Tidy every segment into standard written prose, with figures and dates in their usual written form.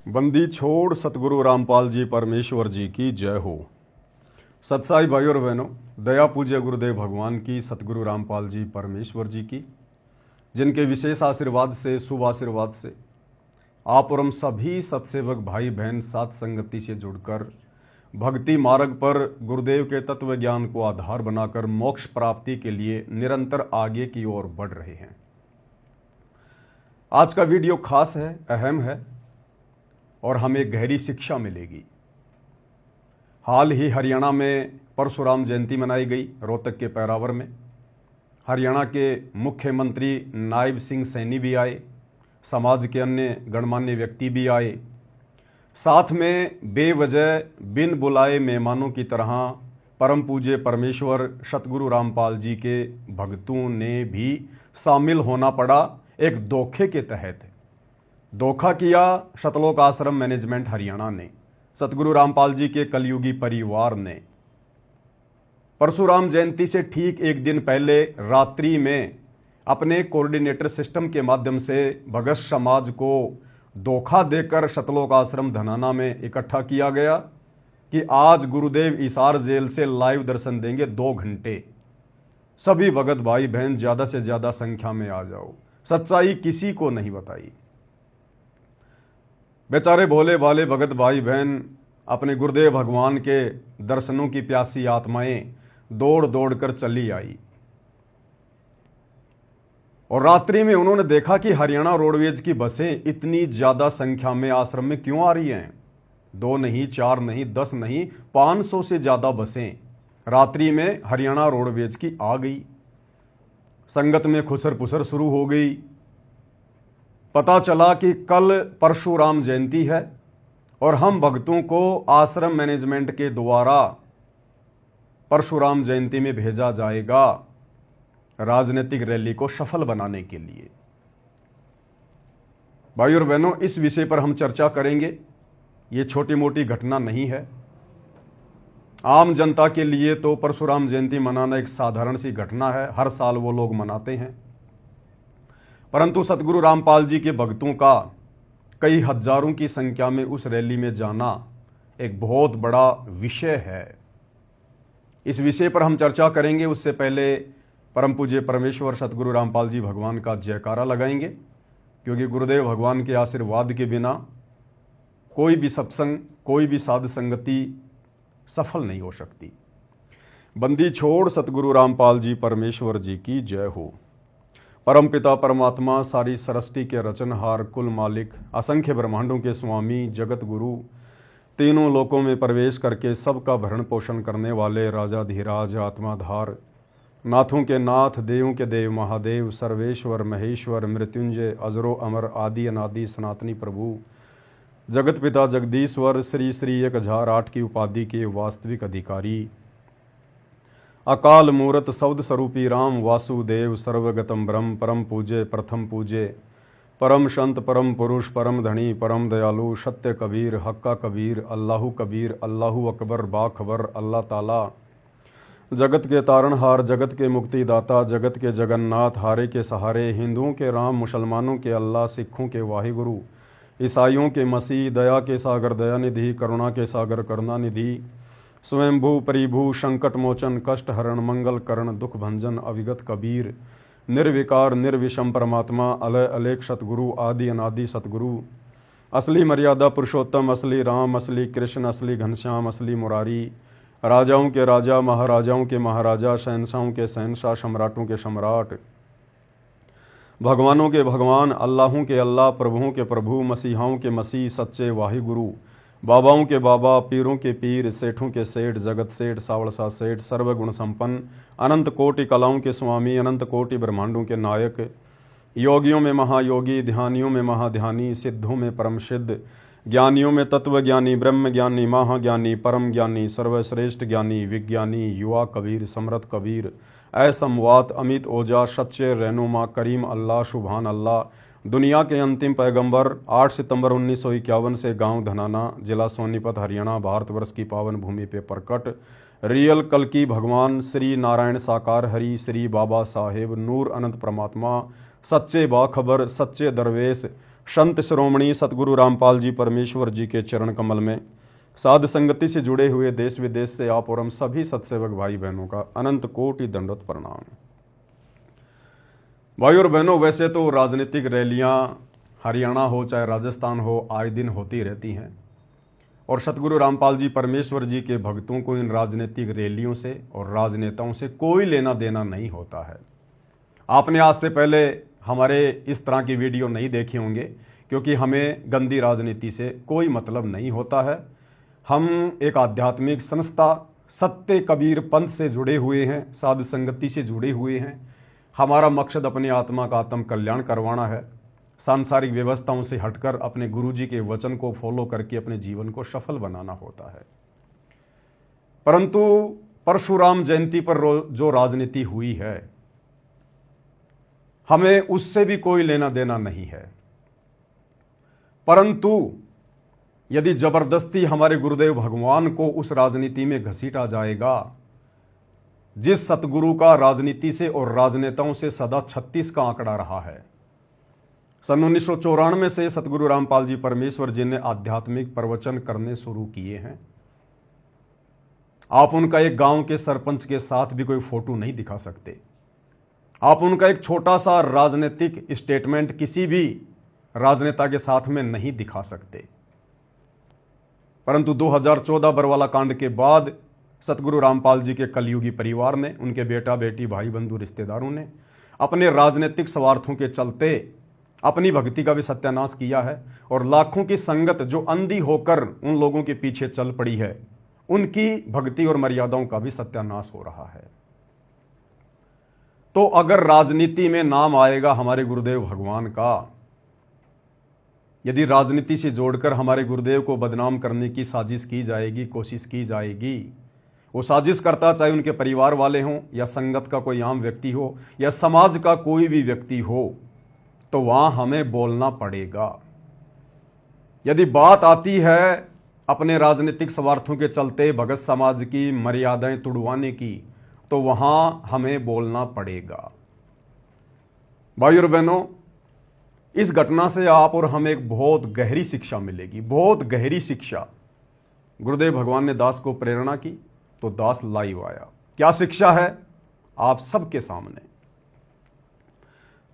बंदी छोड़ सतगुरु रामपाल जी परमेश्वर जी की जय हो। सत्साई भाई और बहनों, दया पूज्य गुरुदेव भगवान की, सतगुरु रामपाल जी परमेश्वर जी की, जिनके विशेष आशीर्वाद से, शुभ आशीर्वाद से आप और हम सभी सत्सेवक भाई बहन साथ संगति से जुड़कर भक्ति मार्ग पर गुरुदेव के तत्व ज्ञान को आधार बनाकर मोक्ष प्राप्ति के लिए निरंतर आगे की ओर बढ़ रहे हैं। आज का वीडियो खास है, अहम है और हमें गहरी शिक्षा मिलेगी। हाल ही हरियाणा में परशुराम जयंती मनाई गई, रोहतक के पैरावर में। हरियाणा के मुख्यमंत्री नायब सिंह सैनी भी आए, समाज के अन्य गणमान्य व्यक्ति भी आए। साथ में बेवजह बिन बुलाए मेहमानों की तरह परम पूज्य परमेश्वर सतगुरु रामपाल जी के भक्तों ने भी शामिल होना पड़ा। एक धोखे के तहत धोखा किया शतलोक आश्रम मैनेजमेंट हरियाणा ने, सतगुरु रामपाल जी के कलयुगी परिवार ने। परशुराम जयंती से ठीक एक दिन पहले रात्रि में अपने कोऑर्डिनेटर सिस्टम के माध्यम से भगत समाज को धोखा देकर शतलोक आश्रम धनाना में इकट्ठा किया गया कि आज गुरुदेव हिसार जेल से लाइव दर्शन देंगे 2 घंटे। सभी भगत भाई बहन ज्यादा से ज्यादा संख्या में आ जाओ। सच्चाई किसी को नहीं बताई। बेचारे भोले भाले भगत भाई बहन अपने गुरुदेव भगवान के दर्शनों की प्यासी आत्माएं दौड़ दौड़ कर चली आई और रात्रि में उन्होंने देखा कि हरियाणा रोडवेज की बसें इतनी ज्यादा संख्या में आश्रम में क्यों आ रही हैं। 2 नहीं, 4 नहीं, 10 नहीं, 500 से ज्यादा बसें रात्रि में हरियाणा रोडवेज की आ गई। संगत में खुसर पुसर शुरू हो गई। पता चला कि कल परशुराम जयंती है और हम भक्तों को आश्रम मैनेजमेंट के द्वारा परशुराम जयंती में भेजा जाएगा राजनीतिक रैली को सफल बनाने के लिए। भाई और बहनों, इस विषय पर हम चर्चा करेंगे। ये छोटी मोटी घटना नहीं है। आम जनता के लिए तो परशुराम जयंती मनाना एक साधारण सी घटना है, हर साल वो लोग मनाते हैं। परंतु सतगुरु रामपाल जी के भक्तों का कई हजारों की संख्या में उस रैली में जाना एक बहुत बड़ा विषय है। इस विषय पर हम चर्चा करेंगे। उससे पहले परम पूज्य परमेश्वर सतगुरु रामपाल जी भगवान का जयकारा लगाएंगे, क्योंकि गुरुदेव भगवान के आशीर्वाद के बिना कोई भी सत्संग, कोई भी साध संगति सफल नहीं हो सकती। बंदी छोड़ सतगुरु रामपाल जी परमेश्वर जी की जय हो। परम पिता परमात्मा, सारी सृष्टि के रचनहार, कुल मालिक, असंख्य ब्रह्मांडों के स्वामी, जगत गुरु, तीनों लोकों में प्रवेश करके सबका भरण पोषण करने वाले राजाधिराज, आत्माधार, नाथों के नाथ, देवों के देव, महादेव, सर्वेश्वर, महेश्वर, मृत्युंजय, अजरो अमर, आदि अनादि, सनातनी प्रभु, जगत पिता जगदीश्वर, श्री श्री 1008 की उपाधि के वास्तविक अधिकारी, अकाल मूरत सौद स्वरूपी राम वासुदेव, सर्वगतम ब्रह्म, परम पूज्य, प्रथम पूज्य, परम संत, परम पुरुष, परम धनी, परम दयालु, सत्य कबीर, हक्का कबीर, अल्लाहु कबीर, अल्लाहु अकबर, बाखबर, अल्लाह ताला, जगत के तारणहार, जगत के मुक्तिदाता, जगत के जगन्नाथ, हारे के सहारे, हिंदुओं के राम, मुसलमानों के अल्लाह, सिखों के वाहिगुरु, ईसाइयों के मसीह, दया के सागर दयानिधि, करुणा के सागर करुणानिधि, स्वयंभू परिभू, संकट मोचन, कष्ट हरण, मंगल करण, दुख भंजन, अविगत कबीर, निर्विकार निर्विषम परमात्मा, अलय अलेख सतगुरु, आदि अनादि सतगुरु, असली मर्यादा पुरुषोत्तम, असली राम, असली कृष्ण, असली घनश्याम, असली मुरारी, राजाओं के राजा, महाराजाओं के महाराजा, शहंशाहों के शहंशाह, सम्राटों के सम्राट, भगवानों के भगवान, अल्लाहों के अल्लाह, प्रभुओं के प्रभु, मसीहाओं के मसीह, सच्चे वाहिगुरु, बाबाओं के बाबा, पीरों के पीर, सेठों के सेठ, जगत सेठ, सावड़सा सेठ, सर्वगुण संपन्न, अनंत कोटि कलाओं के स्वामी, अनंत कोटि ब्रह्मांडों के नायक, योगियों में महायोगी, ध्यानियों में महाध्यानी, सिद्धों में परम सिद्ध, ज्ञानियों में तत्व ज्ञानी, ब्रह्म ज्ञानी, महाज्ञानी, परम ज्ञानी, सर्वश्रेष्ठ ज्ञानी, विज्ञानी, युवा कबीर, समरथ कबीर, असमवात, अमित ओजा, सच्चे रहनुमा, करीम अल्लाह, सुभान अल्लाह, दुनिया के अंतिम पैगंबर, 8 सितंबर 1951 से गांव धनाना, जिला सोनीपत, हरियाणा, भारतवर्ष की पावन भूमि पे प्रकट रियल कल्कि भगवान श्री नारायण साकार हरि, श्री बाबा साहेब, नूर अनंत परमात्मा, सच्चे बाखबर, सच्चे दरवेश, संत शिरोमणि सतगुरु रामपाल जी परमेश्वर जी के चरण कमल में साध संगति से जुड़े हुए देश विदेश से आप और हम सभी सत्सेवक भाई बहनों का अनंत कोटि दंडवत प्रणाम। भाई और बहनों, वैसे तो राजनीतिक रैलियां हरियाणा हो चाहे राजस्थान हो आए दिन होती रहती हैं और सतगुरु रामपाल जी परमेश्वर जी के भक्तों को इन राजनीतिक रैलियों से और राजनेताओं से कोई लेना देना नहीं होता है। आपने आज से पहले हमारे इस तरह की वीडियो नहीं देखे होंगे क्योंकि हमें गंदी राजनीति से कोई मतलब नहीं होता है। हम एक आध्यात्मिक संस्था सत्य कबीर पंथ से जुड़े हुए हैं, साध संगति से जुड़े हुए हैं। हमारा मकसद अपनी आत्मा का आत्म कल्याण करवाना है, सांसारिक व्यवस्थाओं से हटकर अपने गुरुजी के वचन को फॉलो करके अपने जीवन को सफल बनाना होता है। परंतु परशुराम जयंती पर जो राजनीति हुई है, हमें उससे भी कोई लेना देना नहीं है। परंतु यदि जबरदस्ती हमारे गुरुदेव भगवान को उस राजनीति में घसीटा जाएगा, जिस सतगुरु का राजनीति से और राजनेताओं से सदा 36 का आंकड़ा रहा है। सन 1994 से सतगुरु रामपाल जी परमेश्वर जी ने आध्यात्मिक प्रवचन करने शुरू किए हैं। आप उनका एक गांव के सरपंच के साथ भी कोई फोटो नहीं दिखा सकते। आप उनका एक छोटा सा राजनीतिक स्टेटमेंट किसी भी राजनेता के साथ में नहीं दिखा सकते। परंतु 2014 बरवाला कांड के बाद सतगुरु रामपाल जी के कलयुगी परिवार ने, उनके बेटा बेटी भाई बंधु रिश्तेदारों ने अपने राजनीतिक स्वार्थों के चलते अपनी भक्ति का भी सत्यानाश किया है और लाखों की संगत जो अंधी होकर उन लोगों के पीछे चल पड़ी है, उनकी भक्ति और मर्यादाओं का भी सत्यानाश हो रहा है। तो अगर राजनीति में नाम आएगा हमारे गुरुदेव भगवान का, यदि राजनीति से जोड़कर हमारे गुरुदेव को बदनाम करने की साजिश की जाएगी, कोशिश की जाएगी, वो साजिश करता चाहे उनके परिवार वाले हों या संगत का कोई आम व्यक्ति हो या समाज का कोई भी व्यक्ति हो, तो वहां हमें बोलना पड़ेगा। यदि बात आती है अपने राजनीतिक स्वार्थों के चलते भगत समाज की मर्यादाएं तुड़वाने की, तो वहां हमें बोलना पड़ेगा। भाई और बहनों, इस घटना से आप और हमें एक बहुत गहरी शिक्षा मिलेगी, बहुत गहरी शिक्षा। गुरुदेव भगवान ने दास को प्रेरणा की तो दास लाइव आया। क्या शिक्षा है आप सबके सामने।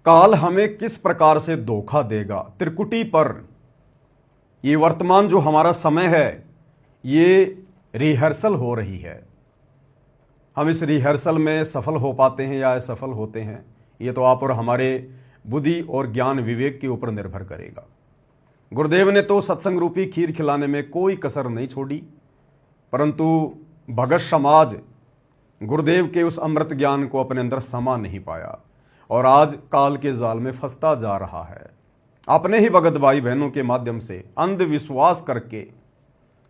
काल हमें किस प्रकार से धोखा देगा, त्रिकुटी पर ये वर्तमान जो हमारा समय है, ये रिहर्सल हो रही है। हम इस रिहर्सल में सफल हो पाते हैं या असफल होते हैं, ये तो आप और हमारे बुद्धि और ज्ञान विवेक के ऊपर निर्भर करेगा। गुरुदेव ने तो सत्संग रूपी खीर खिलाने में कोई कसर नहीं छोड़ी, परंतु भगत समाज गुरुदेव के उस अमृत ज्ञान को अपने अंदर समा नहीं पाया और आज काल के जाल में फंसता जा रहा है, अपने ही भगत भाई बहनों के माध्यम से अंधविश्वास करके।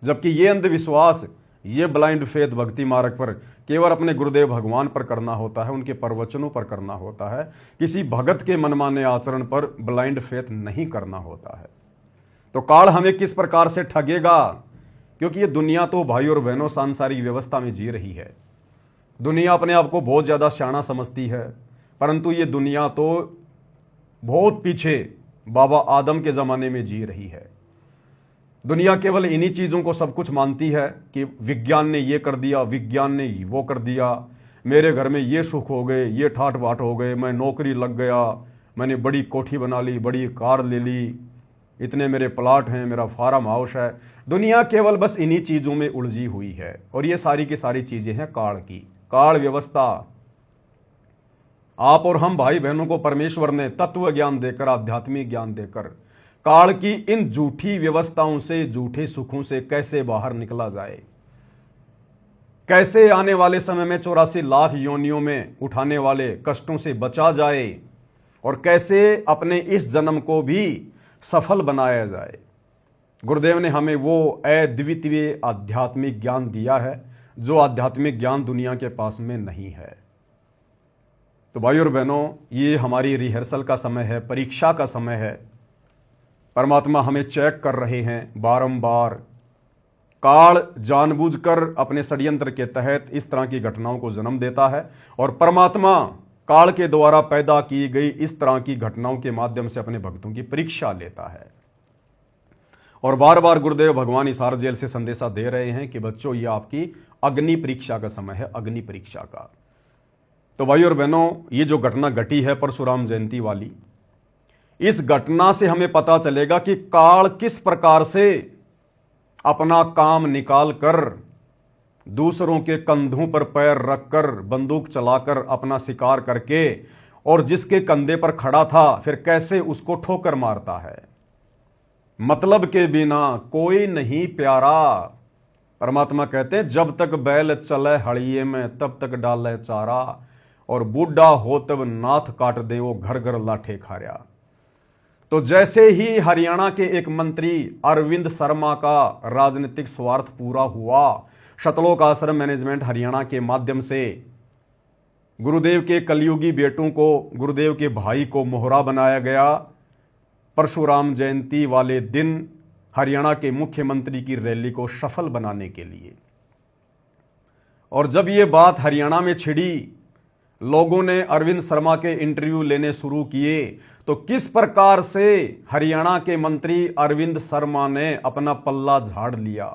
जबकि ये अंधविश्वास, ये ब्लाइंड फेथ भक्ति मार्ग पर केवल अपने गुरुदेव भगवान पर करना होता है, उनके प्रवचनों पर करना होता है। किसी भगत के मनमाने आचरण पर ब्लाइंड फेथ नहीं करना होता है। तो काल हमें किस प्रकार से ठगेगा, क्योंकि ये दुनिया तो भाई और बहनों सांसारिक व्यवस्था में जी रही है। दुनिया अपने आप को बहुत ज़्यादा शाना समझती है, परंतु ये दुनिया तो बहुत पीछे बाबा आदम के ज़माने में जी रही है। दुनिया केवल इन्हीं चीज़ों को सब कुछ मानती है कि विज्ञान ने ये कर दिया, विज्ञान ने वो कर दिया, मेरे घर में ये सुख हो गए, ये ठाट बाट हो गए, मैं नौकरी लग गया, मैंने बड़ी कोठी बना ली, बड़ी कार ले ली, इतने मेरे प्लाट हैं, मेरा फार्म हाउस है। दुनिया केवल बस इन्हीं चीज़ों में उलझी हुई है और ये सारी की सारी चीज़ें हैं काल की, काल व्यवस्था। आप और हम भाई बहनों को परमेश्वर ने तत्व ज्ञान देकर, आध्यात्मिक ज्ञान देकर काल की इन झूठी व्यवस्थाओं से, झूठे सुखों से कैसे बाहर निकला जाए, कैसे आने वाले समय में 84 लाख योनियों में उठाने वाले कष्टों से बचा जाए और कैसे अपने इस जन्म को भी सफल बनाया जाए। गुरुदेव ने हमें वो अद्वितीय आध्यात्मिक ज्ञान दिया है जो आध्यात्मिक ज्ञान दुनिया के पास में नहीं है। तो भाई और बहनों, ये हमारी रिहर्सल का समय है, परीक्षा का समय है। परमात्मा हमें चेक कर रहे हैं बारंबार। काल जानबूझकर अपने षड्यंत्र के तहत इस तरह की घटनाओं को जन्म देता है और परमात्मा काल के द्वारा पैदा की गई इस तरह की घटनाओं के माध्यम से अपने भक्तों की परीक्षा लेता है। और बार बार गुरुदेव भगवान हिसार जेल से संदेशा दे रहे हैं कि बच्चों, ये आपकी अग्नि परीक्षा का समय है, अग्नि परीक्षा का। तो भाई और बहनों, ये जो घटना घटी है परशुराम जयंती वाली, इस घटना से हमें पता चलेगा कि काल किस प्रकार से अपना काम निकाल कर दूसरों के कंधों पर पैर रखकर बंदूक चलाकर अपना शिकार करके और जिसके कंधे पर खड़ा था फिर कैसे उसको ठोकर मारता है। मतलब के बिना कोई नहीं प्यारा। परमात्मा कहते हैं, जब तक बैल चले हड़िए में तब तक डाले चारा, और बूढ़ा हो तब नाथ काट दे वो घर घर लाठे खारिया। तो जैसे ही हरियाणा के एक मंत्री अरविंद शर्मा का राजनीतिक स्वार्थ पूरा हुआ, शतलोक आश्रम मैनेजमेंट हरियाणा के माध्यम से गुरुदेव के कलयुगी बेटों को, गुरुदेव के भाई को मोहरा बनाया गया। परशुराम जयंती वाले दिन हरियाणा के मुख्यमंत्री की रैली को सफल बनाने के लिए। और जब ये बात हरियाणा में छिड़ी, लोगों ने अरविंद शर्मा के इंटरव्यू लेने शुरू किए, तो किस प्रकार से हरियाणा के मंत्री अरविंद शर्मा ने अपना पल्ला झाड़ लिया।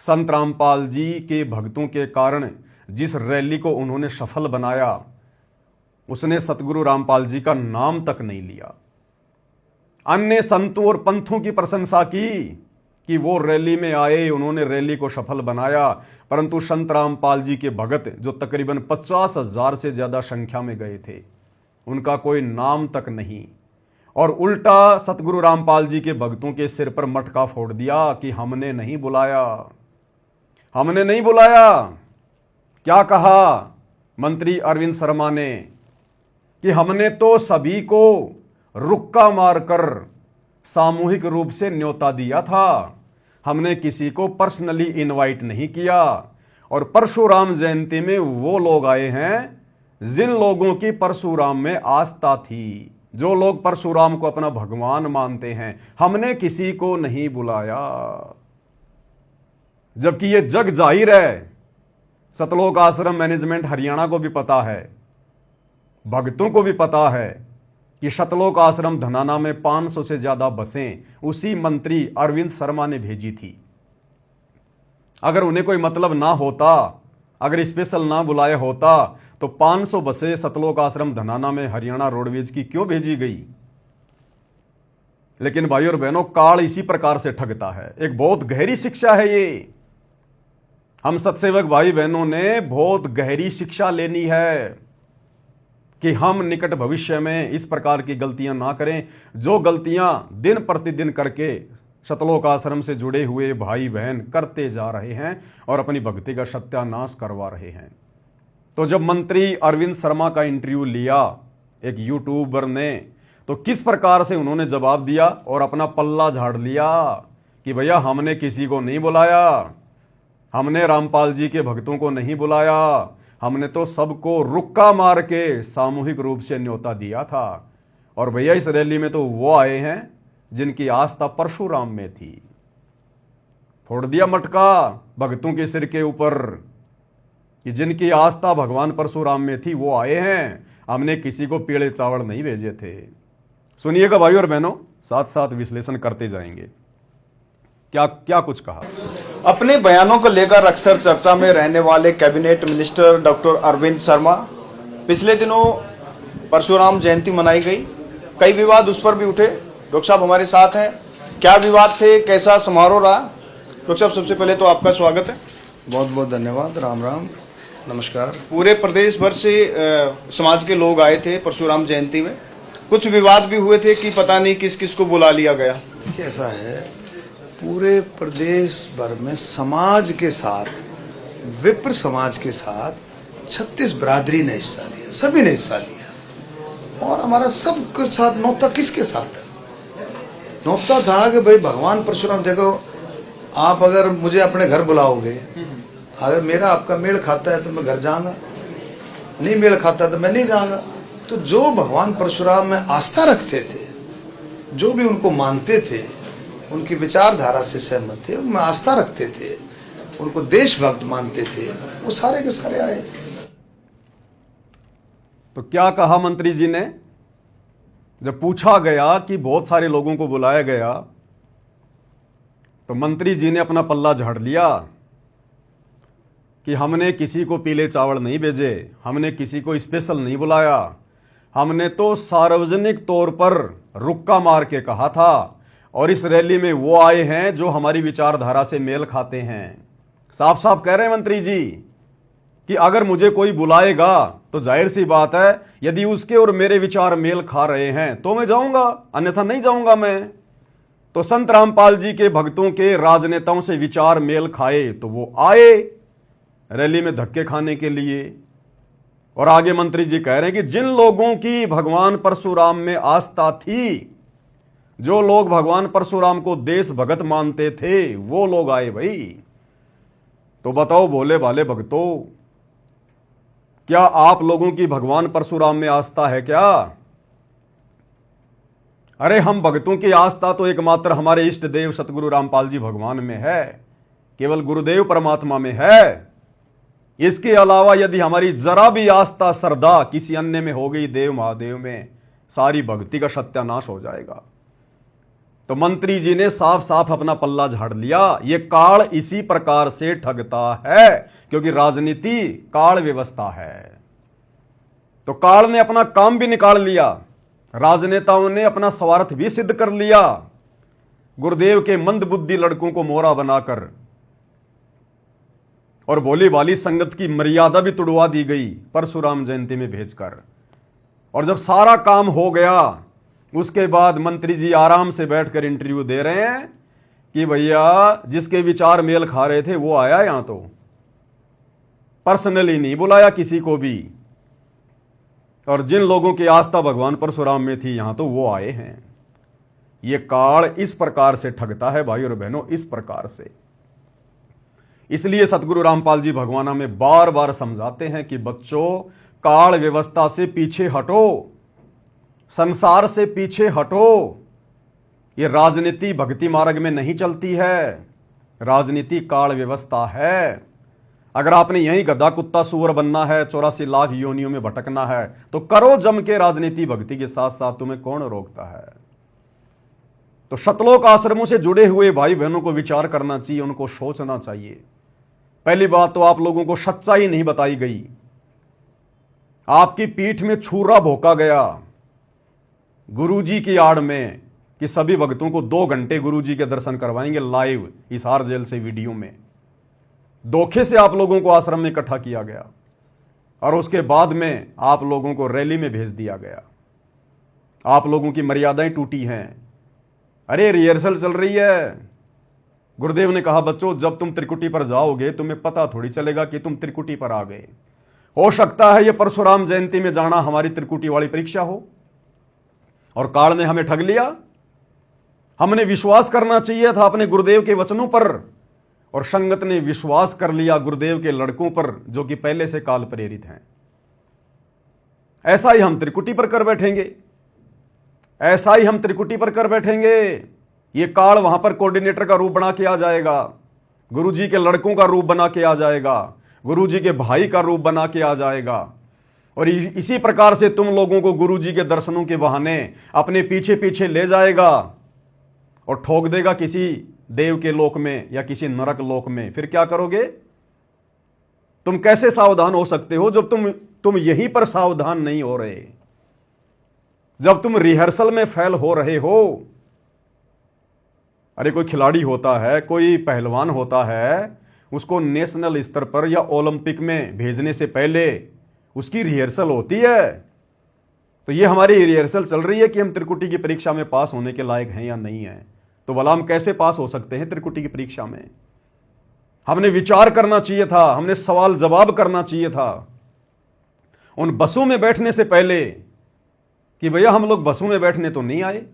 संत रामपाल जी के भक्तों के कारण जिस रैली को उन्होंने सफल बनाया, उसने सतगुरु रामपाल जी का नाम तक नहीं लिया। अन्य संतों और पंथों की प्रशंसा की कि वो रैली में आए, उन्होंने रैली को सफल बनाया, परंतु संत रामपाल जी के भगत जो तकरीबन 50,000 से ज्यादा संख्या में गए थे, उनका कोई नाम तक नहीं। और उल्टा सतगुरु रामपाल जी के भक्तों के सिर पर मटका फोड़ दिया कि हमने नहीं बुलाया, हमने नहीं बुलाया। क्या कहा मंत्री अरविंद शर्मा ने कि हमने तो सभी को रुक्का मारकर सामूहिक रूप से न्योता दिया था, हमने किसी को पर्सनली इनवाइट नहीं किया। और परशुराम जयंती में वो लोग आए हैं जिन लोगों की परशुराम में आस्था थी, जो लोग परशुराम को अपना भगवान मानते हैं, हमने किसी को नहीं बुलाया। जबकि ये जग जाहिर है, सतलोक आश्रम मैनेजमेंट हरियाणा को भी पता है, भक्तों को भी पता है कि सतलोक आश्रम धनाना में 500 से ज्यादा बसें उसी मंत्री अरविंद शर्मा ने भेजी थी। अगर उन्हें कोई मतलब ना होता, अगर स्पेशल ना बुलाया होता, तो 500 बसें सतलोक आश्रम धनाना में हरियाणा रोडवेज की क्यों भेजी गई। लेकिन भाई और बहनों, काल इसी प्रकार से ठगता है। एक बहुत गहरी शिक्षा है ये। हम सत्सेवक भाई बहनों ने बहुत गहरी शिक्षा लेनी है कि हम निकट भविष्य में इस प्रकार की गलतियां ना करें, जो गलतियां दिन प्रतिदिन करके सतलोक आश्रम से जुड़े हुए भाई बहन करते जा रहे हैं और अपनी भक्ति का सत्यानाश करवा रहे हैं। तो जब मंत्री अरविंद शर्मा का इंटरव्यू लिया एक यूट्यूबर ने, तो किस प्रकार से उन्होंने जवाब दिया और अपना पल्ला झाड़ लिया कि भैया हमने किसी को नहीं बुलाया, हमने रामपाल जी के भक्तों को नहीं बुलाया, हमने तो सबको रुक्का मार के सामूहिक रूप से न्योता दिया था। और भैया इस रैली में तो वो आए हैं जिनकी आस्था परशुराम में थी। फोड़ दिया मटका भक्तों के सिर के ऊपर कि जिनकी आस्था भगवान परशुराम में थी वो आए हैं, हमने किसी को पीले चावल नहीं भेजे थे। सुनिएगा भाई और बहनों, साथ साथ विश्लेषण करते जाएंगे। क्या क्या कुछ कहा। अपने बयानों को लेकर अक्सर चर्चा में रहने वाले cabinet minister doctor Arvind Sharma, पिछले दिनों परशुराम जयंती मनाई गई, कई विवाद उस पर भी उठे। डॉक्टर साहब हमारे साथ हैं, क्या विवाद थे, कैसा समारोह रहा। डॉक्टर साहब सबसे पहले तो आपका स्वागत है। बहुत बहुत धन्यवाद। राम राम, नमस्कार। पूरे प्रदेश भर से समाज के लोग आए थे परशुराम जयंती में, कुछ विवाद भी हुए थे कि पता नहीं किस किस को बुला लिया गया। कैसा है, पूरे प्रदेश भर में समाज के साथ, विप्र समाज के साथ 36 बिरादरी ने हिस्सा लिया, सभी ने हिस्सा लिया। और हमारा सबके साथ नौता किसके साथ है, नौता था कि भाई भगवान परशुराम, देखो आप अगर मुझे अपने घर बुलाओगे, अगर मेरा आपका मेल खाता है तो मैं घर जाऊंगा, नहीं मेल खाता तो मैं नहीं जाऊंगा। तो जो भगवान परशुराम में आस्था रखते थे, जो भी उनको मानते थे, उनकी विचारधारा से सहमत थे, उनमें आस्था रखते थे, उनको देशभक्त मानते थे, वो सारे के सारे आए। तो क्या कहा मंत्री जी ने? जब पूछा गया कि बहुत सारे लोगों को बुलाया गया तो मंत्री जी ने अपना पल्ला झाड़ लिया कि हमने किसी को पीले चावल नहीं भेजे, हमने किसी को स्पेशल नहीं बुलाया, हमने तो सार्वजनिक तौर पर रुक्का मार के कहा था और इस रैली में वो आए हैं जो हमारी विचारधारा से मेल खाते हैं। साफ साफ कह रहे हैं मंत्री जी कि अगर मुझे कोई बुलाएगा तो जाहिर सी बात है यदि उसके और मेरे विचार मेल खा रहे हैं तो मैं जाऊंगा, अन्यथा नहीं जाऊंगा मैं। तो संत रामपाल जी के भक्तों के राजनेताओं से विचार मेल खाए तो वो आए रैली में धक्के खाने के लिए। और आगे मंत्री जी कह रहे हैं कि जिन लोगों की भगवान परशुराम में आस्था थी, जो लोग भगवान परशुराम को देश भगत मानते थे, वो लोग आए भाई। तो बताओ भोले भाले भक्तों, क्या आप लोगों की भगवान परशुराम में आस्था है क्या? अरे हम भक्तों की आस्था तो एकमात्र हमारे इष्ट देव सतगुरु रामपाल जी भगवान में है, केवल गुरुदेव परमात्मा में है। इसके अलावा यदि हमारी जरा भी आस्था श्रद्धा किसी अन्य में हो गई, देव महादेव में, सारी भक्ति का सत्यानाश हो जाएगा। तो मंत्री जी ने साफ साफ अपना पल्ला झाड़ लिया। यह काल इसी प्रकार से ठगता है क्योंकि राजनीति काल व्यवस्था है। तो काल ने अपना काम भी निकाल लिया, राजनेताओं ने अपना स्वार्थ भी सिद्ध कर लिया, गुरुदेव के मंद बुद्धि लड़कों को मोहरा बनाकर, और भोली भाली संगत की मर्यादा भी तुड़वा दी गई परशुराम जयंती में भेजकर। और जब सारा काम हो गया उसके बाद मंत्री जी आराम से बैठकर इंटरव्यू दे रहे हैं कि भैया जिसके विचार मेल खा रहे थे वो आया, यहां तो पर्सनली नहीं बुलाया किसी को भी, और जिन लोगों की आस्था भगवान परशुराम में थी यहां तो वो आए हैं। ये काल इस प्रकार से ठगता है भाई और बहनों, इस प्रकार से। इसलिए सतगुरु रामपाल जी भगवान हमें बार बार समझाते हैं कि बच्चों, काल व्यवस्था से पीछे हटो, संसार से पीछे हटो। यह राजनीति भक्ति मार्ग में नहीं चलती है, राजनीति काल व्यवस्था है। अगर आपने यही गधा कुत्ता सूअर बनना है, 84 लाख योनियों में भटकना है, तो करो जम के राजनीति भक्ति के साथ साथ, तुम्हें कौन रोकता है। तो शतलोक आश्रमों से जुड़े हुए भाई बहनों को विचार करना चाहिए, उनको सोचना चाहिए। पहली बात तो आप लोगों को सच्चाई नहीं बताई गई, आपकी पीठ में छुरा भोंका गया गुरुजी की आड़ में कि सभी भक्तों को 2 घंटे गुरुजी के दर्शन करवाएंगे लाइव हिसार जेल से वीडियो में। धोखे से आप लोगों को आश्रम में इकट्ठा किया गया और उसके बाद में आप लोगों को रैली में भेज दिया गया। आप लोगों की मर्यादाएं टूटी हैं। अरे रिहर्सल चल रही है। गुरुदेव ने कहा बच्चों, जब तुम त्रिकुटी पर जाओगे तुम्हें पता थोड़ी चलेगा कि तुम त्रिकुटी पर आ गए। हो सकता है यह परशुराम जयंती में जाना हमारी त्रिकुटी वाली परीक्षा हो। और काल ने हमें ठग लिया। हमने विश्वास करना चाहिए था अपने गुरुदेव के वचनों पर, और संगत ने विश्वास कर लिया गुरुदेव के लड़कों पर जो कि पहले से काल प्रेरित हैं। ऐसा ही हम त्रिकुटी पर कर बैठेंगे, ऐसा ही हम त्रिकुटी पर कर बैठेंगे। ये काल वहां पर कोऑर्डिनेटर का रूप बना के आ जाएगा, गुरुजी के लड़कों का रूप बना के आ जाएगा, गुरुजी के भाई का रूप बना के आ जाएगा। और इसी प्रकार से तुम लोगों को गुरुजी के दर्शनों के बहाने अपने पीछे पीछे ले जाएगा और ठोक देगा किसी देव के लोक में या किसी नरक लोक में। फिर क्या करोगे? तुम कैसे सावधान हो सकते हो जब तुम यहीं पर सावधान नहीं हो रहे, जब तुम रिहर्सल में फेल हो रहे हो। अरे कोई खिलाड़ी होता है, कोई पहलवान होता है, उसको नेशनल स्तर पर या ओलंपिक में भेजने से पहले उसकी रिहर्सल होती है। तो ये हमारी रिहर्सल चल रही है कि हम त्रिकुटी की परीक्षा में पास होने के लायक हैं या नहीं हैं। तो भला हम कैसे पास हो सकते हैं त्रिकुटी की परीक्षा में? हमने विचार करना चाहिए था, हमने सवाल जवाब करना चाहिए था उन बसों में बैठने से पहले कि भैया हम लोग बसों में बैठने तो नहीं आए,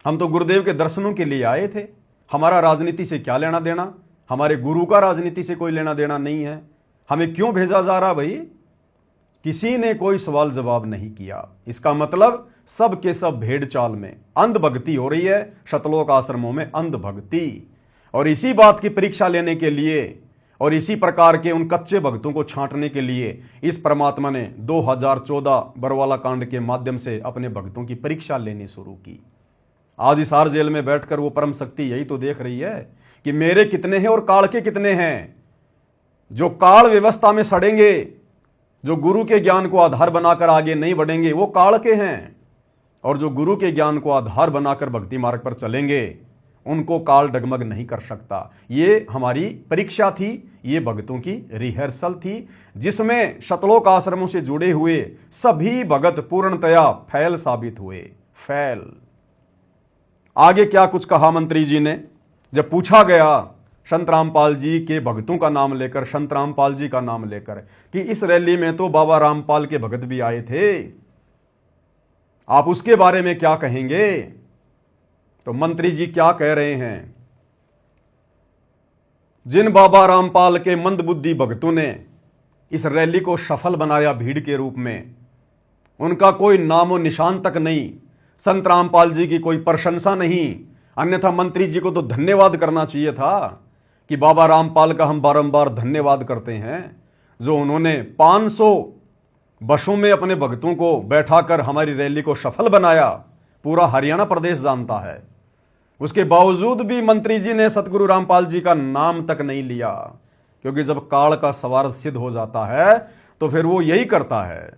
हम तो गुरुदेव के दर्शनों के लिए आए थे। हमारा राजनीति से क्या लेना देना, हमारे गुरु का राजनीति से कोई लेना देना नहीं है। हमें क्यों भेजा जा रहा भाई? किसी ने कोई सवाल जवाब नहीं किया। इसका मतलब सब के सब भेड़ चाल में अंध भक्ति हो रही है, शतलोक आश्रमों में अंध भक्ति। और इसी बात की परीक्षा लेने के लिए और इसी प्रकार के उन कच्चे भक्तों को छांटने के लिए इस परमात्मा ने 2014 बरवाला कांड के माध्यम से अपने भक्तों की परीक्षा लेनी शुरू की। आज हिसार जेल में बैठकर वो परम शक्ति यही तो देख रही है कि मेरे कितने हैं और काल के कितने हैं। जो काल व्यवस्था में सड़ेंगे, जो गुरु के ज्ञान को आधार बनाकर आगे नहीं बढ़ेंगे, वो काल के हैं, और जो गुरु के ज्ञान को आधार बनाकर भक्ति मार्ग पर चलेंगे उनको काल डगमग नहीं कर सकता। ये हमारी परीक्षा थी, ये भक्तों की रिहर्सल थी, जिसमें शतलोक आश्रमों से जुड़े हुए सभी भगत पूर्णतया फैल साबित हुए। फैल। आगे क्या कुछ कहा मंत्री जी ने, जब पूछा गया संत रामपाल जी के भक्तों का नाम लेकर, संत रामपाल जी का नाम लेकर, कि इस रैली में तो बाबा रामपाल के भगत भी आए थे, आप उसके बारे में क्या कहेंगे? तो मंत्री जी क्या कह रहे हैं, जिन बाबा रामपाल के मंदबुद्धि भक्तों ने इस रैली को सफल बनाया भीड़ के रूप में, उनका कोई नामो निशान तक नहीं, संत रामपाल जी की कोई प्रशंसा नहीं। अन्यथा मंत्री जी को तो धन्यवाद करना चाहिए था कि बाबा रामपाल का हम बारंबार धन्यवाद करते हैं, जो उन्होंने 500 बसों में अपने भक्तों को बैठाकर हमारी रैली को सफल बनाया। पूरा हरियाणा प्रदेश जानता है। उसके बावजूद भी मंत्री जी ने सतगुरु रामपाल जी का नाम तक नहीं लिया, क्योंकि जब काल का सवार सिद्ध हो जाता है तो फिर वो यही करता है।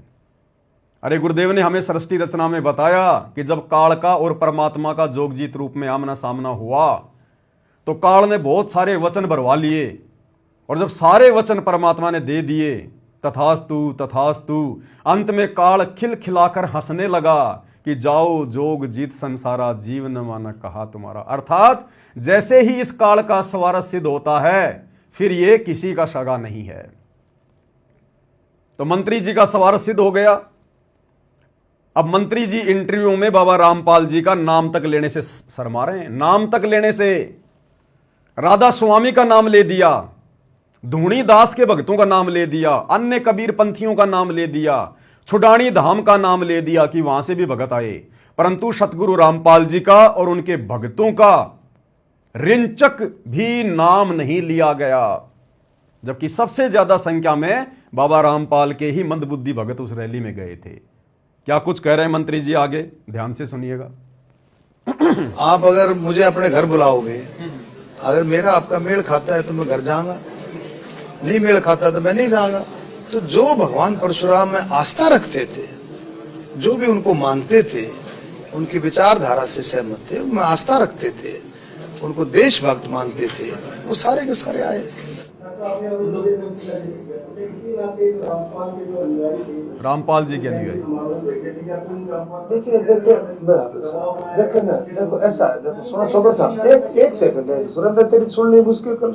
अरे गुरुदेव ने हमें सृष्टि रचना में बताया कि जब काल का और परमात्मा का जोगजीत रूप में आमना सामना हुआ तो काल ने बहुत सारे वचन भरवा लिए, और जब सारे वचन परमात्मा ने दे दिए, तथास्तु तथास्तु, अंत में काल खिलखिलाकर हंसने लगा कि जाओ जोग जीत संसारा, जीवन माना कहा तुम्हारा। अर्थात जैसे ही इस काल का सवार सिद्ध होता है फिर ये किसी का सगा नहीं है। तो मंत्री जी का सवार सिद्ध हो गया। अब मंत्री जी इंटरव्यू में बाबा रामपाल जी का नाम तक लेने से शर्मा रहे हैं। नाम तक लेने से राधा स्वामी का नाम ले दिया, धूणी दास के भक्तों का नाम ले दिया, अन्य कबीर पंथियों का नाम ले दिया, छुडानी धाम का नाम ले दिया कि वहां से भी भगत आए, परंतु सतगुरु रामपाल जी का और उनके भक्तों का रिंचक भी नाम नहीं लिया गया, जबकि सबसे ज्यादा संख्या में बाबा रामपाल के ही मंदबुद्धि भगत उस रैली में गए थे। क्या कुछ कह रहे हैं मंत्री जी, आगे ध्यान से सुनिएगा। आप अगर मुझे अपने घर बुलाओगे, अगर मेरा आपका मेल खाता है तो मैं घर जाऊंगा, नहीं मेल खाता तो मैं नहीं जाऊंगा। तो जो भगवान परशुराम में आस्था रखते थे, जो भी उनको मानते थे, उनकी विचारधारा से सहमत थे, उनमें आस्था रखते थे, उनको देशभक्त मानते थे, वो सारे के सारे आए। रामपाल जी के अनुयायी देखिए देखिए ना, देखो ऐसा है, देखो सुनो छोकर साहब, एक सेकंड है सुरेंद्र, तेरी सुन ली मुश्किल कर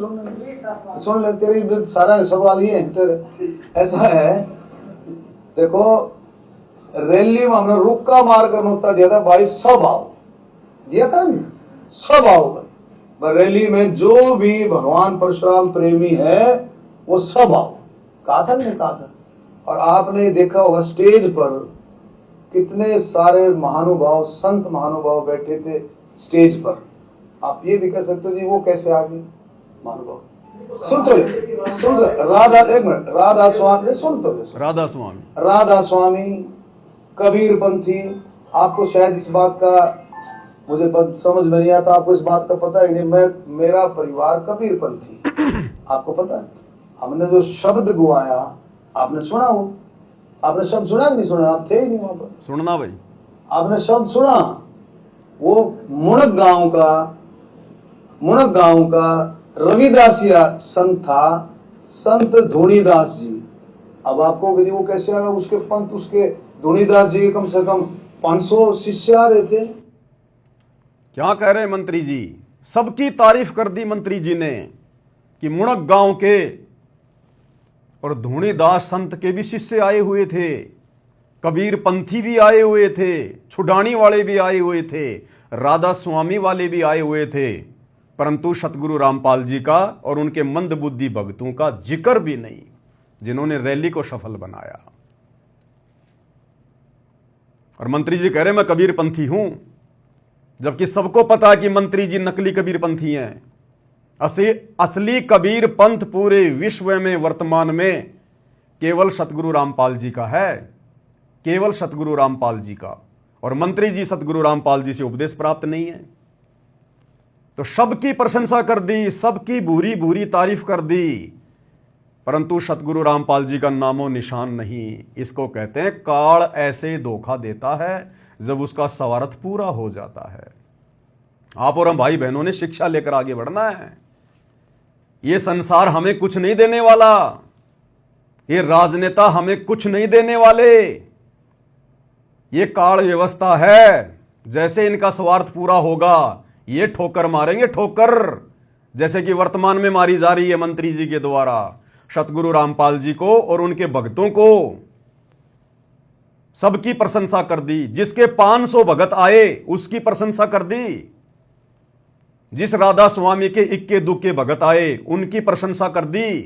सुन ले, तेरी सारा सवाल ये है तेरे। ऐसा है, देखो रैली में हमने रुक्का मार कर नोता दिया था भाई, सब आओ दिया था नहीं, सब आओ। रैली में जो भी भगवान परशुराम प्रेमी है वो सब आओ, कहा था नहीं कहा था। और आपने देखा होगा स्टेज पर कितने सारे महानुभाव, संत महानुभाव बैठे थे स्टेज पर। आप ये भी कह सकते हो जी वो कैसे आ गए महानुभाव। सुन तो राधा, एक मिनट, राधा स्वामी, सुन तो राधा स्वामी, कबीर पंथी। आपको शायद इस बात का मुझे समझ में नहीं आता, आपको इस बात का पता है नहीं, मेरा परिवार कबीर पंथी, आपको पता है। हमने जो शब्द गुआया आपने सुना, वो आपने शब्द सुना कि नहीं सुना, आप थे ही नहीं वहां पर। सुनना भाई, आपने शब्द सुना, वो मुणक गांव का रविदासिया संत था, संत धूणीदास जी। अब आपको वो कैसे आया, उसके पंथ, उसके धूणीदास जी के कम से कम 500 शिष्य आ रहे थे। क्या कह रहे हैं मंत्री जी, सबकी तारीफ कर दी मंत्री जी ने कि मुणक गांव के और धूणीदास संत के भी शिष्य आए हुए थे, कबीर पंथी भी आए हुए थे, छुडानी वाले भी आए हुए थे, राधा स्वामी वाले भी आए हुए थे, परंतु सतगुरु रामपाल जी का और उनके मंदबुद्धि भक्तों का जिक्र भी नहीं, जिन्होंने रैली को सफल बनाया। और मंत्री जी कह रहे मैं कबीर पंथी हूं, जबकि सबको पता है कि मंत्री जी नकली कबीर पंथी हैं। असली कबीर पंथ पूरे विश्व में वर्तमान में केवल सतगुरु रामपाल जी का है, केवल सतगुरु रामपाल जी का। और मंत्री जी सतगुरु रामपाल जी से उपदेश प्राप्त नहीं है। तो सबकी प्रशंसा कर दी, सबकी बुरी बुरी तारीफ कर दी, परंतु सतगुरु रामपाल जी का नामो निशान नहीं। इसको कहते हैं काल ऐसे धोखा देता है जब उसका स्वार्थ पूरा हो जाता है। आप और हम भाई बहनों ने शिक्षा लेकर आगे बढ़ना है। ये संसार हमें कुछ नहीं देने वाला, ये राजनेता हमें कुछ नहीं देने वाले। ये काल व्यवस्था है, जैसे इनका स्वार्थ पूरा होगा ये ठोकर मारेंगे, ठोकर, जैसे कि वर्तमान में मारी जा रही है मंत्री जी के द्वारा सतगुरु रामपाल जी को और उनके भक्तों को। सबकी प्रशंसा कर दी, जिसके 500 भगत आए उसकी प्रशंसा कर दी, जिस राधा स्वामी के इक्के दुक्के भगत आए उनकी प्रशंसा कर दी,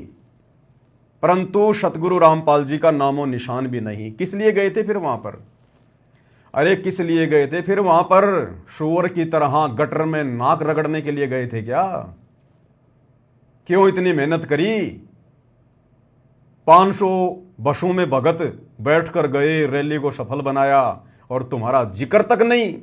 परंतु सतगुरु रामपाल जी का नामो निशान भी नहीं। किस लिए गए थे फिर वहां पर? अरे किस लिए गए थे फिर वहां पर? शुअर की तरह गटर में नाक रगड़ने के लिए गए थे क्या? क्यों इतनी मेहनत करी? 500 बसों में भगत बैठकर गए, रैली को सफल बनाया और तुम्हारा जिक्र तक नहीं।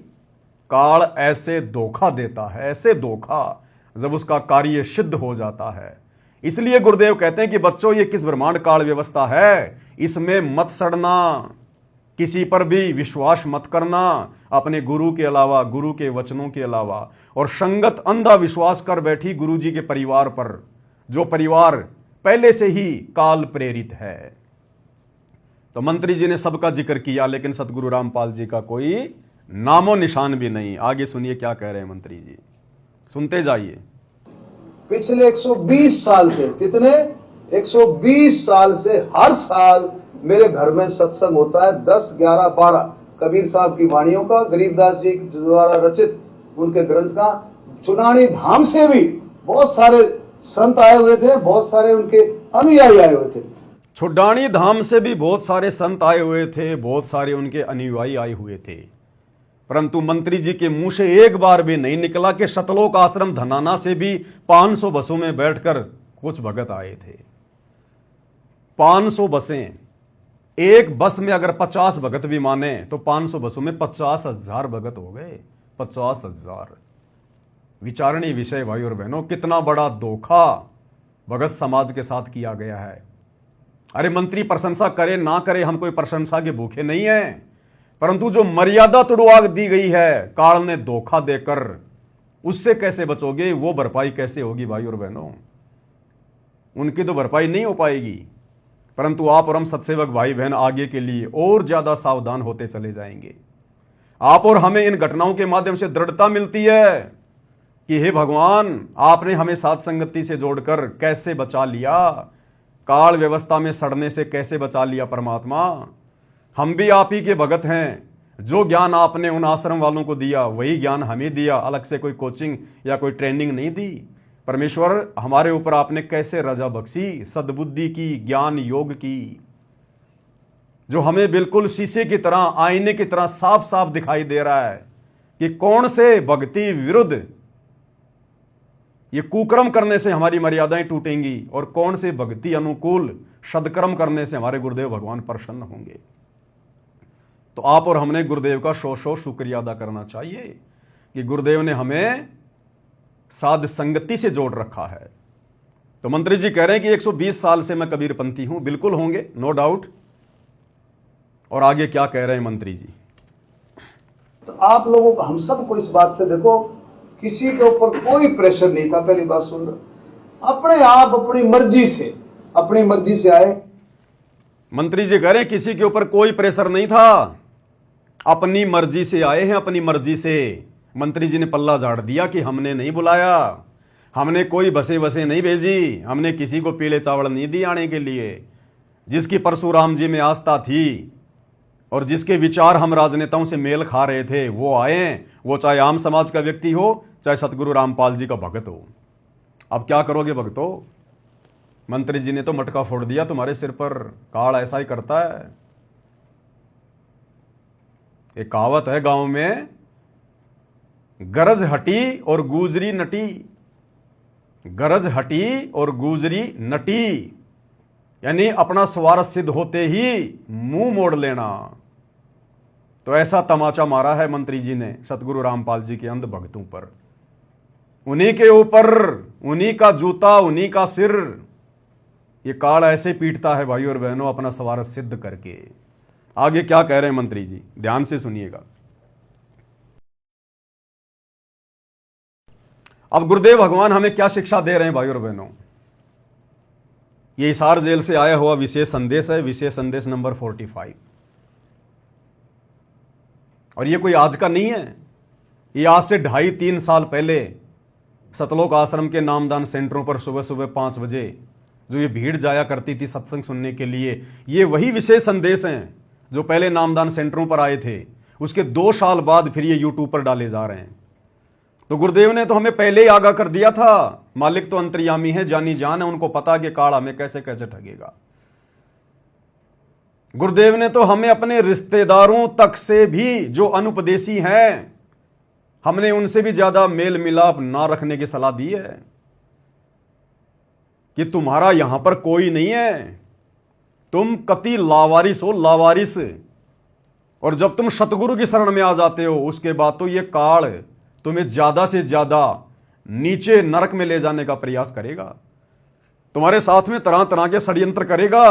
काल ऐसे धोखा देता है, ऐसे धोखा, जब उसका कार्य सिद्ध हो जाता है। इसलिए गुरुदेव कहते हैं कि बच्चों ये किस ब्रह्मांड काल व्यवस्था है, इसमें मत सड़ना, किसी पर भी विश्वास मत करना अपने गुरु के अलावा, गुरु के वचनों के अलावा। और संगत अंधा विश्वास कर बैठी गुरु जी के परिवार पर, जो परिवार पहले से ही काल प्रेरित है। तो मंत्री जी ने सबका जिक्र किया, लेकिन सतगुरु रामपाल जी का कोई नामो निशान भी नहीं। आगे सुनिए क्या कह रहे हैं मंत्री जी, सुनते जाइए। पिछले 120 साल से, कितने 120 साल से हर साल मेरे घर में सत्संग होता है। 10, 11, 12 कबीर साहब की वाणियों का, गरीबदास जी द्वारा रचित उनके ग्रंथ का। चुनानी धाम से भी बहुत सारे संत आए हुए थे, बहुत सारे उनके अनुयायी आए हुए थे। छुडानी धाम से भी बहुत सारे संत आए हुए थे, बहुत सारे उनके अनुयायी आए हुए थे, परंतु मंत्री जी के मुंह से एक बार भी नहीं निकला कि सतलोक आश्रम धनाना से भी 500 बसों में बैठकर कुछ भगत आए थे। 500 बसें, एक बस में अगर 50 भगत भी माने तो 500 बसों में 50,000 भगत हो गए। 50,000। विचारणीय विषय भाई और बहनों, कितना बड़ा धोखा भगत समाज के साथ किया गया है। अरे मंत्री प्रशंसा करे ना करे, हम कोई प्रशंसा के भूखे नहीं हैं, परंतु जो मर्यादा तुड़वा दी गई है काल ने धोखा देकर, उससे कैसे बचोगे? वो भरपाई कैसे होगी भाई और बहनों? उनकी तो भरपाई नहीं हो पाएगी। परंतु आप और हम सत्सेवक भाई बहन आगे के लिए और ज्यादा सावधान होते चले जाएंगे। आप और हमें इन घटनाओं के माध्यम से दृढ़ता मिलती है कि हे भगवान, आपने हमें साथ संगति से जोड़कर कैसे बचा लिया, काल व्यवस्था में सड़ने से कैसे बचा लिया परमात्मा। हम भी आप ही के भगत हैं। जो ज्ञान आपने उन आश्रम वालों को दिया वही ज्ञान हमें दिया, अलग से कोई कोचिंग या कोई ट्रेनिंग नहीं दी। परमेश्वर, हमारे ऊपर आपने कैसे रजा बख्शी, सद्बुद्धि की, ज्ञान योग की, जो हमें बिल्कुल शीशे की तरह, आईने की तरह साफ साफ दिखाई दे रहा है कि कौन से भक्ति विरुद्ध ये कुकर्म करने से हमारी मर्यादाएं टूटेंगी और कौन से भक्ति अनुकूल सदकर्म करने से हमारे गुरुदेव भगवान प्रसन्न होंगे। तो आप और हमने गुरुदेव का सौ शुक्रिया अदा करना चाहिए कि गुरुदेव ने हमें साध संगति से जोड़ रखा है। तो मंत्री जी कह रहे हैं कि 120 साल से मैं कबीरपंथी हूं। बिल्कुल होंगे, नो डाउट। और आगे क्या कह रहे हैं मंत्री जी? तो आप लोगों को, हम सबको इस बात से, देखो किसी के ऊपर कोई प्रेशर नहीं था। पहली बात सुन लो, अपने आप अपनी मर्जी से आए। मंत्री जी कह रहे हैं किसी के ऊपर कोई प्रेशर नहीं था, अपनी मर्जी से आए हैं, अपनी मर्जी से। मंत्री जी ने पल्ला झाड़ दिया कि हमने नहीं बुलाया, हमने कोई बसे वसे नहीं भेजी, हमने किसी को पीले चावल नहीं दिए आने के लिए। जिसकी परशुराम जी में आस्था थी और जिसके विचार हम राजनेताओं से मेल खा रहे थे वो आए, वो चाहे आम समाज का व्यक्ति हो, चाहे सतगुरु रामपाल जी का भगत हो। अब क्या करोगे भक्तों? मंत्री जी ने तो मटका फोड़ दिया तुम्हारे सिर पर। काल ऐसा ही करता है। एक कहावत है गांव में, गरज हटी और गुजरी नटी। गरज हटी और गुजरी नटी, यानी अपना स्वार्थ सिद्ध होते ही मुंह मोड़ लेना। तो ऐसा तमाचा मारा है मंत्री जी ने सतगुरु रामपाल जी के अंध भक्तों पर। उन्हीं के ऊपर उन्हीं का जूता, उन्हीं का सिर। ये काल ऐसे पीटता है भाई और बहनों, अपना स्वार्थ सिद्ध करके। आगे क्या कह रहे हैं मंत्री जी, ध्यान से सुनिएगा। अब गुरुदेव भगवान हमें क्या शिक्षा दे रहे हैं भाई और बहनों। ये हिसार जेल से आया हुआ विशेष संदेश है, विशेष संदेश नंबर 45। और ये कोई आज का नहीं है, ये आज से 2.5-3 साल पहले सतलोक आश्रम के नामदान सेंटरों पर सुबह सुबह 5 बजे जो ये भीड़ जाया करती थी सत्संग सुनने के लिए, ये वही विशेष संदेश हैं जो पहले नामदान सेंटरों पर आए थे। उसके 2 साल बाद फिर ये यूट्यूब पर डाले जा रहे हैं। तो गुरुदेव ने तो हमें पहले ही आगाह कर दिया था, मालिक तो अंतर्यामी है, जानी जान है, उनको पता कि काल हमें कैसे कैसे ठगेगा। गुरुदेव ने तो हमें अपने रिश्तेदारों तक से भी जो अनुपदेशी हैं, हमने उनसे भी ज्यादा मेल मिलाप ना रखने की सलाह दी है कि तुम्हारा यहां पर कोई नहीं है, तुम कति लावारिस हो, लावारिस। और जब तुम सतगुरु की शरण में आ जाते हो उसके बाद तो ये काल तुम्हें ज्यादा से ज्यादा नीचे नरक में ले जाने का प्रयास करेगा। तुम्हारे साथ में तरह तरह के षड्यंत्र करेगा।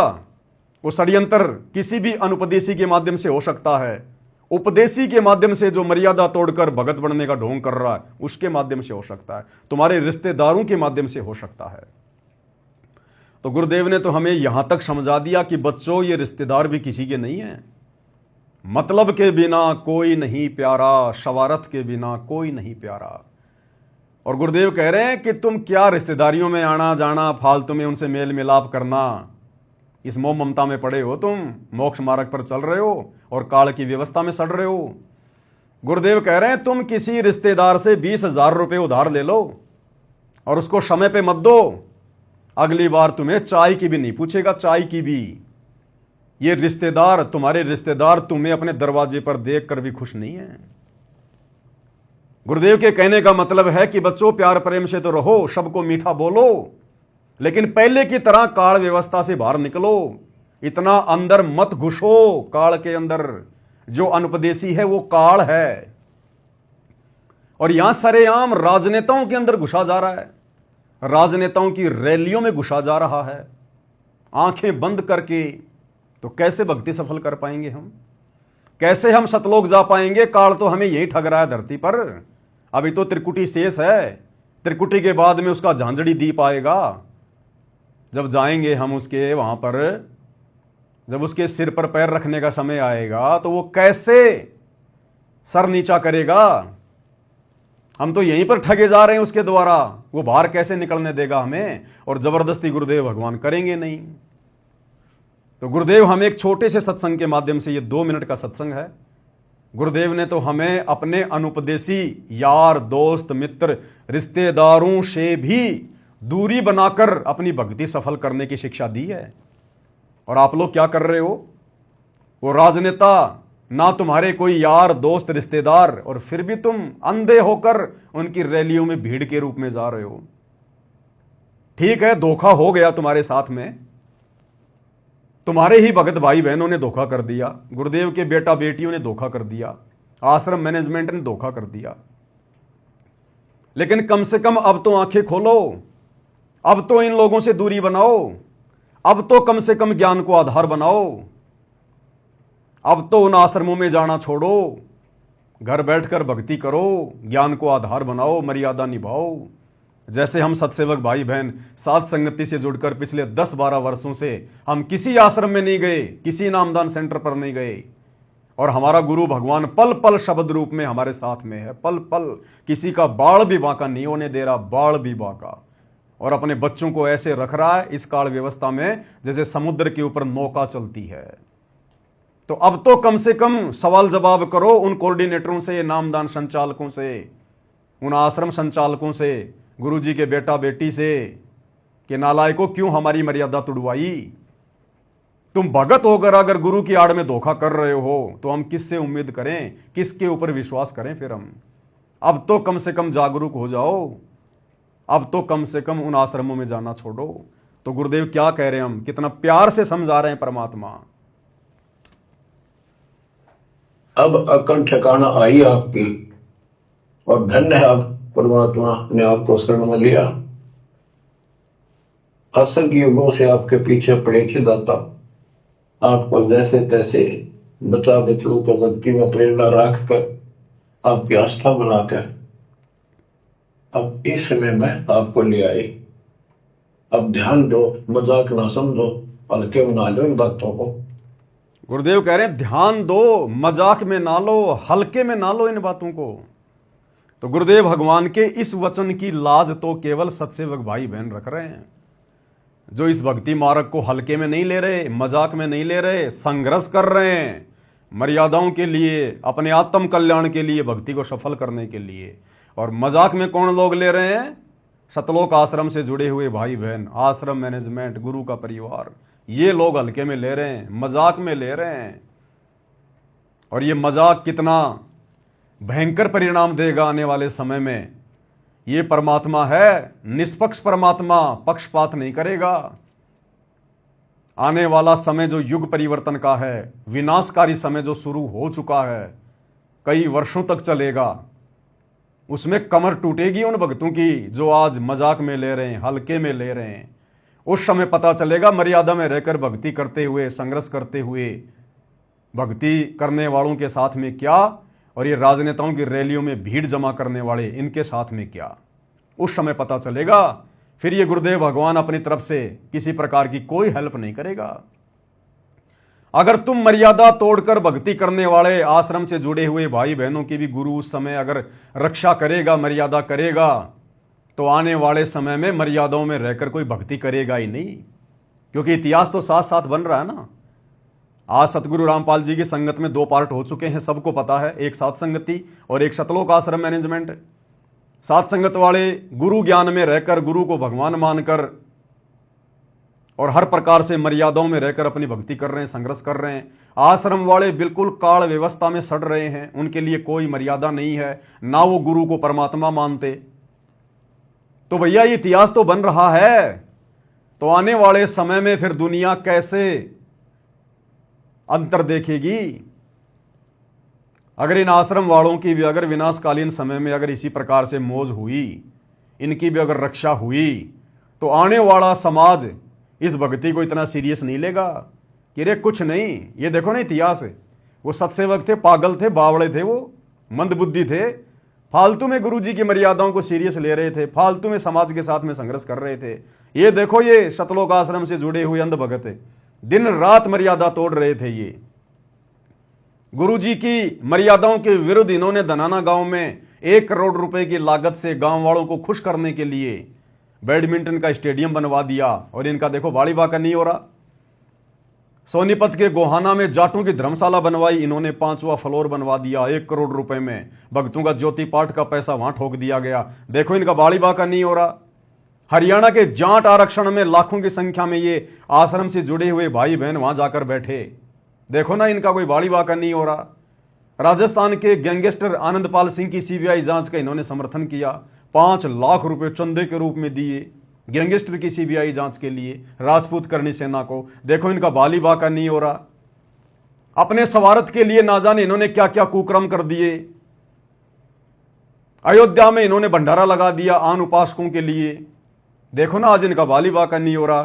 वो षड्यंत्र किसी भी अनुपदेशी के माध्यम से हो सकता है, उपदेशी के माध्यम से जो मर्यादा तोड़कर भगत बनने का ढोंग कर रहा है उसके माध्यम से हो सकता है, तुम्हारे रिश्तेदारों के माध्यम से हो सकता है। तो गुरुदेव ने तो हमें यहां तक समझा दिया कि बच्चों, ये रिश्तेदार भी किसी के नहीं है। मतलब के बिना कोई नहीं प्यारा, शवारत के बिना कोई नहीं प्यारा। और गुरुदेव कह रहे हैं कि तुम क्या रिश्तेदारियों में आना जाना, फालतू में उनसे मेल मिलाप करना, इस मोह ममता में पड़े हो, तुम मोक्ष मार्ग पर चल रहे हो और काल की व्यवस्था में सड़ रहे हो। गुरुदेव कह रहे हैं तुम किसी रिश्तेदार से 20,000 रुपये उधार ले लो और उसको समय पे मत दो, अगली बार तुम्हें चाय की भी नहीं पूछेगा, चाय की भी। ये रिश्तेदार, तुम्हारे रिश्तेदार तुम्हें अपने दरवाजे पर देखकर भी खुश नहीं है। गुरुदेव के कहने का मतलब है कि बच्चों, प्यार प्रेम से तो रहो, सबको मीठा बोलो, लेकिन पहले की तरह काल व्यवस्था से बाहर निकलो। इतना अंदर मत घुसो काल के अंदर। जो अनुपदेशी है वो काल है। और यहां सरेआम राजनेताओं के अंदर घुसा जा रहा है, राजनेताओं की रैलियों में घुसा जा रहा है, आंखें बंद करके। तो कैसे भक्ति सफल कर पाएंगे हम? कैसे हम सतलोक जा पाएंगे? काल तो हमें यही ठग रहा है धरती पर। अभी तो त्रिकुटी शेष है, त्रिकुटी के बाद में उसका झांझड़ी दीप आएगा। जब जाएंगे हम उसके वहां पर, जब उसके सिर पर पैर रखने का समय आएगा तो वो कैसे सर नीचा करेगा? हम तो यहीं पर ठगे जा रहे हैं उसके द्वारा। वो बाहर कैसे निकलने देगा हमें? और जबरदस्ती गुरुदेव भगवान करेंगे नहीं। तो गुरुदेव हमें एक छोटे से सत्संग के माध्यम से, ये 2 मिनट का सत्संग है, गुरुदेव ने तो हमें अपने अनुपदेशी यार, दोस्त, मित्र, रिश्तेदारों से भी दूरी बनाकर अपनी भक्ति सफल करने की शिक्षा दी है। और आप लोग क्या कर रहे हो? वो राजनेता ना तुम्हारे कोई यार, दोस्त, रिश्तेदार, और फिर भी तुम अंधे होकर उनकी रैलियों में भीड़ के रूप में जा रहे हो। ठीक है, धोखा हो गया तुम्हारे साथ में, तुम्हारे ही भगत भाई बहनों ने धोखा कर दिया, गुरुदेव के बेटा बेटियों ने धोखा कर दिया, आश्रम मैनेजमेंट ने धोखा कर दिया। लेकिन कम से कम अब तो आंखें खोलो, अब तो इन लोगों से दूरी बनाओ, अब तो कम से कम ज्ञान को आधार बनाओ, अब तो उन आश्रमों में जाना छोड़ो, घर बैठकर भक्ति करो, ज्ञान को आधार बनाओ, मर्यादा निभाओ। जैसे हम सत्सेवक भाई बहन साथ संगति से जुड़कर पिछले 10-12 वर्षों से हम किसी आश्रम में नहीं गए, किसी नामदान सेंटर पर नहीं गए, और हमारा गुरु भगवान पल पल शब्द रूप में हमारे साथ में है, पल पल किसी का बाढ़ भी बांका नहीं होने दे रहा, बाढ़ भी बांका, और अपने बच्चों को ऐसे रख रहा है इस काल व्यवस्था में जैसे समुद्र के ऊपर नौका चलती है। तो अब तो कम से कम सवाल जवाब करो उन कोऑर्डिनेटरों से, नामदान संचालकों से, उन आश्रम संचालकों से, गुरुजी के बेटा बेटी से, कि नालायकों क्यों हमारी मर्यादा तुड़वाई? तुम भगत होकर अगर गुरु की आड़ में धोखा कर रहे हो तो हम किससे उम्मीद करें, किसके ऊपर विश्वास करें? फिर हम अब तो कम से कम जागरूक हो जाओ। अब तो कम से कम उन आश्रमों में जाना छोड़ो। तो गुरुदेव क्या कह रहे हैं, हम कितना प्यार से समझा रहे हैं परमात्मा। अब अकल ठिकाना आई आपकी, और धन्य है आप, परमात्मा ने आपको शरण में लिया। असंख्य युगों से आपके पीछे पड़े थे दाता, आपको जैसे तैसे बचा बचू कर भक्ति में प्रेरणा रख कर, आपकी आस्था बनाकर अब इस समय में आपको ले आए। अब ध्यान दो, मजाक ना समझो, हल्के में ना लो इन बातों को। गुरुदेव कह रहे हैं ध्यान दो, मजाक में ना लो, हल्के में ना लो इन बातों को। तो गुरुदेव भगवान के इस वचन की लाज तो केवल सत्सेवक भाई बहन रख रहे हैं, जो इस भक्ति मार्ग को हल्के में नहीं ले रहे, मजाक में नहीं ले रहे, संघर्ष कर रहे हैं मर्यादाओं के लिए, अपने आत्म कल्याण के लिए, भक्ति को सफल करने के लिए। और मजाक में कौन लोग ले रहे हैं? सतलोक आश्रम से जुड़े हुए भाई बहन, आश्रम मैनेजमेंट, गुरु का परिवार, ये लोग हल्के में ले रहे हैं, मजाक में ले रहे हैं। और ये मजाक कितना भयंकर परिणाम देगा आने वाले समय में। ये परमात्मा है निष्पक्ष परमात्मा, पक्षपात नहीं करेगा। आने वाला समय जो युग परिवर्तन का है, विनाशकारी समय जो शुरू हो चुका है, कई वर्षों तक चलेगा, उसमें कमर टूटेगी उन भक्तों की जो आज मजाक में ले रहे हैं, हल्के में ले रहे हैं। उस समय पता चलेगा मर्यादा में रहकर भक्ति करते हुए, संघर्ष करते हुए, भक्ति करने वालों के साथ में क्या, और ये राजनेताओं की रैलियों में भीड़ जमा करने वाले इनके साथ में क्या। उस समय पता चलेगा। फिर ये गुरुदेव भगवान अपनी तरफ से किसी प्रकार की कोई हेल्प नहीं करेगा। अगर तुम मर्यादा तोड़कर भक्ति करने वाले आश्रम से जुड़े हुए भाई बहनों की भी गुरु उस समय अगर रक्षा करेगा, मर्यादा करेगा, तो आने वाले समय में मर्यादाओं में रहकर कोई भक्ति करेगा ही नहीं। क्योंकि इतिहास तो साथ साथ बन रहा है ना। आज सतगुरु रामपाल जी की संगत में 2 पार्ट हो चुके हैं, सबको पता है, एक सात संगति और एक सतलोक आश्रम मैनेजमेंट। सात संगत वाले गुरु ज्ञान में रहकर, गुरु को भगवान मानकर और हर प्रकार से मर्यादाओं में रहकर अपनी भक्ति कर रहे हैं, संघर्ष कर रहे हैं। आश्रम वाले बिल्कुल काल व्यवस्था में सड़ रहे हैं, उनके लिए कोई मर्यादा नहीं है, ना वो गुरु को परमात्मा मानते। तो भैया ये इतिहास तो बन रहा है। तो आने वाले समय में फिर दुनिया कैसे अंतर देखेगी? अगर इन आश्रम वालों की भी अगर विनाशकालीन समय में अगर इसी प्रकार से मौज हुई, इनकी भी अगर रक्षा हुई, तो आने वाला समाज इस भक्ति को इतना सीरियस नहीं लेगा कि रे कुछ नहीं। ये देखो ना इतिहास, वो सत्सेवक थे, पागल थे, बावड़े थे, वो मंदबुद्धि थे, फालतू में गुरु जी की मर्यादाओं को सीरियस ले रहे थे, फालतू में समाज के साथ में संघर्ष कर रहे थे। ये देखो ये सतलोक आश्रम से जुड़े हुए अंध भगत दिन रात मर्यादा तोड़ रहे थे। ये गुरु जी की मर्यादाओं के विरुद्ध इन्होंने धनाना गांव में 1 करोड़ रुपए की लागत से गांव वालों को खुश करने के लिए बैडमिंटन का स्टेडियम बनवा दिया। और इनका देखो बाड़ी बाका नहीं हो रहा। सोनीपत के गोहाना में जाटों की धर्मशाला बनवाई इन्होंने, 5वां फ्लोर बनवा दिया 1 करोड़ रुपए में। भक्तों का ज्योति पाठ का पैसा वहां ठोक दिया गया। देखो इनका बाड़ी बाका नहीं हो रहा। हरियाणा के जाट आरक्षण में लाखों की संख्या में ये आश्रम से जुड़े हुए भाई बहन वहां जाकर बैठे। देखो ना इनका कोई बाड़ी बाका नहीं हो रहा। राजस्थान के गैंगस्टर आनंदपाल सिंह की सीबीआई जांच का इन्होंने समर्थन किया, 5 लाख रुपए चंदे के रूप में दिए गैंगस्टर की सीबीआई जांच के लिए राजपूत करनी सेना को। देखो इनका बाली बाका नहीं हो रहा। अपने स्वार्थ के लिए ना जाने इन्होंने क्या क्या कुकर्म कर दिए। अयोध्या में इन्होंने भंडारा लगा दिया आन उपासकों के लिए। देखो ना आज इनका बाली बाका नहीं हो रहा।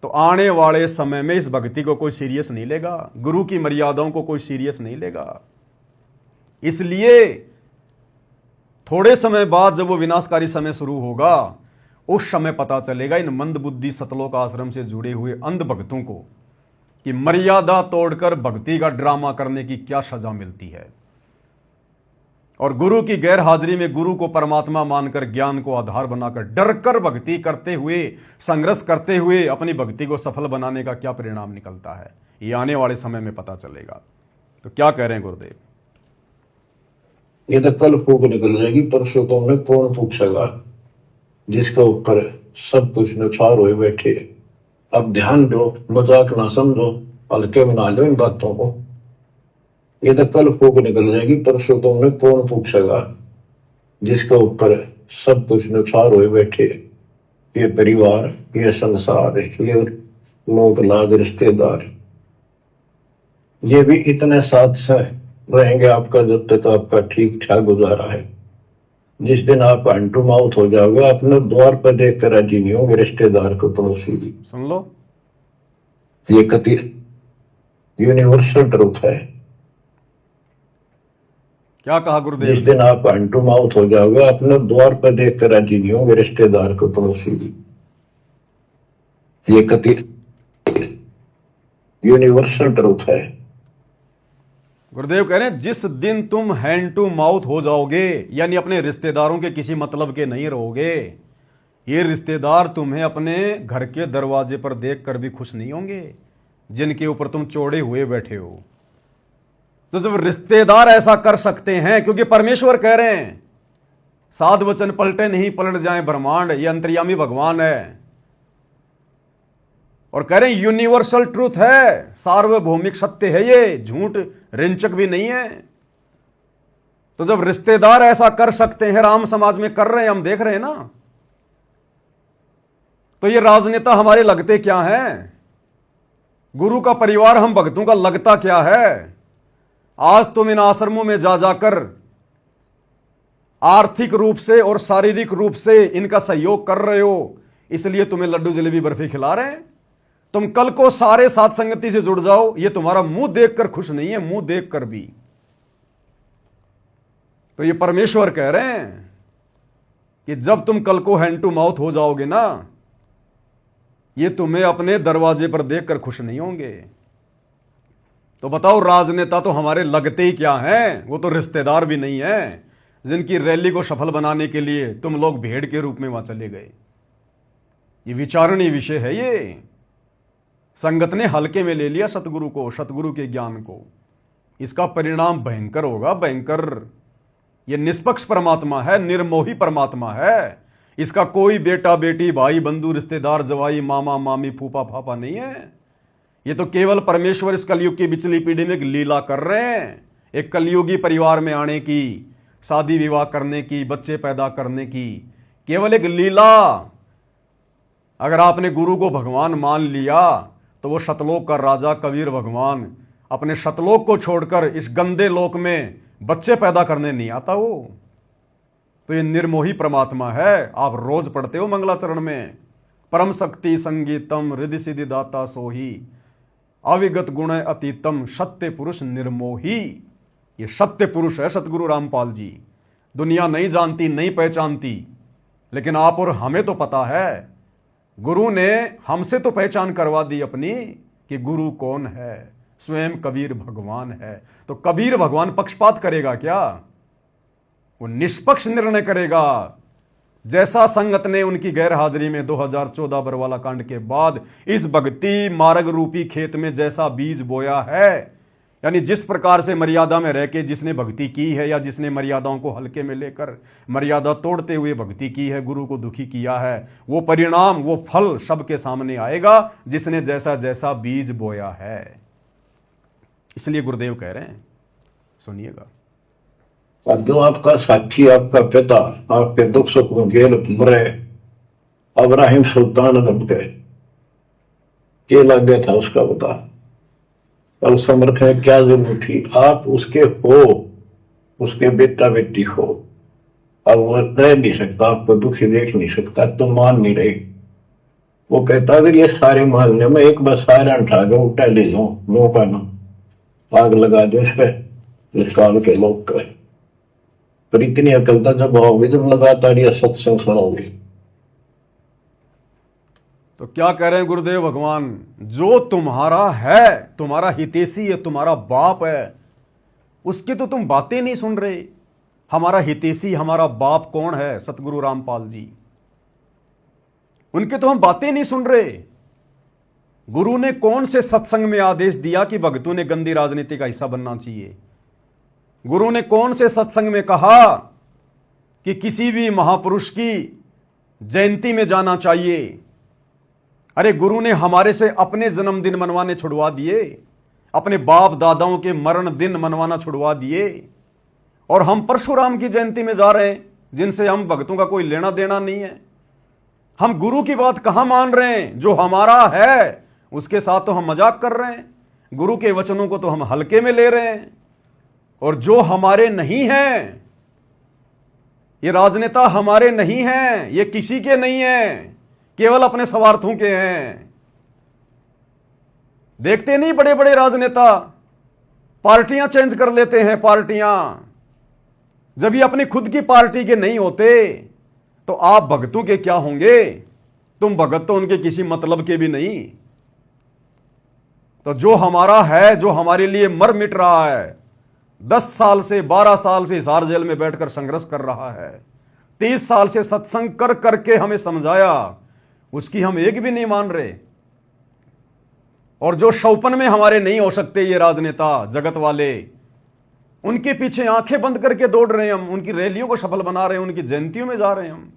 तो आने वाले समय में इस भक्ति को कोई सीरियस नहीं लेगा, गुरु की मर्यादाओं को कोई सीरियस नहीं लेगा। इसलिए थोड़े समय बाद जब वो विनाशकारी समय शुरू होगा, उस समय पता चलेगा इन मंदबुद्धि सतलोक आश्रम से जुड़े हुए अंध भक्तों को कि मर्यादा तोड़कर भक्ति का ड्रामा करने की क्या सजा मिलती है। और गुरु की गैर हाजिरी में गुरु को परमात्मा मानकर, ज्ञान को आधार बनाकर, डरकर भक्ति करते हुए, संघर्ष करते हुए अपनी भक्ति को सफल बनाने का क्या परिणाम निकलता है, ये आने वाले समय में पता चलेगा। तो क्या कह रहे हैं गुरुदेव? ये तो कल फूक निकल जाएगी, परसों तो हमें कौन पूछेगा, जिसके ऊपर सब कुछ नुकसान हुए बैठे। अब ध्यान दो, मजाक ना समझो, हल्के में ना लो इन बातों को। ये तो कल फूक निकल जाएगी, परसों तो हमें कौन पूछेगा, जिसके ऊपर सब कुछ नुकसान हुए बैठे। ये परिवार, ये संसार, ये लोग लाग रिश्तेदार, ये भी इतने साथ से रहेंगे आपका जब तक आपका ठीक ठाक गुजारा है। जिस दिन आप हैंड टू माउथ हो जाओगे, अपने द्वार पर देख कर राजी नहीं होंगे रिश्तेदार को, पड़ोसी भी। सुन लो, ये कति यूनिवर्सल ट्रूथ है। क्या कहा जिस गुरुदेव? दिन आप हैंड टू माउथ हो जाओगे, अपने द्वार पर देख कर राजी नहीं होंगे रिश्तेदार को, पड़ोसी भी। ये कति यूनिवर्सल ट्रूथ है। गुरुदेव कह रहे हैं जिस दिन तुम हैंड टू माउथ हो जाओगे, यानी अपने रिश्तेदारों के किसी मतलब के नहीं रहोगे, ये रिश्तेदार तुम्हें अपने घर के दरवाजे पर देखकर भी खुश नहीं होंगे जिनके ऊपर तुम चौड़े हुए बैठे हो। तो जब रिश्तेदार ऐसा कर सकते हैं, क्योंकि परमेश्वर कह रहे हैं साध वचन पलटे नहीं पलट जाए ब्रह्मांड, ये अंतर्यामी भगवान है और कह रहे हैं यूनिवर्सल ट्रूथ है, सार्वभौमिक सत्य है, ये झूठ रिंचक भी नहीं है। तो जब रिश्तेदार ऐसा कर सकते हैं, राम समाज में कर रहे हैं, हम देख रहे हैं ना, तो ये राजनेता हमारे लगते क्या हैं? गुरु का परिवार हम भक्तों का लगता क्या है? आज तुम इन आश्रमों में जा जाकर आर्थिक रूप से और शारीरिक रूप से इनका सहयोग कर रहे हो, इसलिए तुम्हें लड्डू जलेबी बर्फी खिला रहे हैं। तुम कल को सारे साथ संगति से जुड़ जाओ, ये तुम्हारा मुंह देखकर खुश नहीं है, मुंह देखकर भी। तो ये परमेश्वर कह रहे हैं कि जब तुम कल को हैंड टू माउथ हो जाओगे ना, ये तुम्हें अपने दरवाजे पर देखकर खुश नहीं होंगे। तो बताओ, राजनेता तो हमारे लगते ही क्या हैं? वो तो रिश्तेदार भी नहीं है जिनकी रैली को सफल बनाने के लिए तुम लोग भेड़ के रूप में वहां चले गए। ये विचारणीय विषय है। ये संगत ने हल्के में ले लिया सतगुरु को, सतगुरु के ज्ञान को। इसका परिणाम भयंकर होगा, भयंकर। ये निष्पक्ष परमात्मा है, निर्मोही परमात्मा है। इसका कोई बेटा बेटी भाई बंधु रिश्तेदार जवाई मामा मामी फूफा फाफा नहीं है। ये तो केवल परमेश्वर इस कलयुग की बिचली पीढ़ी में एक लीला कर रहे हैं, एक कलयुगी परिवार में आने की, शादी विवाह करने की, बच्चे पैदा करने की, केवल एक लीला। अगर आपने गुरु को भगवान मान लिया तो वो सतलोक का राजा कबीर भगवान अपने सतलोक को छोड़कर इस गंदे लोक में बच्चे पैदा करने नहीं आता वो। तो ये निर्मोही परमात्मा है। आप रोज पढ़ते हो मंगलाचरण में, परम शक्ति संगीतम रिद्धि सिद्धि दाता सोही अविगत गुण अतीतम सत्य पुरुष निर्मोही। ये सत्य पुरुष है सतगुरु रामपाल जी। दुनिया नहीं जानती, नहीं पहचानती, लेकिन आप और हमें तो पता है। गुरु ने हमसे तो पहचान करवा दी अपनी कि गुरु कौन है, स्वयं कबीर भगवान है। तो कबीर भगवान पक्षपात करेगा क्या? वो निष्पक्ष निर्णय करेगा। जैसा संगत ने उनकी गैर हाजिरी में 2014 बरवाला कांड के बाद इस भक्ति मार्ग रूपी खेत में जैसा बीज बोया है, यानी जिस प्रकार से मर्यादा में रह के जिसने भक्ति की है, या जिसने मर्यादाओं को हल्के में लेकर मर्यादा तोड़ते हुए भक्ति की है, गुरु को दुखी किया है, वो परिणाम, वो फल सबके सामने आएगा जिसने जैसा जैसा बीज बोया है। इसलिए गुरुदेव कह रहे हैं, सुनिएगा। अब जो आपका साथी, आपका पिता, आपके दुख सुख में गेल मरे, अब्राहिम सुल्तान रब गए, क्या लग गया था उसका बता। और समर्थ है, क्या जरूरत थी? आप उसके हो, उसके बेटा बेटी हो। अब वो रह नहीं सकता, आपको दुखी देख नहीं सकता, तो मान नहीं रही। वो कहता अगर ये सारे मोहल्ले में एक बार सारे उठा के उल्टा ले जाऊं, मौका ना आग लगा दो इस पे, इस काल के लोग का। पर इतनी अकलता जब आओगे, जब लगातार ये सत्संग सुनोगे। तो क्या कह रहे हैं गुरुदेव भगवान? जो तुम्हारा है, तुम्हारा हितैषी है, तुम्हारा बाप है, उसकी तो तुम बातें नहीं सुन रहे। हमारा हितैषी, हमारा बाप कौन है? सतगुरु रामपाल जी। उनके तो हम बातें नहीं सुन रहे। गुरु ने कौन से सत्संग में आदेश दिया कि भक्तों ने गंदी राजनीति का हिस्सा बनना चाहिए? गुरु ने कौन से सत्संग में कहा कि किसी भी महापुरुष की जयंती में जाना चाहिए? अरे गुरु ने हमारे से अपने जन्मदिन मनवाने छुड़वा दिए, अपने बाप दादाओं के मरण दिन मनवाना छुड़वा दिए, और हम परशुराम की जयंती में जा रहे हैं। जिनसे हम भक्तों का कोई लेना देना नहीं है। हम गुरु की बात कहां मान रहे हैं? जो हमारा है उसके साथ तो हम मजाक कर रहे हैं, गुरु के वचनों को तो हम हल्के में ले रहे हैं। और जो हमारे नहीं हैं, ये राजनेता हमारे नहीं हैं, ये किसी के नहीं हैं, केवल अपने स्वार्थों के हैं। देखते नहीं बड़े बड़े राजनेता पार्टियां चेंज कर लेते हैं, पार्टियां। जब ये अपनी खुद की पार्टी के नहीं होते तो आप भगतों के क्या होंगे? तुम भगत तो उनके किसी मतलब के भी नहीं। तो जो हमारा है, जो हमारे लिए मर मिट रहा है, 10 साल से 12 साल से हिसार जेल में बैठकर संघर्ष कर रहा है, 30 साल से सत्संग कर करके हमें समझाया, उसकी हम एक भी नहीं मान रहे। और जो शौपन में हमारे नहीं हो सकते ये राजनेता जगत वाले, उनके पीछे आंखें बंद करके दौड़ रहे हैं हम, उनकी रैलियों को सफल बना रहे हैं, उनकी जयंतियों में जा रहे हैं हम।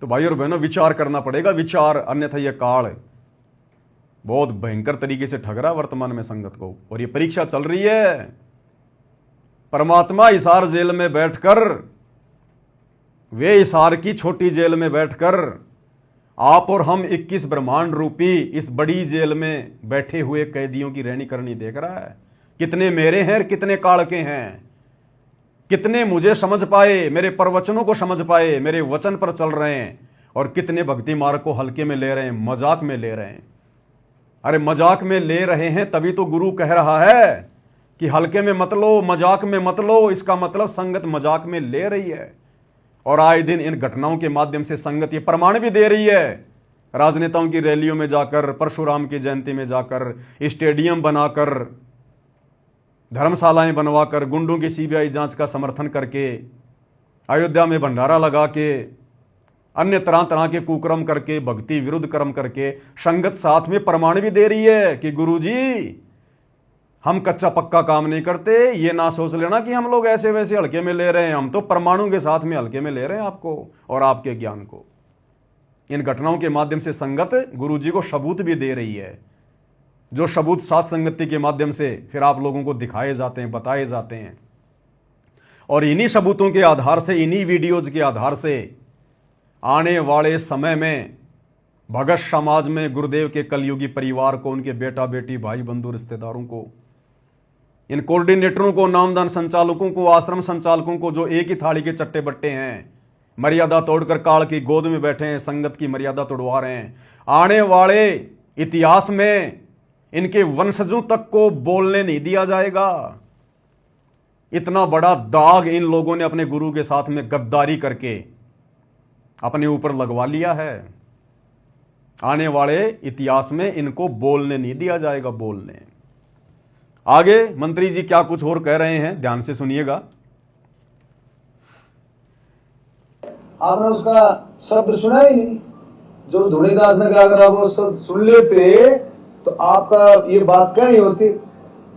तो भाई और बहनों, विचार करना पड़ेगा, विचार, अन्यथा यह काल बहुत भयंकर तरीके से ठग रहा है वर्तमान में संगत को। और ये परीक्षा चल रही है। परमात्मा हिसार जेल में बैठकर, वे हिसार की छोटी जेल में बैठकर आप और हम 21 ब्रह्मांड रूपी इस बड़ी जेल में बैठे हुए कैदियों की रहनी करनी देख रहा है। कितने मेरे हैं, कितने काल के हैं, कितने मुझे समझ पाए, मेरे प्रवचनों को समझ पाए, मेरे वचन पर चल रहे हैं, और कितने भक्ति मार्ग को हल्के में ले रहे हैं, मजाक में ले रहे हैं। अरे मजाक में ले रहे हैं तभी तो गुरु कह रहा है कि हल्के में मत लो, मजाक में मत लो। इसका मतलब संगत मजाक में ले रही है। और आए दिन इन घटनाओं के माध्यम से संगत ये प्रमाण भी दे रही है। राजनेताओं की रैलियों में जाकर, परशुराम की जयंती में जाकर, स्टेडियम बनाकर, धर्मशालाएं बनवाकर, गुंडों की सीबीआई जांच का समर्थन करके, अयोध्या में भंडारा लगा के, अन्य तरह तरह के कुकर्म करके, भक्ति विरुद्ध कर्म करके, संगत साथ में प्रमाण भी दे रही है कि गुरुजी हम कच्चा पक्का काम नहीं करते। ये ना सोच लेना कि हम लोग ऐसे वैसे हल्के में ले रहे हैं, हम तो परमाणु के साथ में हल्के में ले रहे हैं आपको और आपके ज्ञान को। इन घटनाओं के माध्यम से संगत गुरुजी को सबूत भी दे रही है, जो सबूत सात संगति के माध्यम से फिर आप लोगों को दिखाए जाते हैं, बताए जाते हैं। और इन्हीं सबूतों के आधार से, इन्हीं वीडियोज के आधार से आने वाले समय में भगत समाज में गुरुदेव के कलयुगी परिवार को, उनके बेटा बेटी, भाई बंधु, रिश्तेदारों को, इन कोऑर्डिनेटरों को, नामदान संचालकों को, आश्रम संचालकों को, जो एक ही थाली के चट्टे बट्टे हैं, मर्यादा तोड़कर काल की गोद में बैठे हैं, संगत की मर्यादा तोड़वा रहे हैं, आने वाले इतिहास में इनके वंशजों तक को बोलने नहीं दिया जाएगा। इतना बड़ा दाग इन लोगों ने अपने गुरु के साथ में गद्दारी करके अपने ऊपर लगवा लिया है। आने वाले इतिहास में इनको बोलने नहीं दिया जाएगा। बोलने आगे मंत्री जी क्या कुछ और कह रहे हैं, ध्यान से सुनिएगा। आपने उसका शब्द सुना ही नहीं जो धुनीदास ने कहा। अगर आप वो शब्द सुन लेते तो आपका ये बात कहनी होती,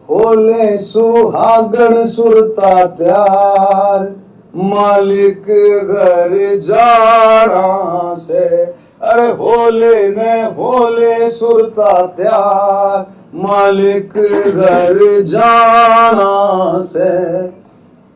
होले सुहागण सुरता त्यार, मालिक घर जाना से। अरे होले ने होले सुरता त्यार, मालिक घर जाना से।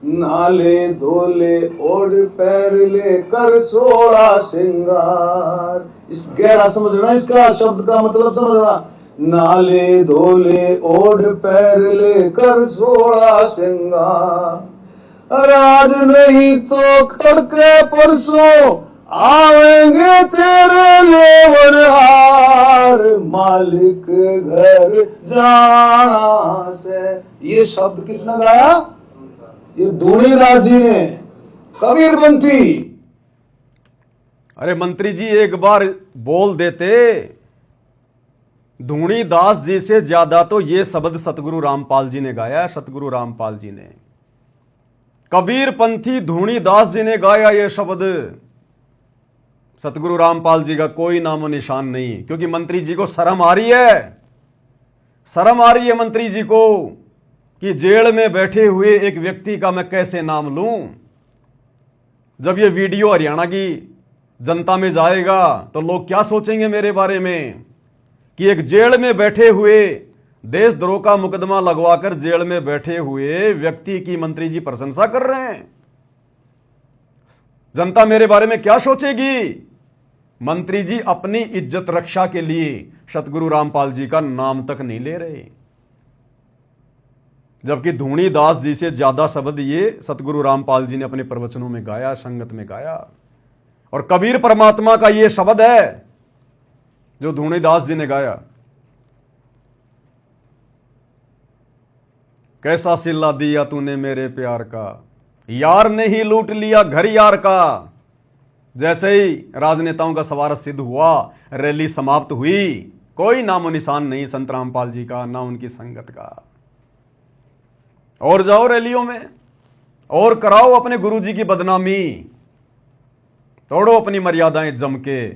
नाले धोले ओढ़ पैर ले कर सोड़ा सिंगार। इस गहरा समझना, इसका शब्द का मतलब समझना। नाले धोले ओढ़ पैर ले कर सोड़ा सिंगार। राज नहीं तो खड़के परसों आवेंगे तेरे लेवनहार, मालिक घर जाना से। ये शब्द किसने गाया? ये धुनीदास जी ने, कबीरपंथी। अरे मंत्री जी एक बार बोल देते। धुनीदास जी से ज्यादा तो ये शब्द सतगुरु रामपाल जी ने गाया है। सतगुरु रामपाल जी ने, कबीरपंथी धुनीदास जी ने गाया ये शब्द। सतगुरु रामपाल जी का कोई नामो निशान नहीं, क्योंकि मंत्री जी को शर्म आ रही है। शर्म आ रही है मंत्री जी को कि जेल में बैठे हुए एक व्यक्ति का मैं कैसे नाम लूं। जब ये वीडियो हरियाणा की जनता में जाएगा तो लोग क्या सोचेंगे मेरे बारे में, कि एक जेल में बैठे हुए, देशद्रोह का मुकदमा लगवाकर जेल में बैठे हुए व्यक्ति की मंत्री जी प्रशंसा कर रहे हैं। जनता मेरे बारे में क्या सोचेगी? मंत्री जी अपनी इज्जत रक्षा के लिए सतगुरु रामपाल जी का नाम तक नहीं ले रहे, जबकि धूणी दास जी से ज्यादा शब्द ये सतगुरु रामपाल जी ने अपने प्रवचनों में गाया, संगत में गाया। और कबीर परमात्मा का ये शब्द है जो धूणी दास जी ने गाया, कैसा सिला दिया तूने मेरे प्यार का, यार ने ही लूट लिया घर यार का। जैसे ही राजनेताओं का सवार सिद्ध हुआ, रैली समाप्त हुई, कोई नामो निशान नहीं संत रामपाल जी का, ना उनकी संगत का। और जाओ रैलियों में और कराओ अपने गुरु जी की बदनामी, तोड़ो अपनी मर्यादाएं जम के।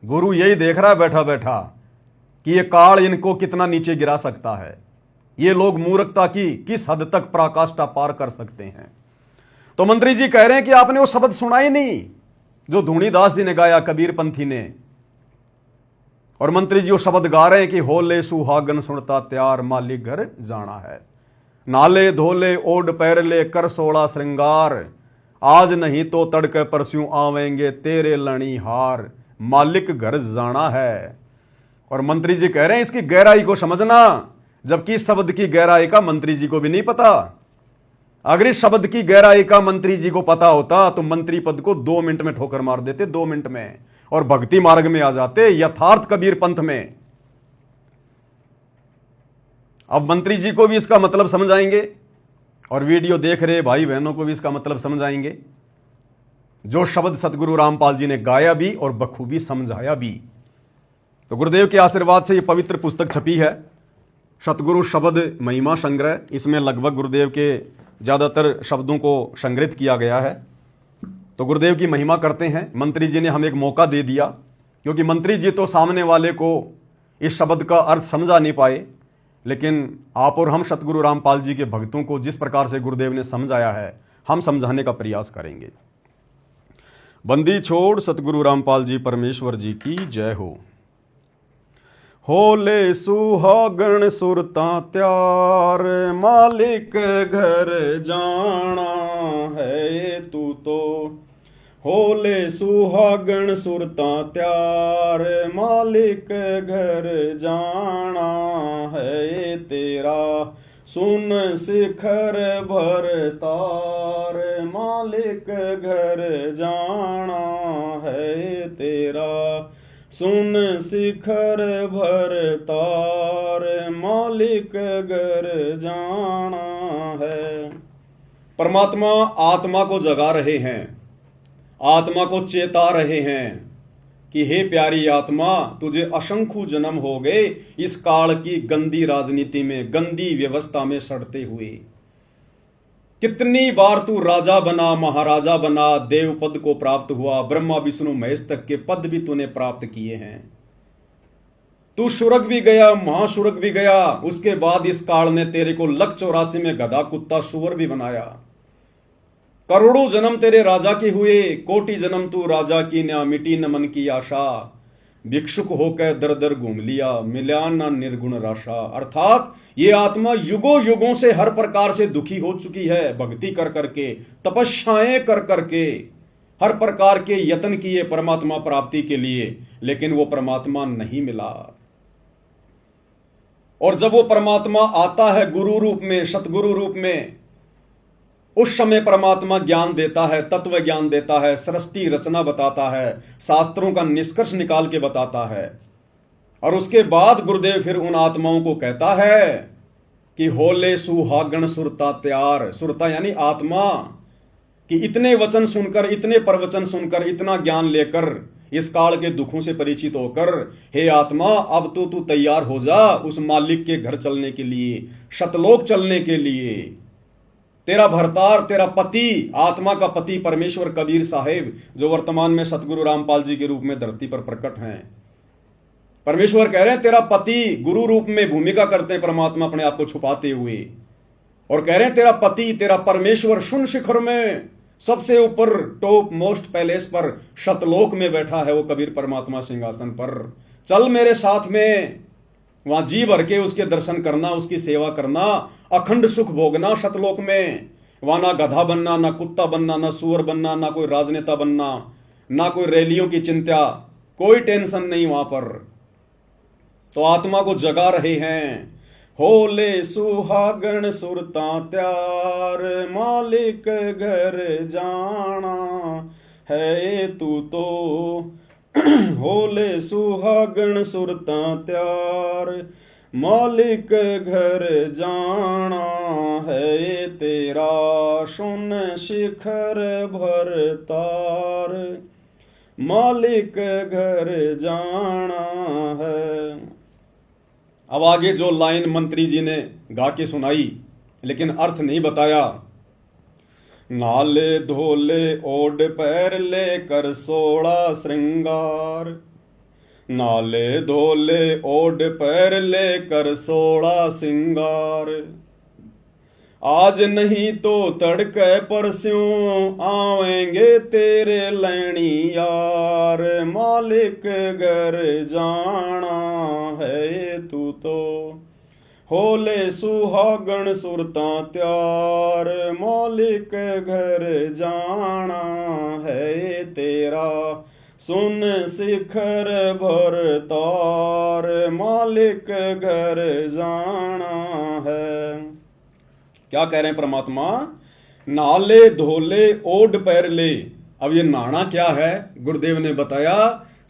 गुरु यही देख रहा है बैठा बैठा कि ये काल इनको कितना नीचे गिरा सकता है, ये लोग मूर्खता की किस हद तक पराकाष्ठा पार कर सकते हैं। तो मंत्री जी कह रहे हैं कि आपने वो शब्द सुना ही नहीं जो धूणी दास जी ने गाया, कबीर पंथी ने। और मंत्री जी वो शब्द गा रहे हैं कि होले सुहागन सुनता त्यार मालिक घर जाना है, नाले धोले ओढ़ पैरले कर सोड़ा श्रृंगार, आज नहीं तो तड़के परस्यों आवेंगे तेरे लणी हार, मालिक घर जाना है। और मंत्री जी कह रहे हैं इसकी गहराई को समझना, जबकि इस शब्द की गहराई का मंत्री जी को भी नहीं पता। अगर इस शब्द की गहराई का मंत्री जी को पता होता तो मंत्री पद को 2 मिनट में ठोकर मार देते, 2 मिनट में, और भक्ति मार्ग में आ जाते, यथार्थ कबीर पंथ में। अब मंत्री जी को भी इसका मतलब समझाएंगे और वीडियो देख रहे भाई बहनों को भी इसका मतलब समझाएंगे, जो शब्द सतगुरु रामपाल जी ने गाया भी और बखूबी समझाया भी। तो गुरुदेव के आशीर्वाद से ये पवित्र पुस्तक छपी है, सतगुरु शब्द महिमा संग्रह। इसमें लगभग गुरुदेव के ज़्यादातर शब्दों को संग्रहित किया गया है। तो गुरुदेव की महिमा करते हैं। मंत्री जी ने हमें एक मौका दे दिया, क्योंकि मंत्री जी तो सामने वाले को इस शब्द का अर्थ समझा नहीं पाए, लेकिन आप और हम सतगुरु रामपाल जी के भक्तों को जिस प्रकार से गुरुदेव ने समझाया है, हम समझाने का प्रयास करेंगे। बंदी छोड़ सतगुरु रामपाल जी परमेश्वर जी की जय हो। होले सुहागण सुरता त्यार मालिक घर जाना है तू तो, होले सुहागण सुरता त्यार मालिक घर जाना है तेरा, सुन शिखर भर तार मालिक घर जाना है तेरा, सुन शिखर भर तार मालिक घर जाना है। परमात्मा आत्मा को जगा रहे हैं, आत्मा को चेता रहे हैं कि हे प्यारी आत्मा, तुझे असंख्य जन्म हो गए इस काल की गंदी राजनीति में, गंदी व्यवस्था में सड़ते हुए। कितनी बार तू राजा बना, महाराजा बना, देव पद को प्राप्त हुआ, ब्रह्मा विष्णु महेश तक के पद भी तूने प्राप्त किए हैं। तू सुरग भी गया, महासुरग भी गया। उसके बाद इस काल ने तेरे को 184 में गधा कुत्ता सुअर भी बनाया। करोड़ों जन्म तेरे राजा के हुए, कोटि जन्म तू राजा की ना मिटी न मन की आशा, भिक्षुक होकर दर दर घूम लिया, मिला ना निर्गुण राशा। अर्थात ये आत्मा युगों युगों से हर प्रकार से दुखी हो चुकी है, भक्ति कर करके, तपस्याएं कर करके, हर प्रकार के यत्न किए परमात्मा प्राप्ति के लिए, लेकिन वो परमात्मा नहीं मिला। और जब वो परमात्मा आता है गुरु रूप में, सतगुरु रूप में, उस समय परमात्मा ज्ञान देता है, तत्व ज्ञान देता है, सृष्टि रचना बताता है, शास्त्रों का निष्कर्ष निकाल के बताता है। और उसके बाद गुरुदेव फिर उन आत्माओं को कहता है कि होले सुहागण सुरता त्यार। सुरता यानी आत्मा, कि इतने वचन सुनकर, इतने प्रवचन सुनकर, इतना ज्ञान लेकर, इस काल के दुखों से परिचित होकर, हे आत्मा अब तो तू तैयार हो जा उस मालिक के घर चलने के लिए, शतलोक चलने के लिए। तेरा भरतार, तेरा पति, आत्मा का पति परमेश्वर कबीर साहेब, जो वर्तमान में सतगुरु रामपाल जी के रूप में धरती पर प्रकट हैं, परमेश्वर कह रहे हैं तेरा पति गुरु रूप में भूमिका करते हैं परमात्मा अपने आप को छुपाते हुए, और कह रहे हैं तेरा पति, तेरा परमेश्वर शून्य शिखर में सबसे ऊपर टॉप मोस्ट पैलेस पर शतलोक में बैठा है वो कबीर परमात्मा सिंहासन पर। चल मेरे साथ में, वहां जी भर के उसके दर्शन करना, उसकी सेवा करना, अखंड सुख भोगना शतलोक में। वहां ना गधा बनना, ना कुत्ता बनना, ना सुअर बनना, ना कोई राजनेता बनना, ना कोई रैलियों की चिंता, कोई टेंशन नहीं वहां पर। तो आत्मा को जगा रहे हैं। होले सुहागण सुरता त्यार, मालिक घर जाना है तू तो। होले सुहागण सुरता त्यार, मालिक घर जाना है तेरा। सुन शिखर भर तार, मालिक घर जाना है। अब आगे जो लाइन मंत्री जी ने गा के सुनाई, लेकिन अर्थ नहीं बताया। नाले धोले ओड पैर लेकर 16 श्रृंगार, नाले धोले ओड पैर लेकर 16 श्रृंगार। आज नहीं तो तड़के परस्यों आवेंगे तेरे लैनी यार, मालिक घर जाना है तू तो। होले सुहागण सुरता त्यार, मालिक घर जाना है तेरा। सुन शिखर भर तार, मालिक घर जाना है। क्या कह रहे हैं परमात्मा? नाले धोले ओड पैर ले। अब ये नहाना क्या है? गुरुदेव ने बताया,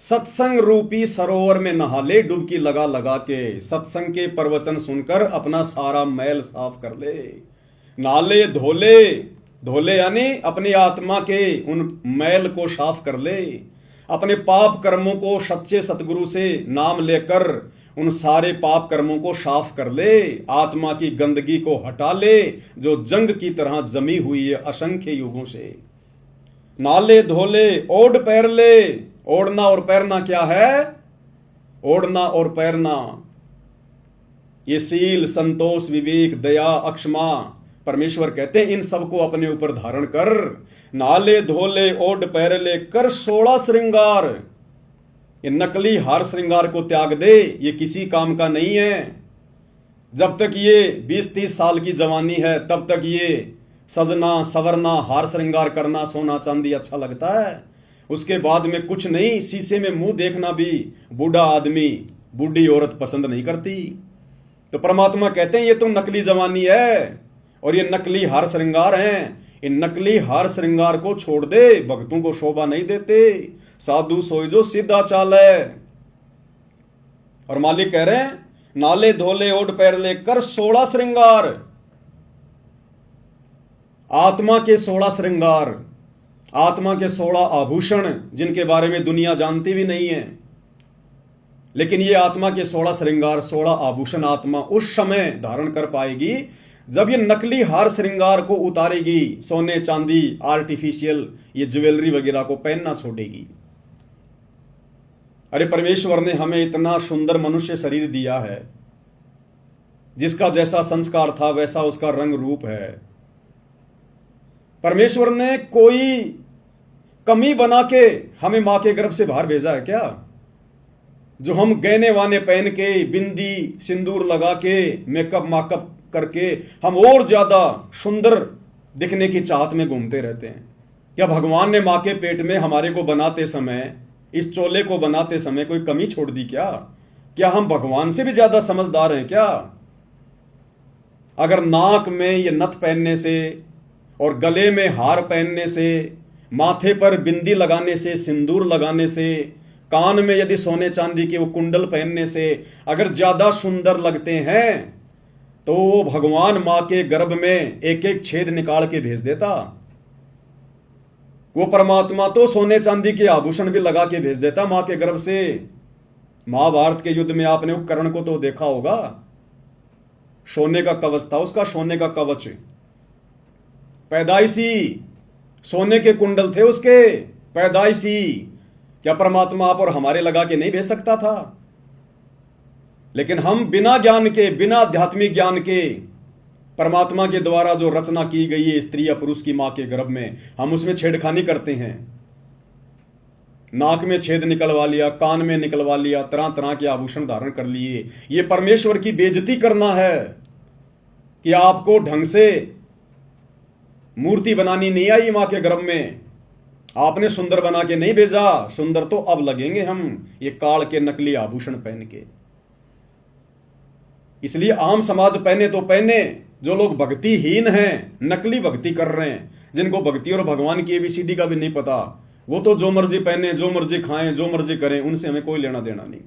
सत्संग रूपी सरोवर में नहा ले, डुबकी लगा लगा के। सत्संग के प्रवचन सुनकर अपना सारा मैल साफ कर ले। नाले धोले, धोले यानी अपनी आत्मा के उन मैल को साफ कर ले। अपने पाप कर्मों को सच्चे सतगुरु से नाम लेकर उन सारे पाप कर्मों को साफ कर ले। आत्मा की गंदगी को हटा ले जो जंग की तरह जमी हुई है असंख्य युगों से। नाले धोले ओढ़ पैर ले। ओढ़ना और पैरना क्या है? ओढ़ना और पैरना ये सील, संतोष, विवेक, दया, अक्षमा, परमेश्वर कहते हैं इन सबको अपने ऊपर धारण कर। नाले धोले ओढ़ पैर ले कर 16 श्रृंगार। ये नकली हार श्रृंगार को त्याग दे, ये किसी काम का नहीं है। जब तक ये 20-30 साल की जवानी है तब तक ये सजना सवरना, हार श्रृंगार करना, सोना चांदी अच्छा लगता है। उसके बाद में कुछ नहीं। शीशे में मुंह देखना भी बूढ़ा आदमी, बूढ़ी औरत पसंद नहीं करती। तो परमात्मा कहते हैं ये तो नकली जवानी है और ये नकली हार श्रृंगार हैं। इन नकली हार श्रृंगार को छोड़ दे, भक्तों को शोभा नहीं देते। साधु सोई जो सीधा चाल है। और मालिक कह रहे हैं नाले धोले ओढ़ पैर लेकर 16 श्रृंगार। आत्मा के 16 श्रृंगार, आत्मा के 16 आभूषण जिनके बारे में दुनिया जानती भी नहीं है। लेकिन ये आत्मा के 16 श्रृंगार, 16 आभूषण आत्मा उस समय धारण कर पाएगी जब ये नकली हार श्रृंगार को उतारेगी। सोने चांदी, आर्टिफिशियल ये ज्वेलरी वगैरह को पहनना छोड़ेगी। अरे परमेश्वर ने हमें इतना सुंदर मनुष्य शरीर दिया है, जिसका जैसा संस्कार था वैसा उसका रंग रूप है। परमेश्वर ने कोई कमी बना के हमें मां के गर्भ से बाहर भेजा है क्या? जो हम गहने वाने पहन के, बिंदी सिंदूर लगा के, मेकअप माकअप करके हम और ज्यादा सुंदर दिखने की चाहत में घूमते रहते हैं। क्या भगवान ने मां के पेट में हमारे को बनाते समय, इस चोले को बनाते समय कोई कमी छोड़ दी क्या? क्या हम भगवान से भी ज्यादा समझदार हैं क्या? अगर नाक में ये नथ पहनने से और गले में हार पहनने से, माथे पर बिंदी लगाने से, सिंदूर लगाने से, कान में यदि सोने चांदी के वो कुंडल पहनने से अगर ज्यादा सुंदर लगते हैं तो वो भगवान मां के गर्भ में एक एक छेद निकाल के भेज देता। वो परमात्मा तो सोने चांदी के आभूषण भी लगा के भेज देता मां के गर्भ से। महाभारत के युद्ध में आपने उपकरण को तो देखा होगा, सोने का कवच था उसका, सोने का कवच, पैदाइशी सोने के कुंडल थे उसके, पैदाइशी। क्या परमात्मा आप और हमारे लगा के नहीं भेज सकता था? लेकिन हम बिना ज्ञान के, बिना आध्यात्मिक ज्ञान के, परमात्मा के द्वारा जो रचना की गई है स्त्री या पुरुष की मां के गर्भ में, हम उसमें छेड़खानी करते हैं। नाक में छेद निकलवा लिया, कान में निकलवा लिया, तरह तरह के आभूषण धारण कर लिए। ये परमेश्वर की बेइज्जती करना है कि आपको ढंग से मूर्ति बनानी नहीं आई मां के गर्भ में, आपने सुंदर बना के नहीं भेजा, सुंदर तो अब लगेंगे हम ये काल के नकली आभूषण पहन के। इसलिए आम समाज पहने तो पहने, जो लोग भक्तिहीन हैं, नकली भक्ति कर रहे हैं, जिनको भक्ति और भगवान की एबीसीडी का भी नहीं पता, वो तो जो मर्जी पहने, जो मर्जी खाएं, जो मर्जी करें, उनसे हमें कोई लेना देना नहीं।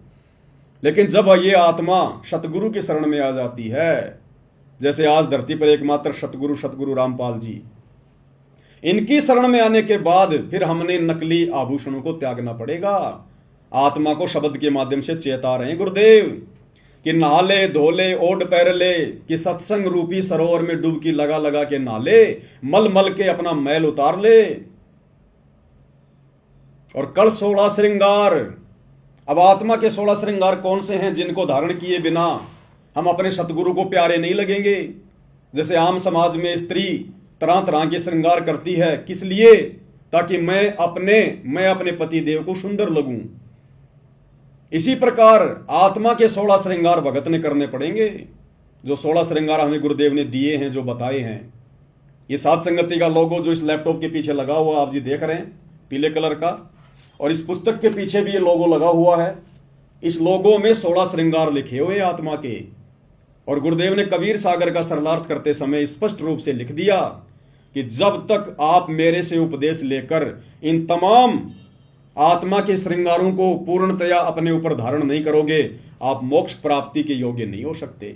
लेकिन जब ये आत्मा सतगुरु की शरण में आ जाती है, जैसे आज धरती पर एकमात्र सतगुरु रामपाल जी, इनकी शरण में आने के बाद फिर हमने नकली आभूषणों को त्यागना पड़ेगा। आत्मा को शब्द के माध्यम से चेता रहे गुरुदेव कि नहाले धोले ओढ़ पैर ले, कि सत्संग रूपी सरोवर में डुबकी लगा लगा के नहाले, मल मल के अपना मैल उतार ले। और कल 16 श्रृंगार, अब आत्मा के 16 श्रृंगार कौन से हैं जिनको धारण किए बिना हम अपने सतगुरु को प्यारे नहीं लगेंगे। जैसे आम समाज में स्त्री तरह तरह के श्रृंगार करती है, किस लिए? ताकि मैं अपने पति देव को सुंदर लगूं। इसी प्रकार आत्मा के 16 श्रृंगार भगत ने करने पड़ेंगे, जो 16 श्रृंगार हमें गुरुदेव ने दिए हैं, जो बताए हैं। ये सात संगति का लोगो जो इस लैपटॉप के पीछे लगा हुआ आप जी देख रहे हैं, पीले कलर का, और इस पुस्तक के पीछे भी ये लोगो लगा हुआ है। इस लोगो में 16 श्रृंगार लिखे हुए आत्मा के। और गुरुदेव ने कबीर सागर का सरलार्थ करते समय स्पष्ट रूप से लिख दिया कि जब तक आप मेरे से उपदेश लेकर इन तमाम आत्मा के श्रृंगारों को पूर्णतया अपने ऊपर धारण नहीं करोगे, आप मोक्ष प्राप्ति के योग्य नहीं हो सकते।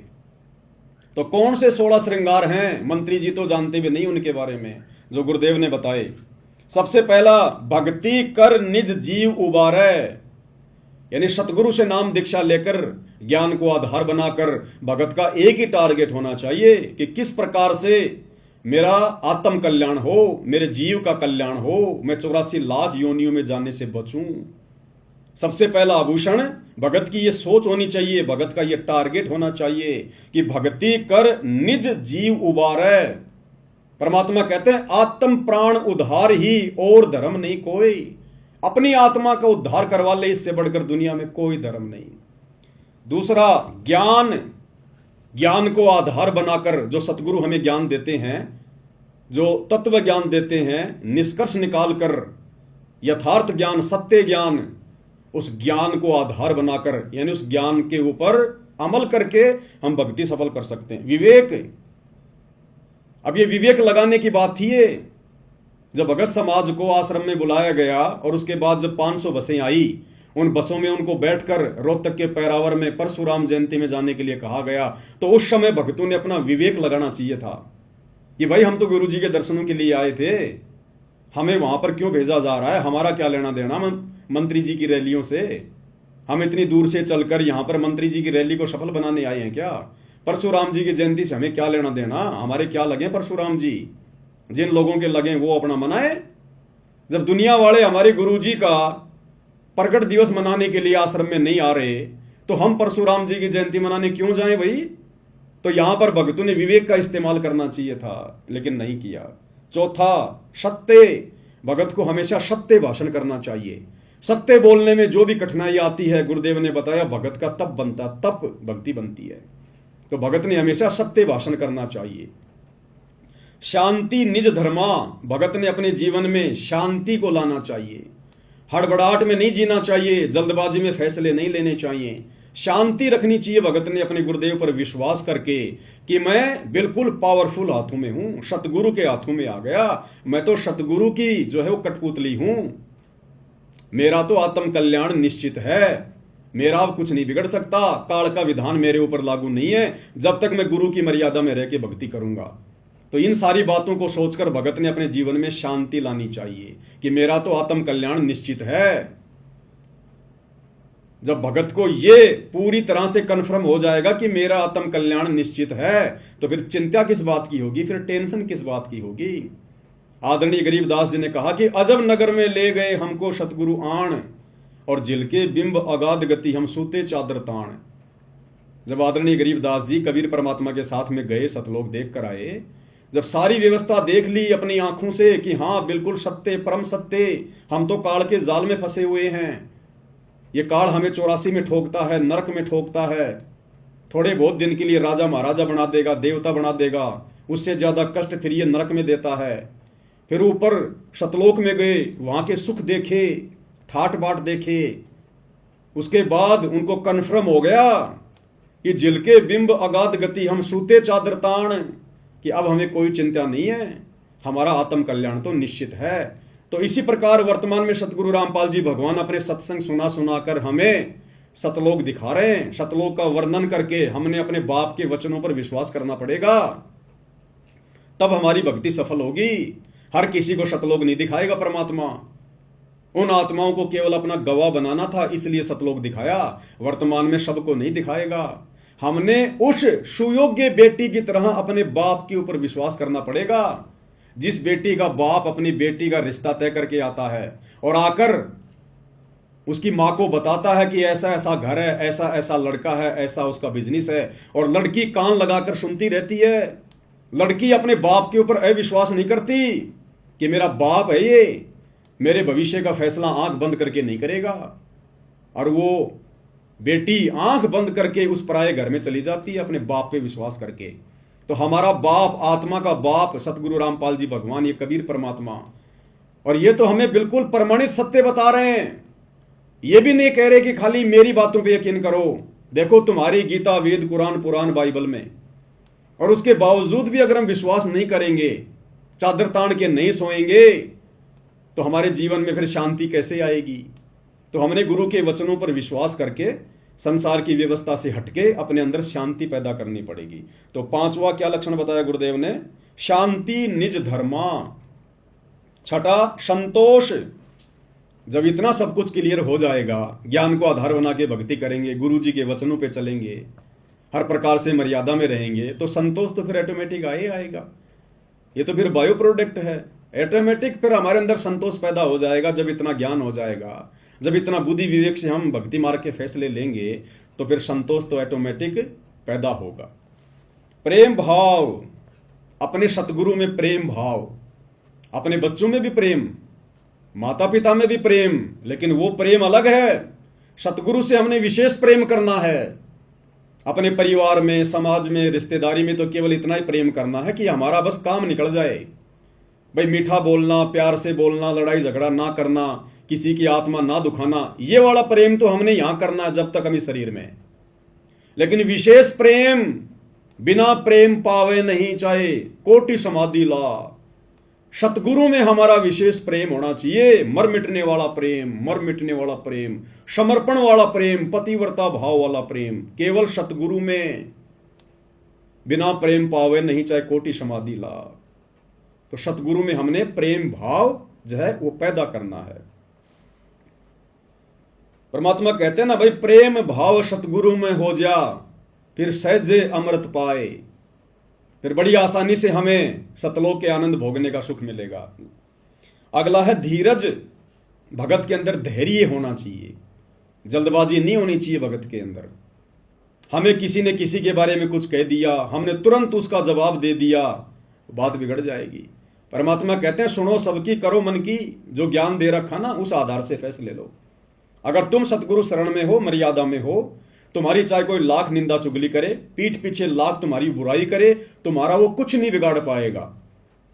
तो कौन से 16 श्रृंगार हैं? मंत्री जी तो जानते भी नहीं उनके बारे में, जो गुरुदेव ने बताए। सबसे पहला, भक्ति कर निज जीव उबारे, यानी सतगुरु से नाम दीक्षा लेकर ज्ञान को आधार बनाकर भगत का एक ही टारगेट होना चाहिए कि किस प्रकार से मेरा आत्म कल्याण हो, मेरे जीव का कल्याण हो, मैं 84 लाख योनियों में जाने से बचूं। सबसे पहला आभूषण भगत की ये सोच होनी चाहिए, भगत का ये टारगेट होना चाहिए कि भक्ति कर निज जीव उबारे। परमात्मा कहते हैं आत्म प्राण उद्धार ही और धर्म नहीं कोई। अपनी आत्मा का उद्धार करवा ले, इससे बढ़कर दुनिया में कोई धर्म नहीं। दूसरा, ज्ञान को आधार बनाकर जो सतगुरु हमें ज्ञान देते हैं, जो तत्व ज्ञान देते हैं, निष्कर्ष निकालकर यथार्थ ज्ञान, सत्य ज्ञान, उस ज्ञान को आधार बनाकर, यानी उस ज्ञान के ऊपर अमल करके हम भक्ति सफल कर सकते हैं। विवेक, अब ये विवेक लगाने की बात थी ये। जब भगत समाज को आश्रम में बुलाया गया और उसके बाद जब 500 बसें आई, उन बसों में उनको बैठकर रोहतक के पैरावर में परशुराम जयंती में जाने के लिए कहा गया, तो उस समय भक्तों ने अपना विवेक लगाना चाहिए था कि भाई हम तो गुरु जी के दर्शनों के लिए आए थे, हमें वहां पर क्यों भेजा जा रहा है, हमारा क्या लेना देना मंत्री जी की रैलियों से। हम इतनी दूर से चलकर यहां पर मंत्री जी की रैली को सफल बनाने आए हैं क्या? परशुराम जी की जयंती से हमें क्या लेना देना, हमारे क्या लगे परशुराम जी, जिन लोगों के लगे वो अपना मनाए। जब दुनिया वाले हमारे गुरु जी का प्रकट दिवस मनाने के लिए आश्रम में नहीं आ रहे, तो हम परशुराम जी की जयंती मनाने क्यों जाएं भाई? तो यहां पर भक्तों ने विवेक का इस्तेमाल करना चाहिए था, लेकिन नहीं किया। चौथा, सत्य, भगत को हमेशा सत्य भाषण करना चाहिए। सत्य बोलने में जो भी कठिनाई आती है, गुरुदेव ने बताया भगत का तप बनता, तप भक्ति बनती है। तो भगत ने हमेशा सत्य भाषण करना चाहिए। शांति निज धर्मा, भगत ने अपने जीवन में शांति को लाना चाहिए। हड़बड़ाहट में नहीं जीना चाहिए, जल्दबाजी में फैसले नहीं लेने चाहिए, शांति रखनी चाहिए। भगत ने अपने गुरुदेव पर विश्वास करके कि मैं बिल्कुल पावरफुल हाथों में हूं, सतगुरु के हाथों में आ गया, मैं तो सतगुरु की जो है वो कठपुतली हूं, मेरा तो आत्म कल्याण निश्चित है, मेरा अब कुछ नहीं बिगड़ सकता, काल का विधान मेरे ऊपर लागू नहीं है जब तक मैं गुरु की मर्यादा में रह के भक्ति करूंगा। तो इन सारी बातों को सोचकर भगत ने अपने जीवन में शांति लानी चाहिए कि मेरा तो आत्म कल्याण निश्चित है। जब भगत को ये पूरी तरह से कन्फर्म हो जाएगा कि मेरा आत्म कल्याण निश्चित है, तो फिर चिंता किस बात की होगी, फिर टेंशन किस बात की होगी। आदरणीय गरीबदास जी ने कहा कि अजब नगर में ले गए हमको सतगुरु आण, और जिल के बिंब अगाध गति हम सूते चादर ताण। जब आदरणीय गरीबदास जी कबीर परमात्मा के साथ में गए, सतलोक देख कर आए, जब सारी व्यवस्था देख ली अपनी आंखों से कि हाँ बिल्कुल सत्य, परम सत्य, हम तो काल के जाल में फंसे हुए हैं, ये काल हमें 84 में ठोकता है, नरक में ठोकता है, थोड़े बहुत दिन के लिए राजा महाराजा बना देगा, देवता बना देगा, उससे ज्यादा कष्ट फिर ये नरक में देता है। फिर ऊपर सतलोक में गए, वहां के सुख देखे, ठाट बाट देखे। उसके बाद उनको कन्फर्म हो गया कि जिलके बिंब अगाध गति, हम सूते चादर ताण, कि अब हमें कोई चिंता नहीं है, हमारा आत्म कल्याण तो निश्चित है। तो इसी प्रकार वर्तमान में सतगुरु रामपाल जी भगवान अपने सत्संग सुना सुनाकर हमें सतलोक दिखा रहे हैं। सतलोक का वर्णन करके हमने अपने बाप के वचनों पर विश्वास करना पड़ेगा, तब हमारी भक्ति सफल होगी। हर किसी को सतलोक नहीं दिखाएगा परमात्मा। उन आत्माओं को केवल अपना गवाह बनाना था, इसलिए सतलोक दिखाया। वर्तमान में सबको नहीं दिखाएगा। हमने उस सुयोग्य बेटी की तरह अपने बाप के ऊपर विश्वास करना पड़ेगा, जिस बेटी का बाप अपनी बेटी का रिश्ता तय करके आता है और आकर उसकी मां को बताता है कि ऐसा ऐसा घर है, ऐसा ऐसा लड़का है, ऐसा उसका बिजनेस है, और लड़की कान लगाकर सुनती रहती है। लड़की अपने बाप के ऊपर अविश्वास नहीं करती कि मेरा बाप है ये, मेरे भविष्य का फैसला आंख बंद करके नहीं करेगा। और वो बेटी आंख बंद करके उस पराये घर में चली जाती है अपने बाप पे विश्वास करके। तो हमारा बाप, आत्मा का बाप सतगुरु रामपाल जी भगवान, ये कबीर परमात्मा, और ये तो हमें बिल्कुल प्रमाणित सत्य बता रहे हैं। ये भी नहीं कह रहे कि खाली मेरी बातों पे यकीन करो। देखो तुम्हारी गीता, वेद, कुरान, पुराण, बाइबल में, और उसके बावजूद भी अगर हम विश्वास नहीं करेंगे, चादर तान के नहीं सोएंगे, तो हमारे जीवन में फिर शांति कैसे आएगी। तो हमने गुरु के वचनों पर विश्वास करके संसार की व्यवस्था से हटके अपने अंदर शांति पैदा करनी पड़ेगी। तो पांचवा क्या लक्षण बताया गुरुदेव ने? शांति निज धर्मा। छठा संतोष। जब इतना सब कुछ क्लियर हो जाएगा, ज्ञान को आधार बना के भक्ति करेंगे, गुरु जी के वचनों पे चलेंगे, हर प्रकार से मर्यादा में रहेंगे, तो संतोष तो फिर ऑटोमेटिक आएगा। ये तो फिर बायो प्रोडक्ट है, ऑटोमेटिक फिर हमारे अंदर संतोष पैदा हो जाएगा। जब इतना ज्ञान हो जाएगा, जब इतना बुद्धि विवेक से हम भक्ति मार्ग के फैसले लेंगे, तो फिर संतोष तो ऑटोमेटिक पैदा होगा। प्रेम भाव, अपने सतगुरु में प्रेम भाव, अपने बच्चों में भी प्रेम, माता पिता में भी प्रेम, लेकिन वो प्रेम अलग है। सतगुरु से हमने विशेष प्रेम करना है। अपने परिवार में, समाज में, रिश्तेदारी में तो केवल इतना ही प्रेम करना है कि हमारा बस काम निकल जाए। भाई मीठा बोलना, प्यार से बोलना, लड़ाई झगड़ा ना करना, किसी की आत्मा ना दुखाना, ये वाला प्रेम तो हमने यहां करना है जब तक हम इस शरीर में। लेकिन विशेष प्रेम, बिना प्रेम पावे नहीं चाहे कोटि समाधि ला। सतगुरु में हमारा विशेष प्रेम होना चाहिए। मर मिटने वाला प्रेम, मर मिटने वाला प्रेम, समर्पण वाला प्रेम, पतिव्रता भाव वाला प्रेम, केवल सतगुरु में। बिना प्रेम पावे नहीं चाहे कोटि समाधि ला। तो सतगुरु में हमने प्रेम भाव जो है वो पैदा करना है। परमात्मा कहते हैं ना भाई, प्रेम भाव सतगुरु में हो जा, फिर सहजे अमृत पाए। फिर बड़ी आसानी से हमें सतलोक के आनंद भोगने का सुख मिलेगा। अगला है धीरज। भगत के अंदर धैर्य होना चाहिए, जल्दबाजी नहीं होनी चाहिए भगत के अंदर। हमें किसी ने किसी के बारे में कुछ कह दिया, हमने तुरंत उसका जवाब दे दिया, बात बिगड़ जाएगी। परमात्मा कहते हैं सुनो सबकी, करो मन की, जो ज्ञान दे रखा ना उस आधार से फैसले लो। अगर तुम सतगुरु शरण में हो, मर्यादा में हो, तुम्हारी चाहे कोई लाख निंदा चुगली करे, पीठ पीछे लाख तुम्हारी बुराई करे, तुम्हारा वो कुछ नहीं बिगाड़ पाएगा।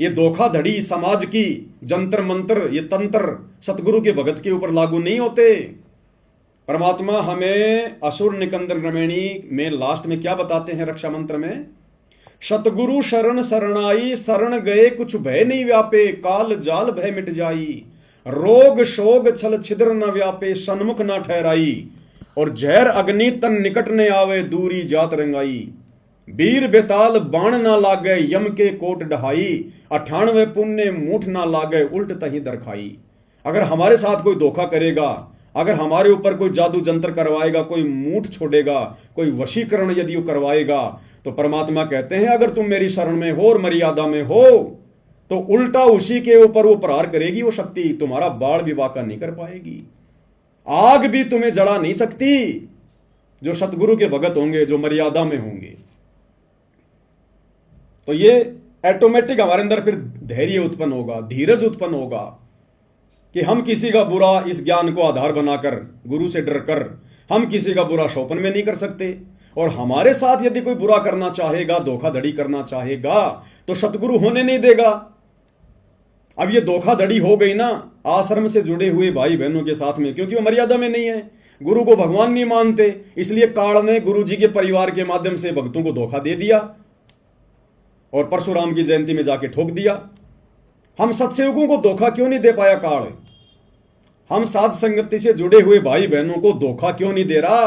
ये धोखाधड़ी समाज की, जंतर मंत्र, ये तंत्र सतगुरु के भगत के ऊपर लागू नहीं होते। परमात्मा हमें असुर निकंदन रमणी में लास्ट में क्या बताते हैं रक्षा मंत्र में? सतगुरु शरण शरणाई, शरण गए कुछ भय नहीं व्यापे, काल जाल भय मिट जाई, रोग शोग छल छिद्र न व्यापे, सन्मुख न ठहराई, और जहर अग्नि तन निकट ने आवे, दूरी जात रंगाई, वीर बेताल बाण ना लागे, यम के कोट ढहाई, 98 पुण्य मूठ ना लागे, उल्ट तही दरखाई। अगर हमारे साथ कोई धोखा करेगा, अगर हमारे ऊपर कोई जादू जंतर करवाएगा, कोई मूठ छोड़ेगा, कोई वशीकरण यदि वो करवाएगा, तो परमात्मा कहते हैं अगर तुम मेरी शरण में हो और मर्यादा में हो, तो उल्टा उसी के ऊपर वो प्रहार करेगी वो शक्ति, तुम्हारा बाढ़ भी वाका नहीं कर पाएगी। आग भी तुम्हें जला नहीं सकती, जो सतगुरु के भगत होंगे, जो मर्यादा में होंगे। तो ये ऑटोमेटिक हमारे अंदर फिर धैर्य उत्पन्न होगा, धीरज उत्पन्न होगा कि हम किसी का बुरा इस ज्ञान को आधार बनाकर, गुरु से डर कर हम किसी का बुरा शोपन में नहीं कर सकते। और हमारे साथ यदि कोई बुरा करना चाहेगा, धोखाधड़ी करना चाहेगा, तो सतगुरु होने नहीं देगा। अब ये धोखाधड़ी हो गई ना आश्रम से जुड़े हुए भाई बहनों के साथ में, क्योंकि वो मर्यादा में नहीं है, गुरु को भगवान नहीं मानते, इसलिए काल ने गुरु जी के परिवार के माध्यम से भक्तों को धोखा दे दिया और परशुराम की जयंती में जाके ठोक दिया। हम सत्सेवकों को धोखा क्यों नहीं दे पाया काल? हम साध संगति से जुड़े हुए भाई बहनों को धोखा क्यों नहीं दे रहा?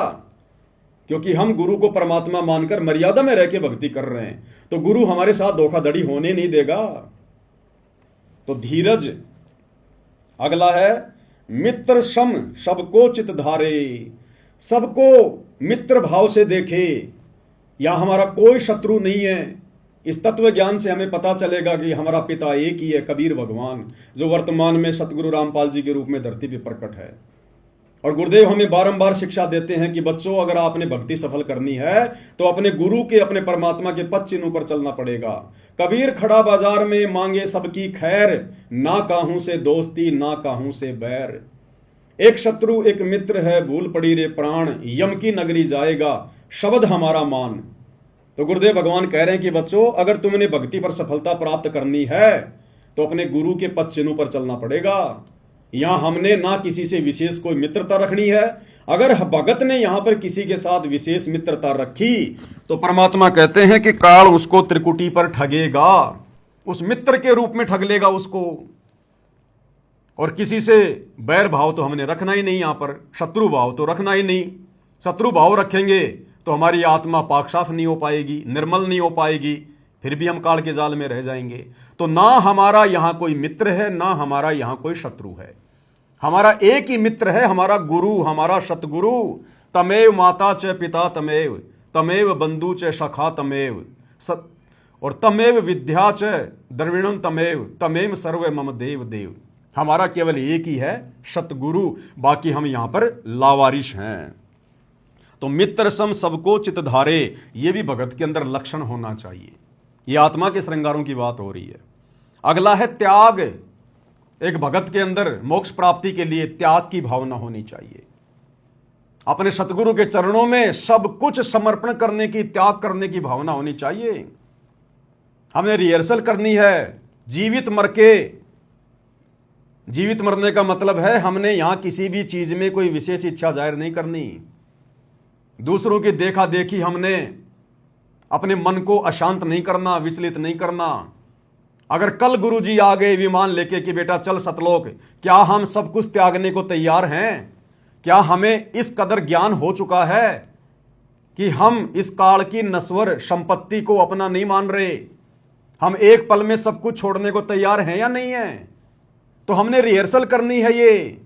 क्योंकि हम गुरु को परमात्मा मानकर मर्यादा में रह के भक्ति कर रहे हैं, तो गुरु हमारे साथ धोखाधड़ी होने नहीं देगा। तो धीरज। अगला है मित्र सम सबको चित धारे, सबको मित्र भाव से देखे, या हमारा कोई शत्रु नहीं है। इस तत्व ज्ञान से हमें पता चलेगा कि हमारा पिता एक ही है, कबीर भगवान, जो वर्तमान में सतगुरु रामपाल जी के रूप में धरती पर प्रकट है। और गुरुदेव हमें बारंबार शिक्षा देते हैं कि बच्चों, अगर आपने भक्ति सफल करनी है तो अपने गुरु के, अपने परमात्मा के पद चिन्हों पर चलना पड़ेगा। कबीर खड़ा बाजार में मांगे सबकी खैर, ना काहू से दोस्ती ना काहू से बैर। एक शत्रु एक मित्र है, भूल पड़ी रे प्राण, यम की नगरी जाएगा शब्द हमारा मान। तो गुरुदेव भगवान कह रहे हैं कि बच्चों, अगर तुमने भक्ति पर सफलता प्राप्त करनी है तो अपने गुरु के पद चिन्हों पर चलना पड़ेगा। यहां हमने ना किसी से विशेष कोई मित्रता रखनी है। अगर भगत ने यहां पर किसी के साथ विशेष मित्रता रखी तो परमात्मा कहते हैं कि काल उसको त्रिकुटी पर ठगेगा, उस मित्र के रूप में ठग लेगा उसको। और किसी से बैर भाव तो हमने रखना ही नहीं, यहां पर शत्रु भाव तो रखना ही नहीं। शत्रु भाव रखेंगे तो हमारी आत्मा पाक साफ नहीं हो पाएगी, निर्मल नहीं हो पाएगी, फिर भी हम काल के जाल में रह जाएंगे। तो ना हमारा यहां कोई मित्र है, ना हमारा यहां कोई शत्रु है। हमारा एक ही मित्र है, हमारा गुरु, हमारा सतगुरु। तमेव माता च पिता तमेव, तमेव बंधु च सखा तमेव, और तमेव विद्या च द्रविणम तमेव, तमेव सर्व मम देव देव। हमारा केवल एक ही है, सतगुरु, बाकी हम यहां पर लावारिश हैं। तो मित्र सम सबको चित धारे, ये भी भगत के अंदर लक्षण होना चाहिए। ये आत्मा के श्रृंगारों की बात हो रही है। अगला है त्याग। एक भगत के अंदर मोक्ष प्राप्ति के लिए त्याग की भावना होनी चाहिए। अपने सतगुरु के चरणों में सब कुछ समर्पण करने की, त्याग करने की भावना होनी चाहिए। हमें रिहर्सल करनी है जीवित मर के। जीवित मरने का मतलब है हमने यहां किसी भी चीज में कोई विशेष इच्छा जाहिर नहीं करनी। दूसरों की देखा देखी हमने अपने मन को अशांत नहीं करना, विचलित नहीं करना। अगर कल गुरुजी आ गए विमान लेके कि बेटा चल सतलोक, क्या हम सब कुछ त्यागने को तैयार हैं? क्या हमें इस कदर ज्ञान हो चुका है कि हम इस काल की नश्वर संपत्ति को अपना नहीं मान रहे? हम एक पल में सब कुछ छोड़ने को तैयार हैं या नहीं है? तो हमने रिहर्सल करनी है ये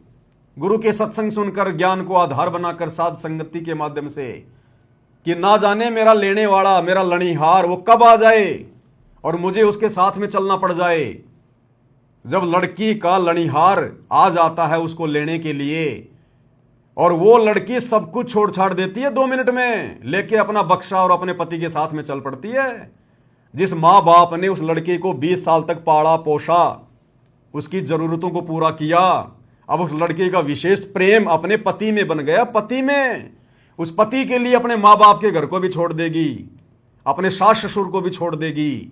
गुरु के सत्संग सुनकर, ज्ञान को आधार बनाकर, साध संगति के माध्यम से, कि ना जाने मेरा लेने वाला, मेरा लणीहार वो कब आ जाए और मुझे उसके साथ में चलना पड़ जाए। जब लड़की का लणीहार आ जाता है उसको लेने के लिए, और वो लड़की सब कुछ छोड़ छाड़ देती है 2 मिनट में, लेके अपना बक्सा और अपने पति के साथ में चल पड़ती है। जिस माँ बाप ने उस लड़की को 20 साल तक पाला पोसा, उसकी जरूरतों को पूरा किया, अब उस लड़की का विशेष प्रेम अपने पति में बन गया। पति में, उस पति के लिए अपने माँ बाप के घर को भी छोड़ देगी, अपने सास ससुर को भी छोड़ देगी।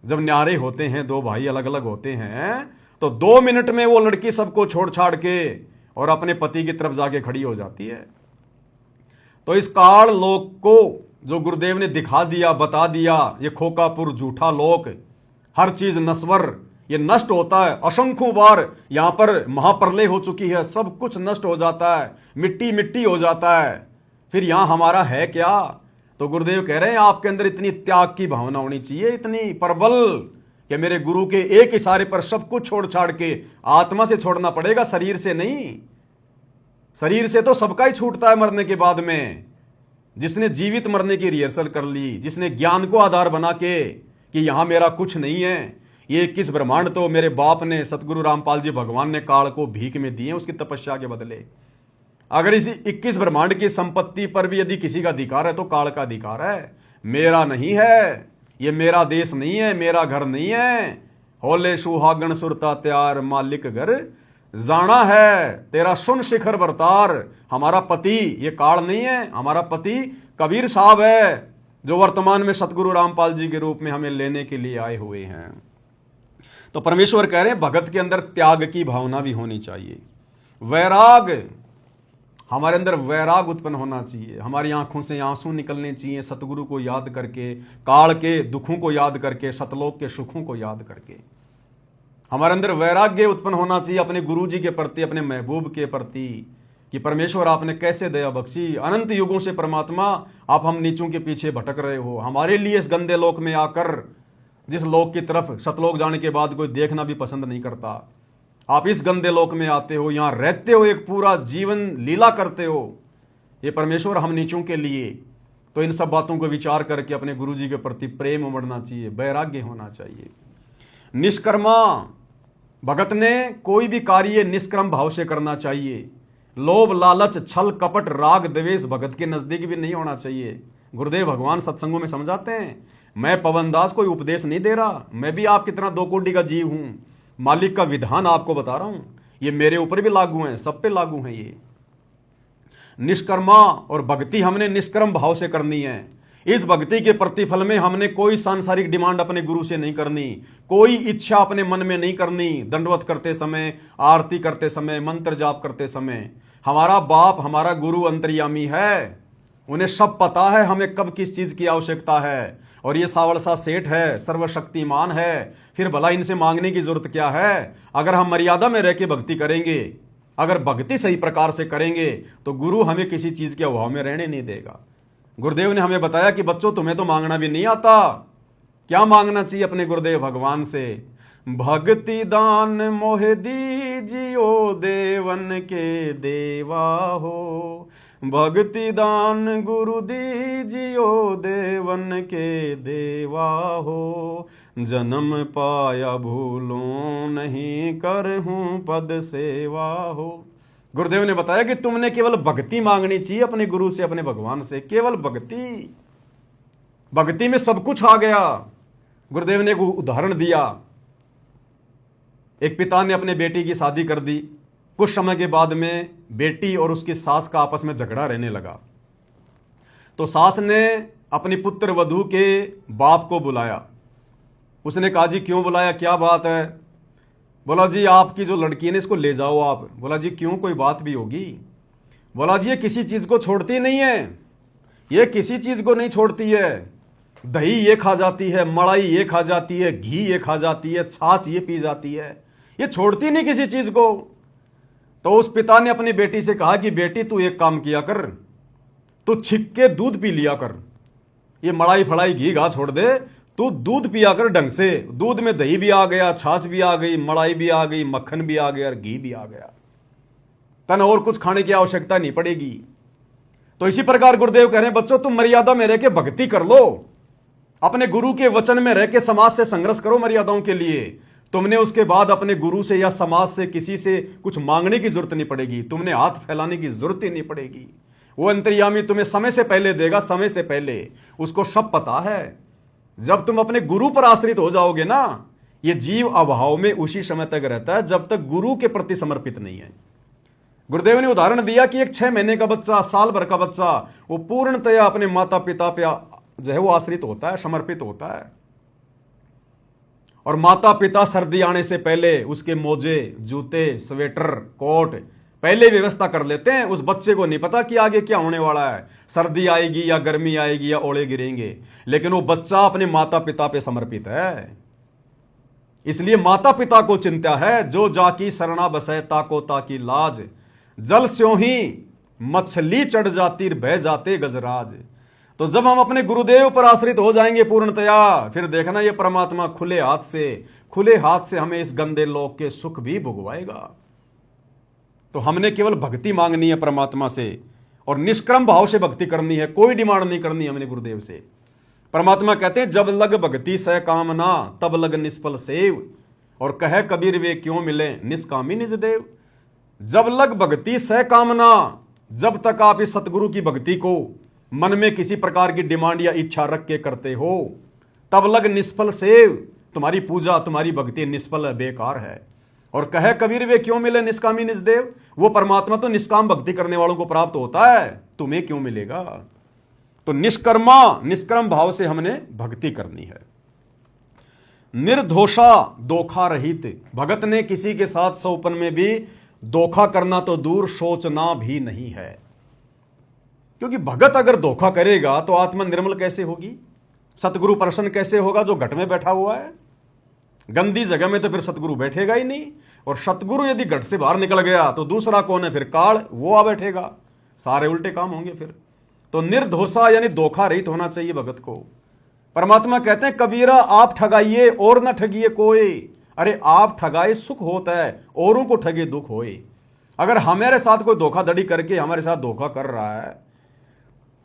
जब न्यारे होते हैं, 2 भाई अलग अलग होते हैं, तो 2 मिनट में वो लड़की सबको छोड़ छाड़ के और अपने पति की तरफ जाके खड़ी हो जाती है। तो इस काल लोक को जो गुरुदेव ने दिखा दिया, बता दिया, ये खोकापुर झूठा लोक, हर चीज नश्वर, ये नष्ट होता है। असंख्यों बार यहां पर महाप्रलय हो चुकी है, सब कुछ नष्ट हो जाता है, मिट्टी मिट्टी हो जाता है। फिर यहां हमारा है क्या? तो गुरुदेव कह रहे हैं आपके अंदर इतनी त्याग की भावना होनी चाहिए, इतनी प्रबल, कि मेरे गुरु के एक इशारे पर सब कुछ छोड़ छाड़ के, आत्मा से छोड़ना पड़ेगा, शरीर से नहीं। शरीर से तो सबका ही छूटता है मरने के बाद में। जिसने जीवित मरने की रिहर्सल कर ली, जिसने ज्ञान को आधार बना के कि यहां मेरा कुछ नहीं है, ये 21 ब्रह्मांड तो मेरे बाप ने, सतगुरु रामपाल जी भगवान ने काल को भीख में दिए उसकी तपस्या के बदले। अगर इसी 21 ब्रह्मांड की संपत्ति पर भी यदि किसी का अधिकार है तो काल का अधिकार है, मेरा नहीं है। ये मेरा देश नहीं है, मेरा घर नहीं है। होले सुहागण सुरता त्यार, मालिक घर जाना है तेरा सुन शिखर बरतार। हमारा पति ये काल नहीं है, हमारा पति कबीर साहब है, जो वर्तमान में सतगुरु रामपाल जी के रूप में हमें लेने के लिए आए हुए हैं। तो परमेश्वर कह रहे हैं भगत के अंदर त्याग की भावना भी होनी चाहिए, वैराग, हमारे अंदर वैराग उत्पन्न होना चाहिए, हमारी आंखों से आंसू निकलने चाहिए सतगुरु को याद करके, काल के दुखों को याद करके, सतलोक के सुखों को याद करके। हमारे अंदर वैराग्य उत्पन्न होना चाहिए अपने गुरु जी के प्रति, अपने महबूब के प्रति, कि परमेश्वर आपने कैसे दया बख्शी, अनंत युगों से परमात्मा आप हम नीचों के पीछे भटक रहे हो, हमारे लिए इस गंदे लोक में आकर, जिस लोक की तरफ सतलोक जाने के बाद कोई देखना भी पसंद नहीं करता, आप इस गंदे लोक में आते हो, यहां रहते हो, एक पूरा जीवन लीला करते हो, ये परमेश्वर हम नीचों के लिए। तो इन सब बातों को विचार करके अपने गुरु जी के प्रति प्रेम उमड़ना चाहिए, वैराग्य होना चाहिए। निष्कर्मा, भगत ने कोई भी कार्य निष्क्रम भाव से करना चाहिए। लोभ, लालच, छल, कपट, राग, द्वेष भगत के नजदीक भी नहीं होना चाहिए। गुरुदेव भगवान सत्संगों में समझाते हैं, मैं पवन दास कोई उपदेश नहीं दे रहा, मैं भी आपकी तरह दो कोटि का जीव हूं, मालिक का विधान आपको बता रहा हूं, ये मेरे ऊपर भी लागू है, सब पे लागू है ये। निष्कर्मा और भक्ति हमने निष्कर्म भाव से करनी है। इस भक्ति के प्रतिफल में हमने कोई सांसारिक डिमांड अपने गुरु से नहीं करनी, कोई इच्छा अपने मन में नहीं करनी। दंडवत करते समय, आरती करते समय, मंत्र जाप करते समय, हमारा बाप, हमारा गुरु अंतर्यामी है, उन्हें सब पता है हमें कब किस चीज की आवश्यकता है। और ये सावलसा सेठ है, सर्वशक्तिमान है, फिर भला इनसे मांगने की जरूरत क्या है। अगर हम मर्यादा में रह के भक्ति करेंगे, अगर भक्ति सही प्रकार से करेंगे, तो गुरु हमें किसी चीज के अभाव में रहने नहीं देगा। गुरुदेव ने हमें बताया कि बच्चों तुम्हें तो मांगना भी नहीं आता, क्या मांगना चाहिए अपने गुरुदेव भगवान से? भक्ति दान मोहे दीजियो देवन के देवा हो, भक्ति दान गुरु दीजियो देवन के देवा हो, जन्म पाया भूलों नहीं करहूं पद सेवा हो। गुरुदेव ने बताया कि तुमने केवल भक्ति मांगनी चाहिए अपने गुरु से, अपने भगवान से, केवल भक्ति। भक्ति में सब कुछ आ गया। गुरुदेव ने एक उदाहरण दिया, एक पिता ने अपने बेटी की शादी कर दी, कुछ समय के बाद में बेटी और उसकी सास का आपस में झगड़ा रहने लगा। तो सास ने अपनी पुत्र वधू के बाप को बुलाया। उसने कहा जी क्यों बुलाया, क्या बात है? बोला जी आपकी जो लड़की है ना इसको ले जाओ आप। बोला जी क्यों, कोई बात भी होगी? बोला जी ये किसी चीज को छोड़ती नहीं है, ये किसी चीज को नहीं छोड़ती है। दही ये खा जाती है, मलाई ये खा जाती है, घी ये खा जाती है, छाछ ये पी जाती है, ये छोड़ती नहीं किसी चीज को। तो उस पिता ने अपनी बेटी से कहा कि बेटी तू एक काम किया कर, तू छिक के दूध पी लिया कर, ये मलाई फलाई घी घा छोड़ दे, तू दूध पिया कर ढंग से। दूध में दही भी आ गया, छाछ भी आ गई, मलाई भी आ गई, मक्खन भी आ गया और घी भी आ गया, तन और कुछ खाने की आवश्यकता नहीं पड़ेगी। तो इसी प्रकार गुरुदेव कह रहे हैं बच्चों तुम मर्यादा में रह के भक्ति कर लो, अपने गुरु के वचन में रह के समाज से संघर्ष करो मर्यादाओं के लिए। तुमने उसके बाद अपने गुरु से या समाज से किसी से कुछ मांगने की जरूरत नहीं पड़ेगी, तुमने हाथ फैलाने की जरूरत ही नहीं पड़ेगी। वो अंतर्यामी तुम्हें समय से पहले देगा, समय से पहले, उसको सब पता है। जब तुम अपने गुरु पर आश्रित हो जाओगे ना, ये जीव अभाव में उसी समय तक रहता है जब तक गुरु के प्रति समर्पित नहीं है। गुरुदेव ने उदाहरण दिया कि एक 6 महीने का बच्चा, साल भर का बच्चा, वो पूर्णतया अपने माता पिता पे जो है वो आश्रित होता है, समर्पित होता है। और माता पिता सर्दी आने से पहले उसके मोजे, जूते, स्वेटर, कोट पहले व्यवस्था कर लेते हैं। उस बच्चे को नहीं पता कि आगे क्या होने वाला है, सर्दी आएगी या गर्मी आएगी या ओले गिरेंगे, लेकिन वो बच्चा अपने माता पिता पे समर्पित है। इसलिए माता पिता को चिंता है, जो जाकी शरणा बसै ताको ताकी लाज, जल स्यों ही मछली चढ़ जाती बह जाते गजराज। तो जब हम अपने गुरुदेव पर आश्रित हो जाएंगे पूर्णतया, फिर देखना ये परमात्मा खुले हाथ से हमें इस गंदे लोक के सुख भी भुगवाएगा। तो हमने केवल भक्ति मांगनी है परमात्मा से, और निष्क्रम भाव से भक्ति करनी है, कोई डिमांड नहीं करनी हमने गुरुदेव से। परमात्मा कहते हैं जब लग भक्ति सह कामना तब लग निष्फल सेव, और कहे कबीर वे क्यों मिले निष्कामी निज देव। जब लग भक्ति सह कामना, जब तक आप इस सतगुरु की भक्ति को मन में किसी प्रकार की डिमांड या इच्छा रख के करते हो, तब लग निष्फल सेव, तुम्हारी पूजा, तुम्हारी भक्ति निष्फल है, बेकार है। और कहे कबीर वे क्यों मिले निष्कामी निजदेव, वो परमात्मा तो निष्काम भक्ति करने वालों को प्राप्त होता है, तुम्हें क्यों मिलेगा। तो निष्कर्म भाव से हमने भक्ति करनी है। निर्दोषा धोखा रहित, भगत ने किसी के साथ सौपन में भी धोखा करना तो दूर सोचना भी नहीं है, क्योंकि भगत अगर धोखा करेगा तो आत्मा निर्मल कैसे होगी, सतगुरु प्रसन्न कैसे होगा जो घट में बैठा हुआ है। गंदी जगह में तो फिर सतगुरु बैठेगा ही नहीं, और सतगुरु यदि घट से बाहर निकल गया तो दूसरा कौन है, फिर काल, वो आ बैठेगा, सारे उल्टे काम होंगे फिर। तो निर्दोषा यानी धोखा रहित होना चाहिए भगत को। परमात्मा कहते हैं कबीरा आप ठगाइए और न ठगिए कोई, अरे आप ठगाए सुख होता है, औरों को ठगे दुख होए। अगर हमारे साथ कोई धोखाधड़ी करके हमारे साथ धोखा कर रहा है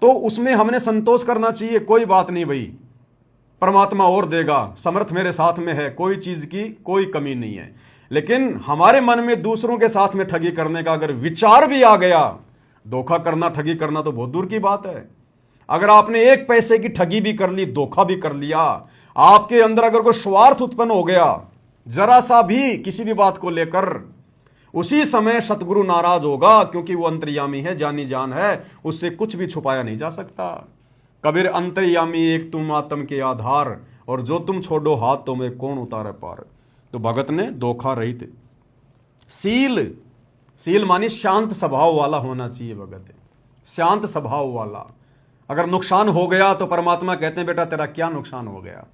तो उसमें हमने संतोष करना चाहिए, कोई बात नहीं भाई, परमात्मा और देगा, समर्थ मेरे साथ में है, कोई चीज की कोई कमी नहीं है। लेकिन हमारे मन में दूसरों के साथ में ठगी करने का अगर विचार भी आ गया, धोखा करना ठगी करना तो बहुत दूर की बात है। अगर आपने एक पैसे की ठगी भी कर ली, धोखा भी कर लिया, आपके अंदर अगर कोई स्वार्थ उत्पन्न हो गया जरा सा भी किसी भी बात को लेकर, उसी समय सतगुरु नाराज होगा, क्योंकि वो अंतर्यामी है, जानी जान है, उससे कुछ भी छुपाया नहीं जा सकता। कबीर अंतर्यामी एक तुम आत्म के आधार, और जो तुम छोड़ो हाथ तो मैं कौन उतारे पार। तो भगत ने धोखा रहित सील मानी शांत स्वभाव वाला होना चाहिए भगत, शांत स्वभाव वाला। अगर नुकसान हो गया तो परमात्मा कहते हैं बेटा तेरा क्या नुकसान हो गया,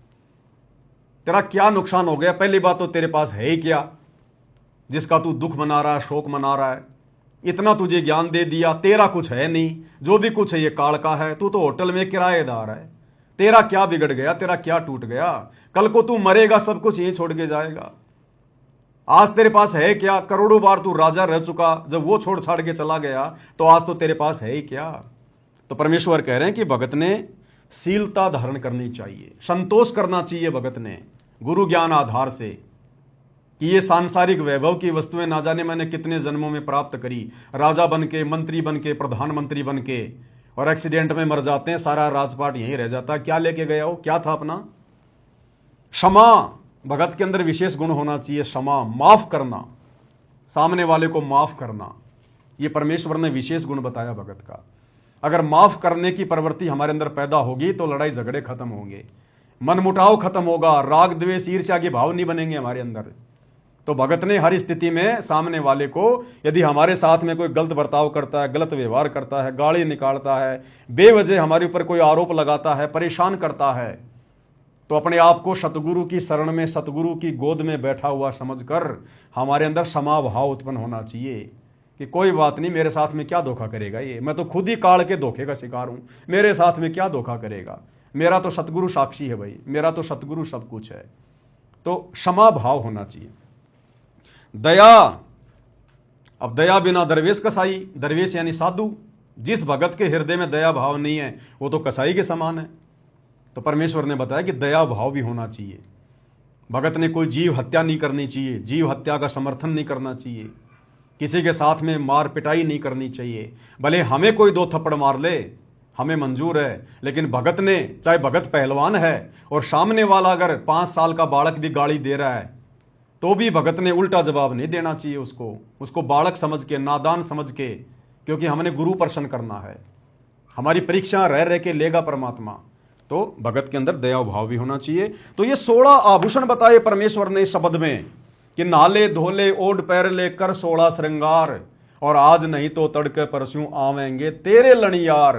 तेरा क्या नुकसान हो गया। पहली बात तो तेरे पास है ही क्या जिसका तू दुख मना रहा है, शोक मना रहा है। इतना तुझे ज्ञान दे दिया, तेरा कुछ है नहीं, जो भी कुछ है ये काल का है। तू तो होटल में किराएदार है, तेरा क्या बिगड़ गया, तेरा क्या टूट गया। कल को तू मरेगा, सब कुछ यहीं छोड़ के जाएगा। आज तेरे पास है क्या, करोड़ों बार तू राजा रह चुका, जब वो छोड़ छाड़ के चला गया तो आज तो तेरे पास है ही क्या। तो परमेश्वर कह रहे हैं कि भगत ने शीलता धारण करनी चाहिए, संतोष करना चाहिए भगत ने गुरु ज्ञान आधार से, कि ये सांसारिक वैभव की वस्तुएं ना जाने मैंने कितने जन्मों में प्राप्त करी, राजा बन के, मंत्री बन के, प्रधानमंत्री बन के, और एक्सीडेंट में मर जाते हैं, सारा राजपाट यहीं रह जाता। क्या लेके गया हो, क्या था अपना। क्षमा भगत के अंदर विशेष गुण होना चाहिए, क्षमा, माफ करना, सामने वाले को माफ करना, ये परमेश्वर ने विशेष गुण बताया भगत का। अगर माफ करने की प्रवृत्ति हमारे अंदर पैदा होगी तो लड़ाई झगड़े खत्म होंगे, मनमुटाव खत्म होगा, राग द्वेष ईर्ष्या के भाव नहीं बनेंगे हमारे अंदर। तो भगत ने हर स्थिति में सामने वाले को, यदि हमारे साथ में कोई गलत बर्ताव करता है, गलत व्यवहार करता है, गाली निकालता है, बेवजह हमारे ऊपर कोई आरोप लगाता है, परेशान करता है, तो अपने आप को सतगुरु की शरण में, सतगुरु की गोद में बैठा हुआ समझकर हमारे अंदर क्षमा भाव उत्पन्न होना चाहिए कि कोई बात नहीं, मेरे साथ में क्या धोखा करेगा ये, मैं तो खुद ही काल के धोखे का शिकार हूं, मेरे साथ में क्या धोखा करेगा, मेरा तो सतगुरु साक्षी है भाई, मेरा तो सतगुरु सब कुछ है। तो क्षमा भाव होना चाहिए। दया, अब दया बिना दरवेश कसाई, दरवेश यानी साधु, जिस भगत के हृदय में दया भाव नहीं है वो तो कसाई के समान है। तो परमेश्वर ने बताया कि दया भाव भी होना चाहिए। भगत ने कोई जीव हत्या नहीं करनी चाहिए, जीव हत्या का समर्थन नहीं करना चाहिए, किसी के साथ में मार पिटाई नहीं करनी चाहिए। भले हमें कोई दो थप्पड़ मार ले हमें मंजूर है, लेकिन भगत ने, चाहे भगत पहलवान है और सामने वाला अगर 5 साल का बालक भी गाली दे रहा है तो भी भगत ने उल्टा जवाब नहीं देना चाहिए उसको बालक समझ के, नादान समझ के, क्योंकि हमने गुरु प्रसन्न करना है, हमारी परीक्षा रह के लेगा परमात्मा। तो भगत के अंदर दया भाव भी होना चाहिए। तो ये 16 आभूषण बताए परमेश्वर ने इस शब्द में कि नाले धोले ओढ़ पैर ले कर 16 श्रृंगार, और आज नहीं तो तड़के परस्यों आवेंगे तेरे लणियार,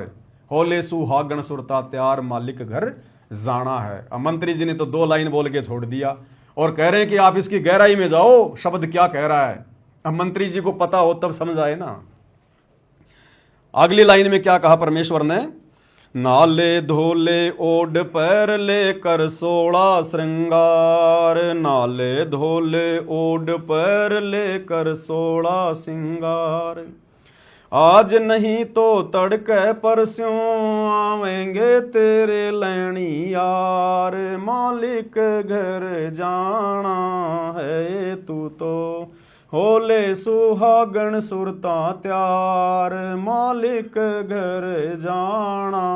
होले सुहागण सुरता त्यार मालिक घर जाना है। अब मंत्री जी ने तो 2 लाइन बोल के छोड़ दिया और कह रहे हैं कि आप इसकी गहराई में जाओ, शब्द क्या कह रहा है। अब मंत्री जी को पता हो तब समझ आए ना। अगली लाइन में क्या कहा परमेश्वर ने, नाले धोले ओढ़ पैर लेकर 16 श्रृंगार, नाले धोले ओढ़ पैर लेकर 16 श्रृंगार, आज नहीं तो तड़के परस्यों आवेंगे तेरे लैनी यार, मालिक घर जाना है तू तो होले सुहागण सुरता त्यार, मालिक घर जाना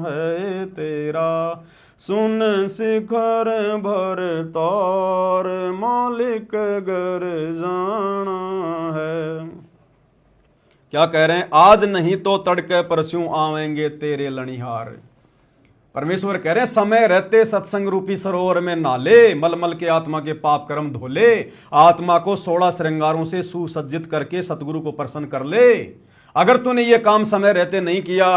है तेरा सुन शिखर भर तार, मालिक घर जाना है। क्या कह रहे हैं? आज नहीं तो तड़के परस्यों आवेंगे तेरे लणिहार। परमेश्वर कह रहे हैं समय रहते सत्संग रूपी सरोवर में नाले, मलमल के आत्मा के पाप कर्म धोले, आत्मा को 16 श्रृंगारों से सुसज्जित करके सतगुरु को प्रसन्न कर ले। अगर तूने ये काम समय रहते नहीं किया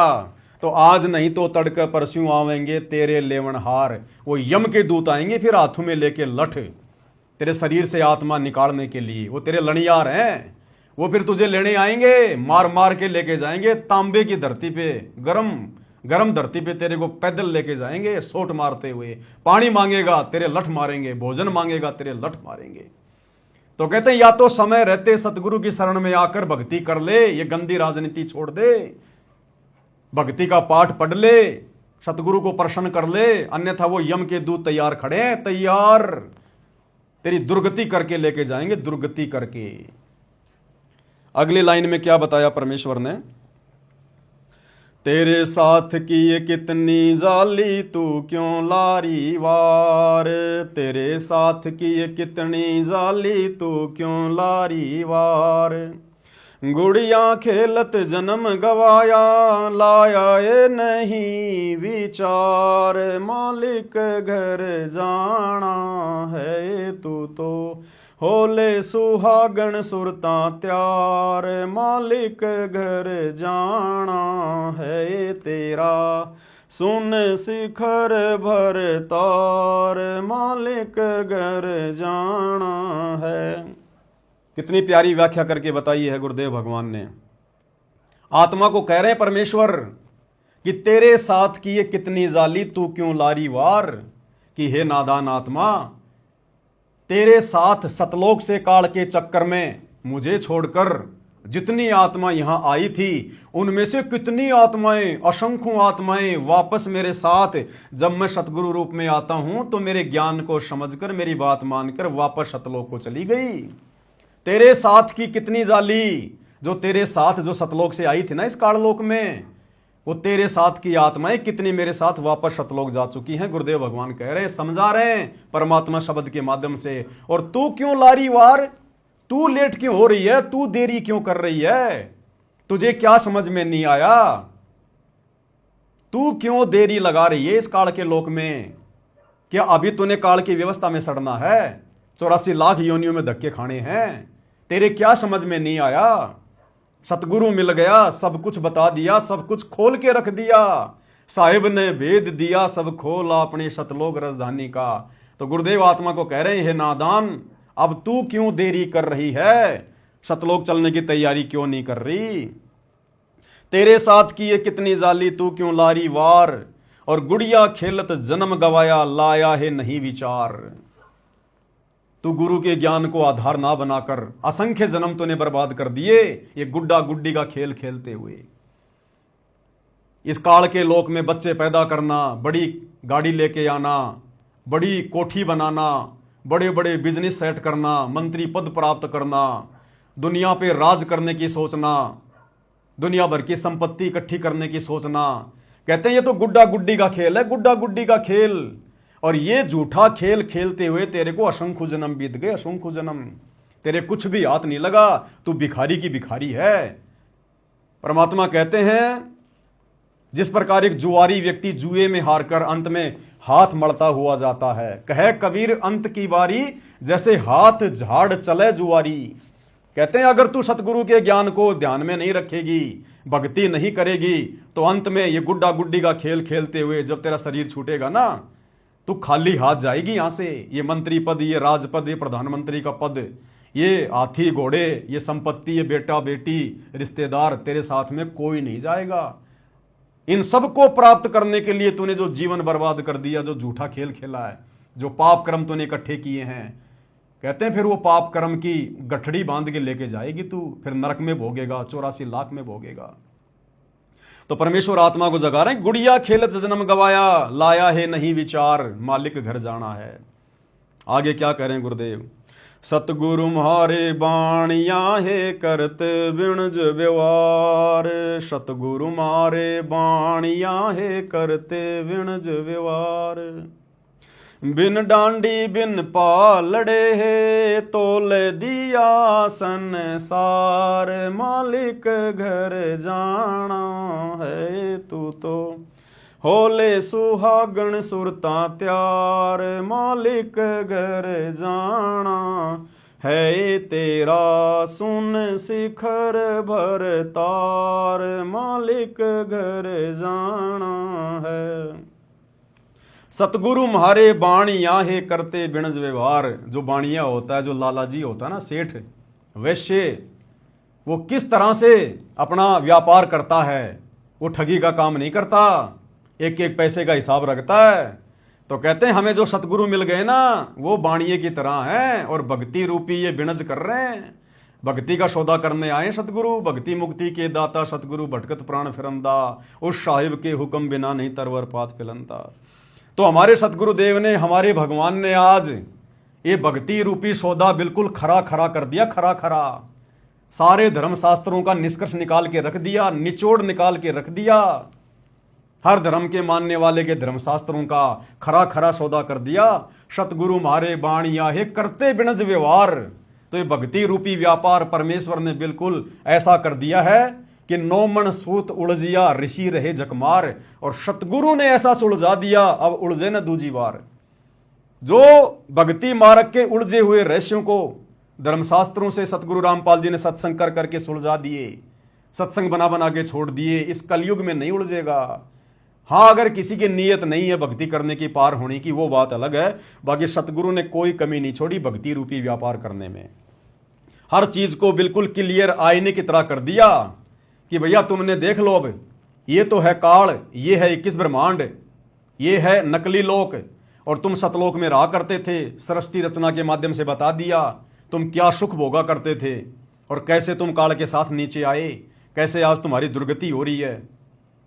तो आज नहीं तो तड़के परस्यों आवेंगे तेरे लेवनहार। वो यम के दूत आएंगे फिर हाथों में लेके लठ, तेरे शरीर से आत्मा निकालने के लिए। वो तेरे लणियार हैं, वो फिर तुझे लेने आएंगे, मार मार के लेके जाएंगे तांबे की धरती पे, गरम गरम धरती पे तेरे को पैदल लेके जाएंगे सोट मारते हुए। पानी मांगेगा तेरे लठ मारेंगे, भोजन मांगेगा तेरे लठ मारेंगे। तो कहते हैं या तो समय रहते सतगुरु की शरण में आकर भक्ति कर ले, ये गंदी राजनीति छोड़ दे, भक्ति का पाठ पढ़ ले, सतगुरु को प्रसन्न कर ले, अन्यथा वो यम के दूत तैयार खड़े हैं, तैयार तेरी दुर्गति करके लेके जाएंगे, दुर्गति करके। अगली लाइन में क्या बताया परमेश्वर ने? तेरे साथ की ये कितनी जाली, तू क्यों लारी वार। तेरे साथ की ये कितनी जाली, तू क्यों लारी वार। गुड़िया खेलत जन्म गवाया, लाया ये नहीं विचार। मालिक घर जाना है तू तो होले सुहागण सुरता त्यार। मालिक घर जाना है तेरा, सुन शिखर भर तार। मालिक घर जाना है। कितनी प्यारी व्याख्या करके बताई है गुरुदेव भगवान ने। आत्मा को कह रहे हैं परमेश्वर कि तेरे साथ की ये कितनी जाली, तू क्यों लारी वार। कि हे नादान आत्मा, तेरे साथ सतलोक से काल के चक्कर में मुझे छोड़कर जितनी आत्मा यहां आई थी, उनमें से कितनी आत्माएं, असंख्यों आत्माएं वापस मेरे साथ जब मैं सतगुरु रूप में आता हूं तो मेरे ज्ञान को समझकर, मेरी बात मानकर वापस सतलोक को चली गई। तेरे साथ की कितनी जाली, जो तेरे साथ जो सतलोक से आई थी ना इस काललोक में, वो तेरे साथ की आत्माएं कितनी मेरे साथ वापस सतलोक जा चुकी हैं। गुरुदेव भगवान कह रहे हैं, समझा रहे हैं परमात्मा शब्द के माध्यम से। और तू क्यों लारी वार, तू लेट क्यों हो रही है, तू देरी क्यों कर रही है, तुझे क्या समझ में नहीं आया, तू क्यों देरी लगा रही है इस काल के लोक में। क्या अभी तूने काल की व्यवस्था में सड़ना है, 84 लाख योनियों में धक्के खाने हैं, तेरे क्या समझ में नहीं आया। सतगुरु मिल गया, सब कुछ बता दिया, सब कुछ खोल के रख दिया, साहिब ने भेद दिया सब खोल अपने सतलोक राजधानी का। तो गुरुदेव आत्मा को कह रहे हैं, हे नादान, अब तू क्यों देरी कर रही है, सतलोक चलने की तैयारी क्यों नहीं कर रही। तेरे साथ की ये कितनी जाली, तू क्यों लारी वार। और गुड़िया खेलत जन्म गवाया, लाया है नहीं विचार। तू गुरु के ज्ञान को आधार ना बनाकर असंख्य जन्म तूने बर्बाद कर दिए, ये गुड्डा गुड्डी का खेल खेलते हुए। इस काल के लोक में बच्चे पैदा करना, बड़ी गाड़ी लेके आना, बड़ी कोठी बनाना, बड़े बड़े बिजनेस सेट करना, मंत्री पद प्राप्त करना, दुनिया पे राज करने की सोचना, दुनिया भर की संपत्ति इकट्ठी करने की सोचना। कहते हैं ये तो गुड्डा गुड्डी का खेल है, गुड्डा गुड्डी का खेल। और ये झूठा खेल खेलते हुए तेरे को असंख्य जन्म बीत गए, असंख्य जन्म, तेरे कुछ भी हाथ नहीं लगा, तू भिखारी की भिखारी है। परमात्मा कहते हैं, जिस प्रकार एक जुआरी व्यक्ति जुए में हारकर अंत में हाथ मलता हुआ जाता है, कहे कबीर अंत की बारी, जैसे हाथ झाड़ चले जुआरी। कहते हैं अगर तू सतगुरु के ज्ञान को ध्यान में नहीं रखेगी, भक्ति नहीं करेगी, तो अंत में ये गुड्डा गुड्डी का खेल खेलते हुए जब तेरा शरीर छूटेगा ना, तू खाली हाथ जाएगी यहां से। ये मंत्री पद, ये राजपद, ये प्रधानमंत्री का पद, ये हाथी घोड़े, ये संपत्ति, ये बेटा बेटी, रिश्तेदार, तेरे साथ में कोई नहीं जाएगा। इन सबको प्राप्त करने के लिए तूने जो जीवन बर्बाद कर दिया, जो झूठा खेल खेला है, जो पाप कर्म तूने इकट्ठे किए हैं, कहते हैं फिर वो पाप कर्म की गठड़ी बांध के लेके जाएगी तू, फिर नरक में भोगेगा, 84 लाख में भोगेगा। तो परमेश्वर आत्मा को जगा रहे हैं, गुड़िया खेलत जन्म गवाया, लाया है नहीं विचार। मालिक घर जाना है। आगे क्या कह रहे हैं गुरुदेव, सतगुरु म्हारे बाणिया हे करते बिणज व्यवहार। सतगुरु म्हारे बाणिया हे करते बिणज व्यवहार। बिन डांडी बिन पालड़े है तोले दिया संसार। मालिक घर जाना है तू तो होले सुहागण सुरता त्यार। मालिक घर जाना है तेरा सुन शिखर भर तार। मालिक घर जाना है। सतगुरु म्हारे बाणिया हे करते बिणज व्यवहार। जो बाणिया होता है, जो लाला जी होता है ना, सेठ वैश्य, वो किस तरह से अपना व्यापार करता है। वो ठगी का काम नहीं करता, एक एक पैसे का हिसाब रखता है। तो कहते हैं हमें जो सतगुरु मिल गए ना, वो बाणिये की तरह हैं और भक्ति रूपी ये बिणज कर रहे हैं। भक्ति का सौदा करने आए सतगुरु। भक्ति मुक्ति के दाता सतगुरु भटकत प्राण फिरंदा। उस साहिब के हुक्म बिना नहीं तरवर पात फिलंदा। तो हमारे सतगुरुदेव ने, हमारे भगवान ने आज ये भक्ति रूपी सौदा बिल्कुल खरा खरा कर दिया। खरा खरा सारे धर्म शास्त्रों का निष्कर्ष निकाल के रख दिया, निचोड़ निकाल के रख दिया। हर धर्म के मानने वाले के धर्म शास्त्रों का खरा खरा सौदा कर दिया। सतगुरु म्हारे बाणिया हे करते बिणज व्यवहार। तो ये भक्ति रूपी व्यापार परमेश्वर ने बिल्कुल ऐसा कर दिया है कि 9 मन सूत उलझिया ऋषि रहे जकमार। और सतगुरु ने ऐसा सुलझा दिया, अब उलझे न दूजी बार। जो भक्ति मार्ग के उलझे हुए रहस्यों को धर्मशास्त्रों से सतगुरु रामपाल जी ने सत्संग कर करके सुलझा दिए, सत्संग बना बना के छोड़ दिए। इस कलयुग में नहीं उलझेगा। हाँ, अगर किसी की नीयत नहीं है भक्ति करने की, पार होने की, वो बात अलग है। बाकी सतगुरु ने कोई कमी नहीं छोड़ी भक्ति रूपी व्यापार करने में। हर चीज को बिल्कुल क्लियर आईने की तरह कर दिया कि भैया तुमने देख लो, अब ये तो है काल, ये है 21 ब्रह्मांड, ये है नकली लोक, और तुम सतलोक में रहा करते थे। सृष्टि रचना के माध्यम से बता दिया तुम क्या सुख भोगा करते थे और कैसे तुम काल के साथ नीचे आए, कैसे आज तुम्हारी दुर्गति हो रही है।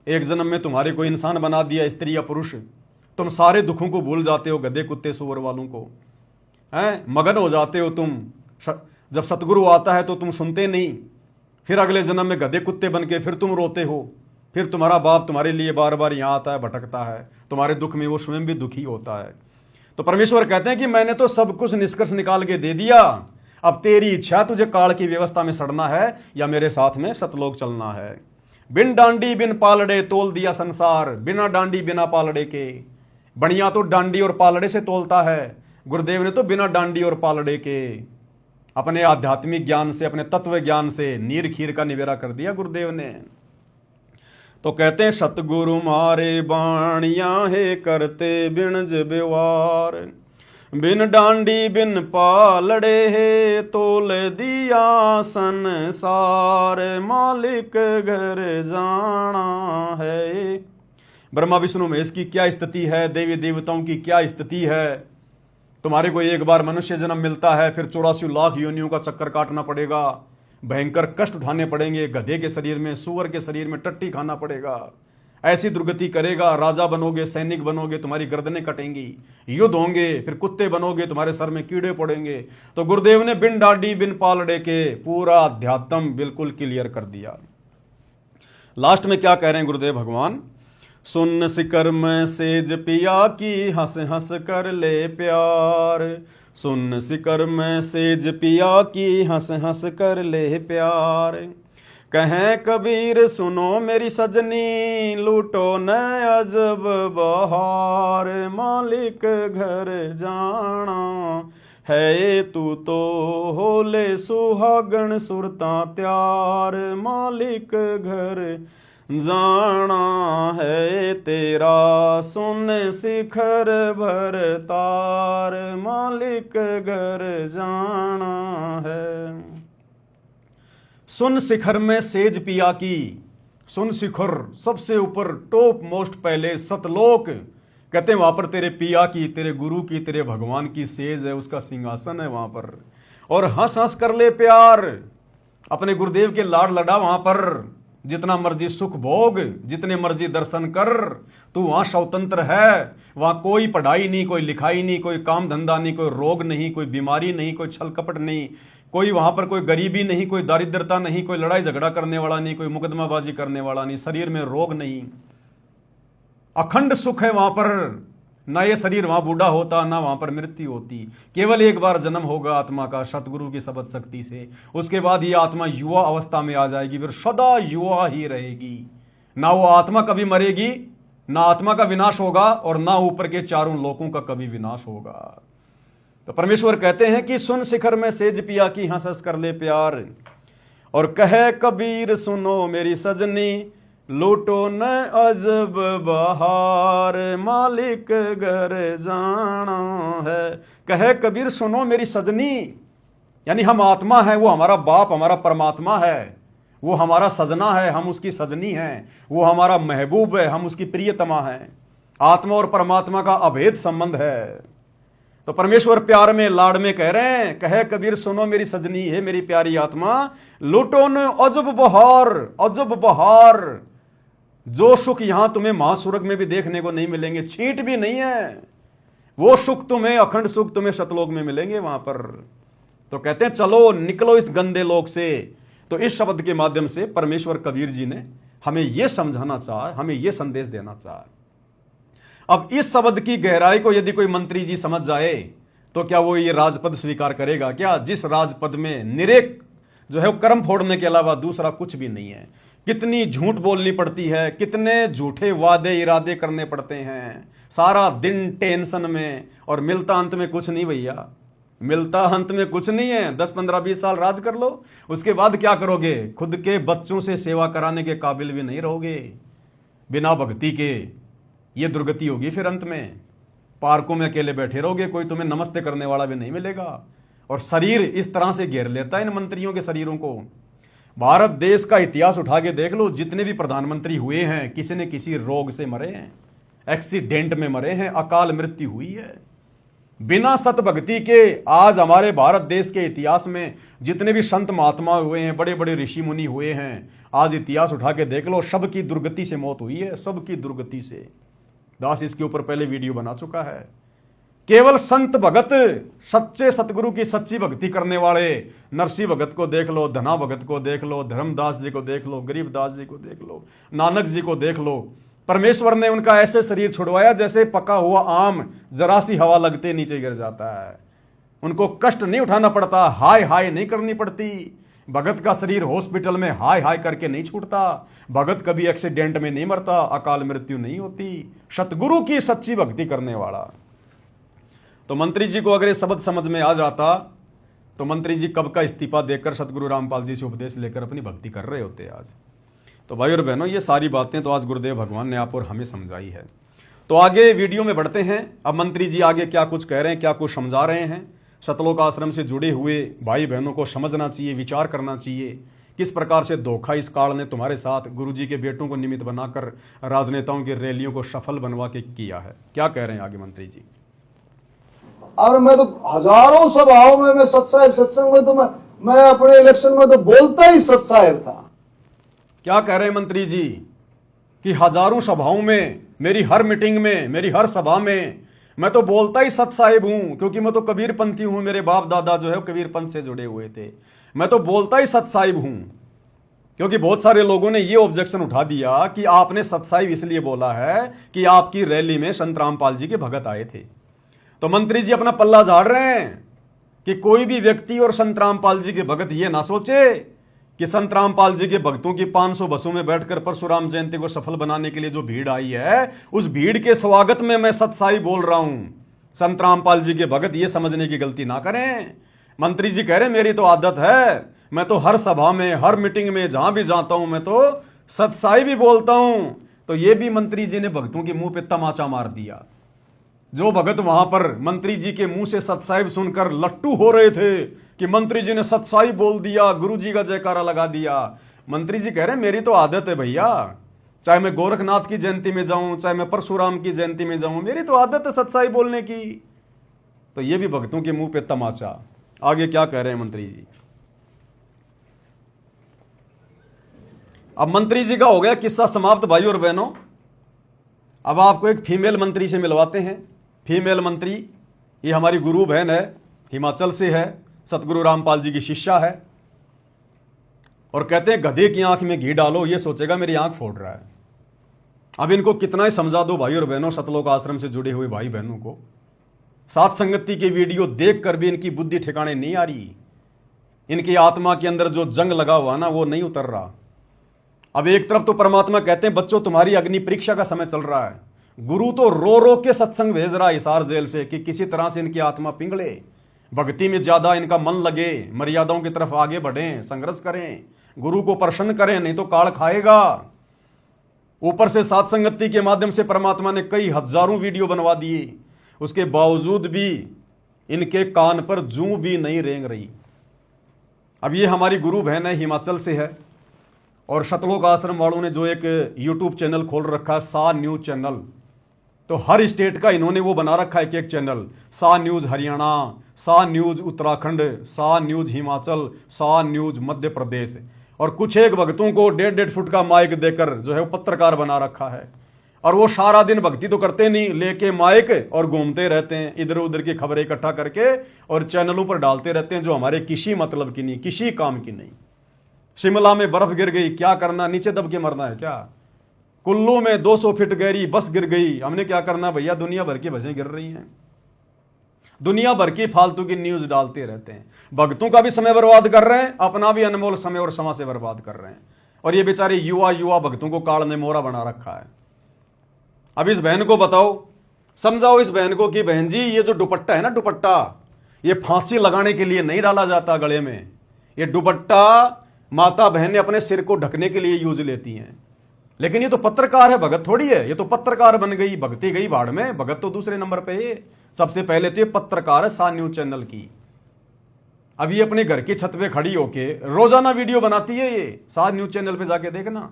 एक जन्म में तुम्हारे को इंसान बना दिया, स्त्री या पुरुष। तुम सारे दुखों को भूल जाते हो, गधे कुत्ते सुअर वालों को, हैं, मगन हो जाते हो तुम। जब सतगुरु आता है तो तुम सुनते नहीं, फिर अगले जन्म में गधे कुत्ते बन के फिर तुम रोते हो। फिर तुम्हारा बाप तुम्हारे लिए बार बार यहाँ आता है, भटकता है, तुम्हारे दुख में वो स्वयं भी दुखी होता है। तो परमेश्वर कहते हैं कि मैंने तो सब कुछ निष्कर्ष निकाल के दे दिया, अब तेरी इच्छा, तुझे काल की व्यवस्था में सड़ना है या मेरे साथ में सतलोक चलना है। बिन डांडी बिन पालड़े तोल दिया संसार। बिना डांडी बिना पालड़े के। बढ़िया तो डांडी और पालड़े से तोलता है, गुरुदेव ने तो बिना डांडी और पालड़े के अपने आध्यात्मिक ज्ञान से, अपने तत्व ज्ञान से नीर खीर का निवेरा कर दिया गुरुदेव ने। तो कहते हैं सतगुरु मारे बाणिया हे करते बिणज व्यवहार। बिन डांडी बिन पालड़े हे तोल दिया संसार। मालिक घर जाना है। ब्रह्मा विष्णु महेश की क्या स्थिति है, देवी देवताओं की क्या स्थिति है। तुम्हारे को एक बार मनुष्य जन्म मिलता है, फिर 84 लाख योनियों का चक्कर काटना पड़ेगा, भयंकर कष्ट उठाने पड़ेंगे, गधे के शरीर में, सुअर के शरीर में टट्टी खाना पड़ेगा, ऐसी दुर्गति करेगा। राजा बनोगे, सैनिक बनोगे, तुम्हारी गर्दनें कटेंगी, युद्ध होंगे, फिर कुत्ते बनोगे, तुम्हारे सर में कीड़े पड़ेंगे। तो गुरुदेव ने बिन डांडी बिन पालड़े के पूरा अध्यात्म बिल्कुल क्लियर कर दिया। लास्ट में क्या कह रहे हैं गुरुदेव भगवान, सुन सिकर में सेज पिया की हंस हंस कर ले प्यार। सुन सिकर में सेज पिया की हंस हंस कर ले प्यार। कहें कबीर सुनो मेरी सजनी, लूटो न अजब बहार। मालिक घर जाना है तू तो होले सुहागण सुरता त्यार। मालिक घर जाना है तेरा सुन शिखर भर तार। मालिक घर जाना है। सुन शिखर में सेज पिया की। सुन शिखर सबसे ऊपर, टॉप मोस्ट, पहले सतलोक। कहते हैं वहां पर तेरे पिया की, तेरे गुरु की, तेरे भगवान की सेज है, उसका सिंहासन है वहां पर। और हंस हंस कर ले प्यार। अपने गुरुदेव के लाड़ लड़ा वहां पर, जितना मर्जी सुख भोग, जितने मर्जी दर्शन कर, तू वहां स्वतंत्र है। वहां कोई पढ़ाई नहीं, कोई लिखाई नहीं, कोई काम धंधा नहीं, कोई रोग नहीं, कोई बीमारी नहीं, कोई छल कपट नहीं, कोई वहां पर कोई गरीबी नहीं, कोई दारिद्रता नहीं, कोई लड़ाई झगड़ा करने वाला नहीं, कोई मुकदमाबाजी करने वाला नहीं, शरीर में रोग नहीं, अखंड सुख है वहां पर। ना ये शरीर वहां बूढ़ा होता, ना वहां पर मृत्यु होती। केवल एक बार जन्म होगा आत्मा का सतगुरु की शब्द शक्ति से, उसके बाद ये आत्मा युवा अवस्था में आ जाएगी, फिर सदा युवा ही रहेगी। ना वो आत्मा कभी मरेगी, ना आत्मा का विनाश होगा, और ना ऊपर के चारों लोकों का कभी विनाश होगा। तो परमेश्वर कहते हैं कि सुन शिखर में सेज पिया की हंस कर ले प्यार, और कहे कबीर सुनो मेरी सजनी, लूटो न अजब बहार, मालिक घर जाना है। कहे कबीर सुनो मेरी सजनी, यानी हम आत्मा है, वो हमारा बाप, हमारा परमात्मा है, वो हमारा सजना है, हम उसकी सजनी हैं, वो हमारा महबूब है, हम उसकी प्रियतमा हैं। आत्मा और परमात्मा का अभेद संबंध है। तो परमेश्वर प्यार में, लाड़ में कह रहे हैं, कहे कबीर सुनो मेरी सजनी, है मेरी प्यारी आत्मा, लूटो न अजब बहार, अजब बहार। जो सुख यहां तुम्हें महासुरग में भी देखने को नहीं मिलेंगे, छींट भी नहीं है, वो सुख तुम्हें, अखंड सुख तुम्हें सतलोक में मिलेंगे वहां पर। तो कहते हैं चलो निकलो इस गंदे लोक से। तो इस शब्द के माध्यम से परमेश्वर कबीर जी ने हमें यह समझाना चाहा, हमें यह संदेश देना चाहा। अब इस शब्द की गहराई को यदि कोई मंत्री जी समझ जाए तो क्या वो ये राजपद स्वीकार करेगा क्या, जिस राजपद में निरेक जो है वो कर्म फोड़ने के अलावा दूसरा कुछ भी नहीं है। कितनी झूठ बोलनी पड़ती है, कितने झूठे वादे इरादे करने पड़ते हैं, सारा दिन टेंशन में, और मिलता अंत में कुछ नहीं भैया, मिलता अंत में कुछ नहीं है। 10 15 20 साल राज कर लो, उसके बाद क्या करोगे, खुद के बच्चों से सेवा कराने के काबिल भी नहीं रहोगे बिना भक्ति के। ये दुर्गति होगी फिर अंत में। पार्कों में अकेले बैठे रहोगे, कोई तुम्हें नमस्ते करने वाला भी नहीं मिलेगा। और शरीर इस तरह से घेर लेता है इन मंत्रियों के शरीरों को। भारत देश का इतिहास उठा के देख लो, जितने भी प्रधानमंत्री हुए हैं किसी न किसी रोग से मरे हैं, एक्सीडेंट में मरे हैं, अकाल मृत्यु हुई है। बिना सत भक्ति के आज हमारे भारत देश के इतिहास में जितने भी संत महात्मा हुए हैं, बड़े बड़े ऋषि मुनि हुए हैं, आज इतिहास उठा के देख लो, सबकी दुर्गति से मौत हुई है, सबकी दुर्गति से। दास इसके ऊपर पहले वीडियो बना चुका है। केवल संत भगत, सच्चे सतगुरु की सच्ची भक्ति करने वाले, नरसिंह भगत को देख लो, धना भगत को देख लो, धर्मदास जी को देख लो, गरीबदास जी को देख लो, नानक जी को देख लो। परमेश्वर ने उनका ऐसे शरीर छुड़वाया जैसे पका हुआ आम जरा सी हवा लगते नीचे गिर जाता है। उनको कष्ट नहीं उठाना पड़ता, हाय हाय नहीं करनी पड़ती। भगत का शरीर हॉस्पिटल में हाय हाय करके नहीं छूटता। भगत कभी एक्सीडेंट में नहीं मरता, अकाल मृत्यु नहीं होती। सतगुरु की सच्ची भक्ति करने वाला। तो मंत्री जी को अगर ये शब्द समझ में आ जाता तो मंत्री जी कब का इस्तीफा देकर सतगुरु रामपाल जी से उपदेश लेकर अपनी भक्ति कर रहे होते आज। तो भाई और बहनों, ये सारी बातें तो आज गुरुदेव भगवान ने आप और हमें समझाई है। तो आगे वीडियो में बढ़ते हैं। अब मंत्री जी आगे क्या कुछ कह रहे हैं, क्या कुछ समझा रहे हैं। सतलोक आश्रम से जुड़े हुए भाई बहनों को समझना चाहिए, विचार करना चाहिए, किस प्रकार से धोखा इस काल ने तुम्हारे साथ गुरु जी के बेटों को निमित्त बनाकर राजनेताओं की रैलियों को सफल बनवा के किया है। क्या कह रहे हैं आगे मंत्री जी। और मैं तो हजारों सभाओं में, मैं सत्संग में तो मैं अपने इलेक्शन में तो बोलता ही सत साहेब था। क्या कह रहे हैं मंत्री जी कि हजारों सभाओं में, मेरी हर मीटिंग में, मेरी हर सभा में मैं तो बोलता ही सत साहिब हूं, क्योंकि मैं तो कबीर पंथी हूं, मेरे बाप दादा जो है कबीर पंथ से जुड़े हुए थे। मैं तो बोलता ही सत साहिब हूं। क्योंकि बहुत सारे लोगों ने यह ऑब्जेक्शन उठा दिया कि आपने सत साहिब इसलिए बोला है कि आपकी रैली में संत रामपाल जी के भगत आए थे। तो मंत्री जी अपना पल्ला झाड़ रहे हैं कि कोई भी व्यक्ति और संत रामपाल जी के भगत ये ना सोचे कि संत रामपाल जी के भक्तों की 500 बसों में बैठकर परशुराम जयंती को सफल बनाने के लिए जो भीड़ आई है, उस भीड़ के स्वागत में मैं सतसाई बोल रहा हूं। संत रामपाल जी के भगत ये समझने की गलती ना करें। मंत्री जी कह रहे मेरी तो आदत है, मैं तो हर सभा में, हर मीटिंग में, जहां भी जाता हूं मैं तो सतसाई भी बोलता हूं। तो ये भी मंत्री जी ने भक्तों के मुंह पे तमाचा मार दिया। जो भगत वहां पर मंत्री जी के मुंह से सतसाहिब सुनकर लट्टू हो रहे थे कि मंत्री जी ने सतसाई बोल दिया, गुरु जी का जयकारा लगा दिया। मंत्री जी कह रहे मेरी तो आदत है भैया, चाहे मैं गोरखनाथ की जयंती में जाऊं, चाहे मैं परशुराम की जयंती में जाऊं, मेरी तो आदत है सतसाई बोलने की। तो ये भी भक्तों के मुंह पे तमाचा। आगे क्या कह रहे हैं मंत्री जी। अब मंत्री जी का हो गया किस्सा समाप्त भाई और बहनों। अब आपको एक फीमेल मंत्री से मिलवाते हैं। फीमेल मंत्री, ये हमारी गुरु बहन है, हिमाचल से है, सतगुरु रामपाल जी की शिष्या है, और कहते हैं गधे की आंख में घी डालो ये सोचेगा मेरी आंख फोड़ रहा है। अब इनको कितना ही समझा दो भाई और बहनों, सतलोक आश्रम से जुड़े हुए भाई बहनों को, सात संगति की वीडियो देखकर भी इनकी बुद्धि ठिकाने नहीं आ रही। इनकी आत्मा के अंदर जो जंग लगा हुआ ना वो नहीं उतर रहा। अब एक तरफ तो परमात्मा कहते हैं बच्चों तुम्हारी अग्नि परीक्षा का समय चल रहा है, गुरु तो रो रो के सत्संग भेज रहा है हिसार जेल से कि किसी तरह से इनकी आत्मा पिघले, भक्ति में ज्यादा इनका मन लगे, मर्यादाओं की तरफ आगे बढ़ें, संघर्ष करें, गुरु को प्रसन्न करें, नहीं तो काल खाएगा। ऊपर से सात संगति के माध्यम से परमात्मा ने कई हजारों वीडियो बनवा दिए, उसके बावजूद भी इनके कान पर जूं भी नहीं रेंग रही। अब ये हमारी गुरु बहन है, हिमाचल से है, और सतलोक आश्रम वालों ने जो एक यूट्यूब चैनल खोल रखा है, सा न्यूज चैनल, तो हर स्टेट का इन्होंने वो बना रखा है एक चैनल, सा न्यूज हरियाणा, सा न्यूज उत्तराखंड, सा न्यूज हिमाचल, सा न्यूज मध्य प्रदेश, और कुछ एक भक्तों को 1.5 फुट का माइक देकर जो है वो पत्रकार बना रखा है। और वो सारा दिन भक्ति तो करते नहीं, लेके माइक और घूमते रहते हैं, इधर उधर की खबरें इकट्ठा करके और चैनलों पर डालते रहते हैं, जो हमारे किसी मतलब की नहीं, किसी काम की नहीं। शिमला में बर्फ गिर गई, क्या करना, नीचे दब के मरना है क्या? कुल्लू में 200 फीट गहरी बस गिर गई, हमने क्या करना भैया? दुनिया भर की बसें गिर रही हैं, दुनिया भर की फालतू की न्यूज डालते रहते हैं, भक्तों का भी समय बर्बाद कर रहे हैं, अपना भी अनमोल समय और समाज से बर्बाद कर रहे हैं। और ये बेचारे युवा भक्तों को काल ने मोहरा बना रखा है। अब इस बहन को बताओ, समझाओ इस बहन को कि बहन जी ये जो दुपट्टा है ना, दुपट्टा ये फांसी लगाने के लिए नहीं डाला जाता गले में, ये दुपट्टा माता बहन ने अपने सिर को ढकने के लिए यूज लेती हैं। लेकिन ये तो पत्रकार है, भगत थोड़ी है, ये तो पत्रकार बन गई, भगती गई भाड़ में, भगत तो दूसरे नंबर पे है। सबसे पहले तो ये पत्रकार है सा न्यूज चैनल की। अब ये अपने घर की छत पे खड़ी होके रोजाना वीडियो बनाती है, ये सा न्यूज चैनल पे जाके देखना,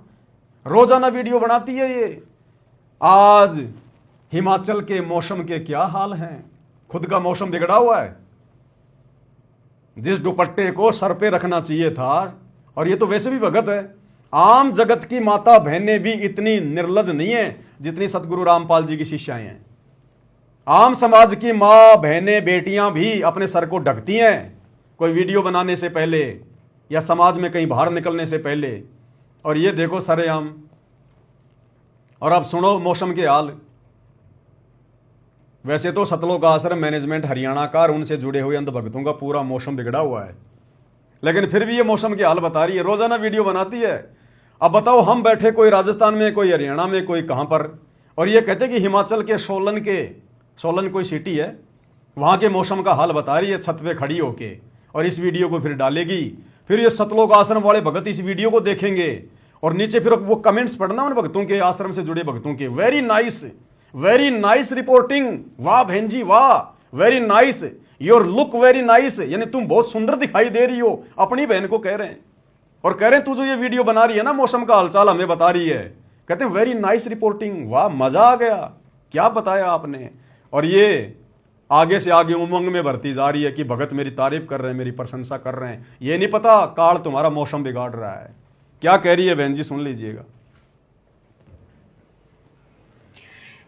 रोजाना वीडियो बनाती है ये। आज हिमाचल के मौसम के क्या हाल हैं, खुद का मौसम बिगड़ा हुआ है। जिस दुपट्टे को सर पे रखना चाहिए था, और ये तो वैसे भी भगत है, आम जगत की माता बहनें भी इतनी निर्लज नहीं है जितनी सतगुरु रामपाल जी की शिष्याएं हैं। आम समाज की मां बहनें बेटियां भी अपने सर को ढकती हैं कोई वीडियो बनाने से पहले या समाज में कहीं बाहर निकलने से पहले, और ये देखो सरेआम। और अब सुनो मौसम के हाल। वैसे तो सतलोक आश्रम मैनेजमेंट हरियाणा का और उनसे जुड़े हुए अंध भक्तों का पूरा मौसम बिगड़ा हुआ है, लेकिन फिर भी ये मौसम के हाल बता रही है, रोजाना वीडियो बनाती है। अब बताओ हम बैठे कोई राजस्थान में, कोई हरियाणा में, कोई कहां पर, और ये कहते कि हिमाचल के सोलन कोई सिटी है, वहां के मौसम का हाल बता रही है छत पे खड़ी होके, और इस वीडियो को फिर डालेगी। फिर ये सतलोक आश्रम वाले भगत इस वीडियो को देखेंगे और नीचे फिर वो कमेंट्स पढ़ना उन भक्तों के, आश्रम से जुड़े भक्तों के, वेरी नाइस रिपोर्टिंग, वाह बहन जी वाह, very nice, your look very nice, यानी तुम बहुत सुंदर दिखाई दे रही हो, अपनी बहन को कह रहे हैं। और कह रहे हैं तू जो ये वीडियो बना रही है ना, मौसम का हालचाल हमें बता रही है, कहते हैं वेरी नाइस रिपोर्टिंग, वाह मजा आ गया, क्या बताया आपने। और ये आगे से आगे उमंग में भरती जा रही है कि भगत मेरी तारीफ कर रहे हैं, मेरी प्रशंसा कर रहे हैं। ये नहीं पता काल तुम्हारा मौसम बिगाड़ रहा है। क्या कह रही है बहन जी, सुन लीजिएगा।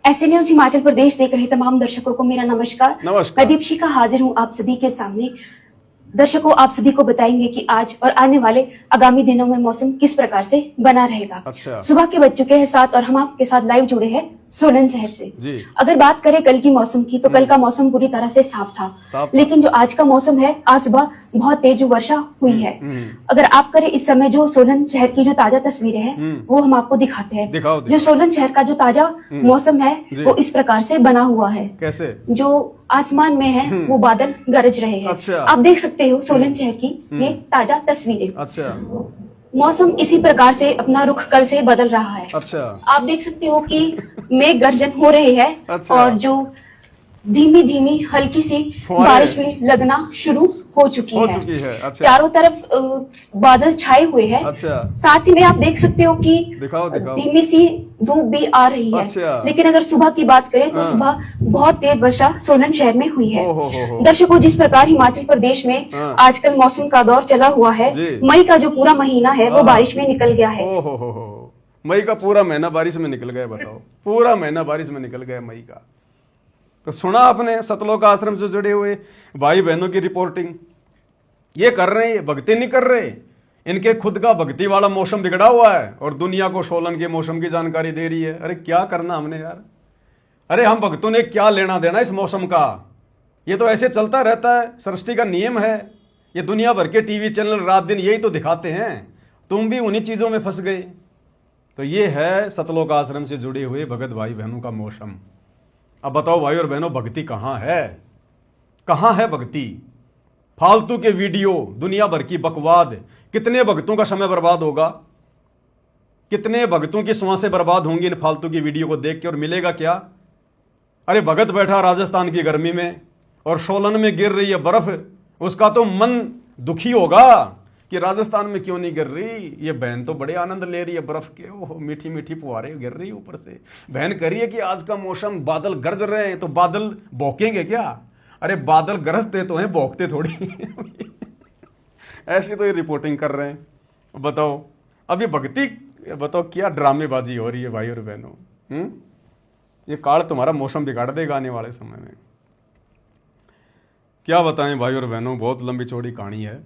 ऐसे न्यूज हिमाचल प्रदेश देख रहे तमाम दर्शकों को मेरा नमस्कार। मैं दीपशिखा हाजिर हूं आप सभी के सामने। दर्शकों, आप सभी को बताएंगे कि आज और आने वाले आगामी दिनों में मौसम किस प्रकार से बना रहेगा। अच्छा। सुबह के बज चुके हैं 7 और हम आपके साथ लाइव जुड़े हैं सोलन शहर से। अगर बात करें कल की मौसम की, तो कल का मौसम पूरी तरह से साफ था, लेकिन जो आज का मौसम है, आज सुबह बहुत तेज वर्षा हुई है। अगर आप करें इस समय जो सोलन शहर की जो ताजा तस्वीरें हैं वो हम आपको दिखाते हैं। जो सोलन शहर का जो ताजा मौसम है वो इस प्रकार से बना हुआ है। कैसे? जो आसमान में है वो बादल गरज रहे हैं। अच्छा। आप देख सकते हो सोलन शहर की ये ताजा तस्वीरें। अच्छा। मौसम इसी प्रकार से अपना रुख कल से बदल रहा है। अच्छा। आप देख सकते हो कि मेघ गर्जन हो रहे हैं। अच्छा। और जो धीमी धीमी हल्की सी फुहारे। बारिश भी लगना शुरू हो चुकी हो है। चुकी है, अच्छा। चारों तरफ बादल छाए हुए हैं। अच्छा। साथ ही में आप देख सकते हो कि दिखाओ दिखाओ। धीमी सी धूप भी आ रही है। अच्छा। लेकिन अगर सुबह की बात करें तो हाँ। सुबह बहुत तेज वर्षा सोलन शहर में हुई है। हो। दर्शकों, जिस प्रकार हिमाचल प्रदेश में हाँ। आजकल मौसम का दौर चला हुआ है, जी। मई का जो पूरा महीना है वो हाँ। बारिश में निकल गया है। हो। मई का पूरा महीना बारिश में निकल गया, बताओ। पूरा महीना बारिश में निकल गया मई का। तो सुना आपने सतलोक आश्रम से जुड़े हुए भाई बहनों की रिपोर्टिंग। ये कर रहे हैं, ये भक्ति नहीं कर रहे। इनके खुद का भक्ति वाला मौसम बिगड़ा हुआ है और दुनिया को सोलन के मौसम की जानकारी दे रही है। अरे क्या करना हमने यार। अरे हम भक्तों ने क्या लेना देना इस मौसम का। ये तो ऐसे चलता रहता है, सृष्टि का नियम है। ये दुनिया भर के टीवी चैनल रात दिन यही तो दिखाते हैं। तुम भी उन्हीं चीजों में फंस गए। तो ये है सतलोक आश्रम से जुड़े हुए भगत भाई बहनों का मौसम। अब बताओ भाई और बहनों, भक्ति कहां है? कहां है भक्ति? फालतू के वीडियो, दुनिया भर की बकवाद। कितने भक्तों का समय बर्बाद होगा, कितने भक्तों की सांसें बर्बाद होंगी इन फालतू की वीडियो को देख के, और मिलेगा क्या? अरे भगत बैठा राजस्थान की गर्मी में और सोलन में गिर रही है बर्फ, उसका तो मन दुखी होगा कि राजस्थान में क्यों नहीं गिर रही। ये बहन तो बड़े आनंद ले रही है बर्फ के। ओहो, मीठी मीठी फुहारे गिर रही है ऊपर से। बहन कह रही है कि आज का मौसम, बादल गरज रहे हैं, तो बादल भौंकेंगे क्या? अरे बादल गरजते तो हैं, भौंकते थोड़ी। ऐसी तो ये रिपोर्टिंग कर रहे हैं। बताओ अब ये भक्ति, बताओ क्या ड्रामेबाजी हो रही है भाई और बहनों। ये काल तुम्हारा मौसम बिगाड़ देगा आने वाले समय में। क्या बताएं भाई और बहनों, बहुत लंबी चौड़ी कहानी है।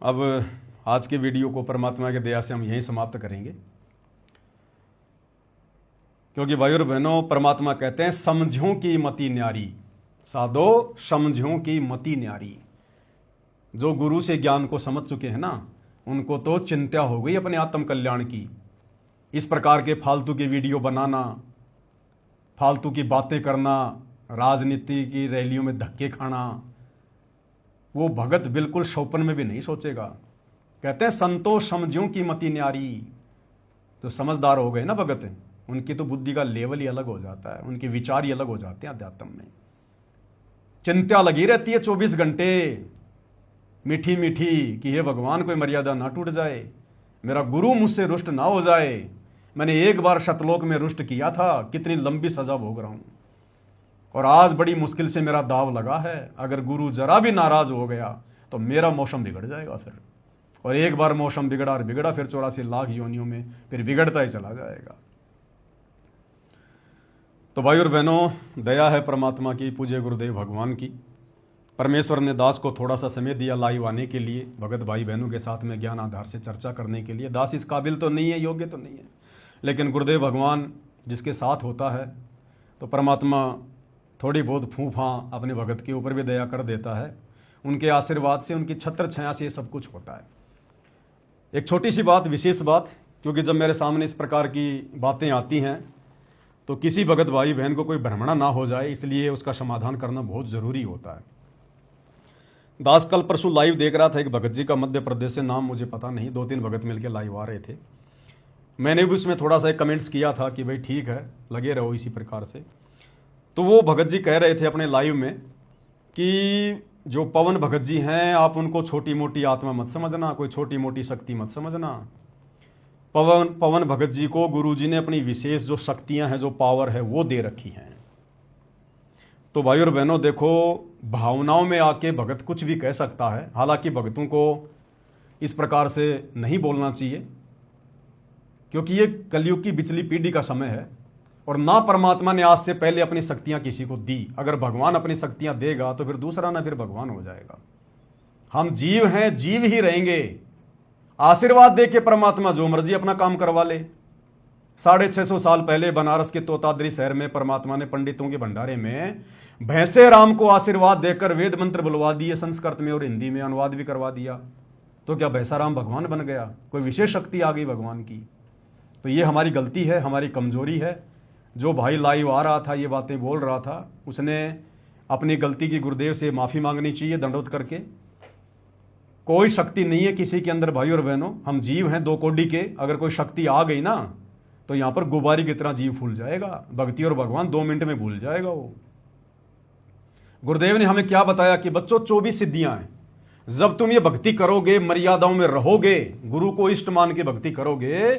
अब आज के वीडियो को परमात्मा की दया से हम यहीं समाप्त करेंगे, क्योंकि भाई और बहनों परमात्मा कहते हैं समझों की मति न्यारी, साधो समझों की मति न्यारी। जो गुरु से ज्ञान को समझ चुके हैं ना, उनको तो चिंता हो गई अपने आत्म कल्याण की। इस प्रकार के फालतू की वीडियो बनाना, फालतू की बातें करना, राजनीति की रैलियों में धक्के खाना, वो भगत बिल्कुल स्वप्न में भी नहीं सोचेगा। कहते हैं संतोष समझों की मति न्यारी। जो समझदार हो गए ना भगत, उनकी तो बुद्धि का लेवल ही अलग हो जाता है, उनके विचार ही अलग हो जाते हैं अध्यात्म में। चिंता लगी रहती है 24 घंटे, मीठी मीठी, कि हे भगवान कोई मर्यादा ना टूट जाए, मेरा गुरु मुझसे रुष्ट ना हो जाए। मैंने एक बार सतलोक में रुष्ट किया था, कितनी लंबी सजा भोग रहा हूं, और आज बड़ी मुश्किल से मेरा दाव लगा है। अगर गुरु जरा भी नाराज हो गया तो मेरा मौसम बिगड़ जाएगा फिर। और एक बार मौसम बिगड़ा और बिगड़ा, फिर 84 लाख योनियों में फिर बिगड़ता ही चला जाएगा। तो भाई और बहनों, दया है परमात्मा की, पूज्य गुरुदेव भगवान की। परमेश्वर ने दास को थोड़ा सा समय दिया लाइव आने के लिए, भगत भाई बहनों के साथ में ज्ञान आधार से चर्चा करने के लिए। दास इस काबिल तो नहीं है, योग्य तो नहीं है, लेकिन गुरुदेव भगवान जिसके साथ होता है तो परमात्मा थोड़ी बहुत फूफा अपने भगत के ऊपर भी दया कर देता है। उनके आशीर्वाद से, उनकी छत्र छाया से ये सब कुछ होता है। एक छोटी सी बात, विशेष बात, क्योंकि जब मेरे सामने इस प्रकार की बातें आती हैं तो किसी भगत भाई बहन को कोई भ्रमणा ना हो जाए, इसलिए उसका समाधान करना बहुत ज़रूरी होता है। दास कल परसों लाइव देख रहा था, एक भगत जी का मध्य प्रदेश से, नाम मुझे पता नहीं, 2-3 भगत मिलकर लाइव आ रहे थे। मैंने भी उसमें थोड़ा सा एक कमेंट्स किया था कि भाई ठीक है, लगे रहो इसी प्रकार से। तो वो भगत जी कह रहे थे अपने लाइव में कि जो पवन भगत जी हैं, आप उनको छोटी मोटी आत्मा मत समझना, कोई छोटी मोटी शक्ति मत समझना। पवन भगत जी को गुरु जी ने अपनी विशेष जो शक्तियां हैं, जो पावर है, वो दे रखी हैं। तो भाई और बहनों देखो, भावनाओं में आके भगत कुछ भी कह सकता है। हालांकि भगतों को इस प्रकार से नहीं बोलना चाहिए, क्योंकि ये कलयुग की बिचली पीढ़ी का समय है, और ना परमात्मा ने आज से पहले अपनी शक्तियां किसी को दी। अगर भगवान अपनी शक्तियां देगा तो फिर दूसरा ना फिर भगवान हो जाएगा। हम जीव हैं, जीव ही रहेंगे। आशीर्वाद दे के परमात्मा जो मर्जी अपना काम करवा ले। 650 साल पहले बनारस के तोताद्री शहर में परमात्मा ने पंडितों के भंडारे में भैंसे राम को आशीर्वाद देकर वेद मंत्र बुलवा दिए, संस्कृत में और हिंदी में अनुवाद भी करवा दिया। तो क्या भैंसा राम भगवान बन गया? कोई विशेष शक्ति आ गई भगवान की? तो ये हमारी गलती है, हमारी कमजोरी है। जो भाई लाइव आ रहा था, ये बातें बोल रहा था, उसने अपनी गलती की गुरुदेव से माफ़ी मांगनी चाहिए दंडवत करके। कोई शक्ति नहीं है किसी के अंदर भाई और बहनों, हम जीव हैं 2 कोड़ी के। अगर कोई शक्ति आ गई ना तो यहां पर गुब्बारे की तरह जीव फूल जाएगा। भक्ति और भगवान 2 मिनट में भूल जाएगा वो। गुरुदेव ने हमें क्या बताया कि बच्चों 24 सिद्धियां हैं। जब तुम ये भक्ति करोगे, मर्यादाओं में रहोगे, गुरु को इष्ट मान के भक्ति करोगे,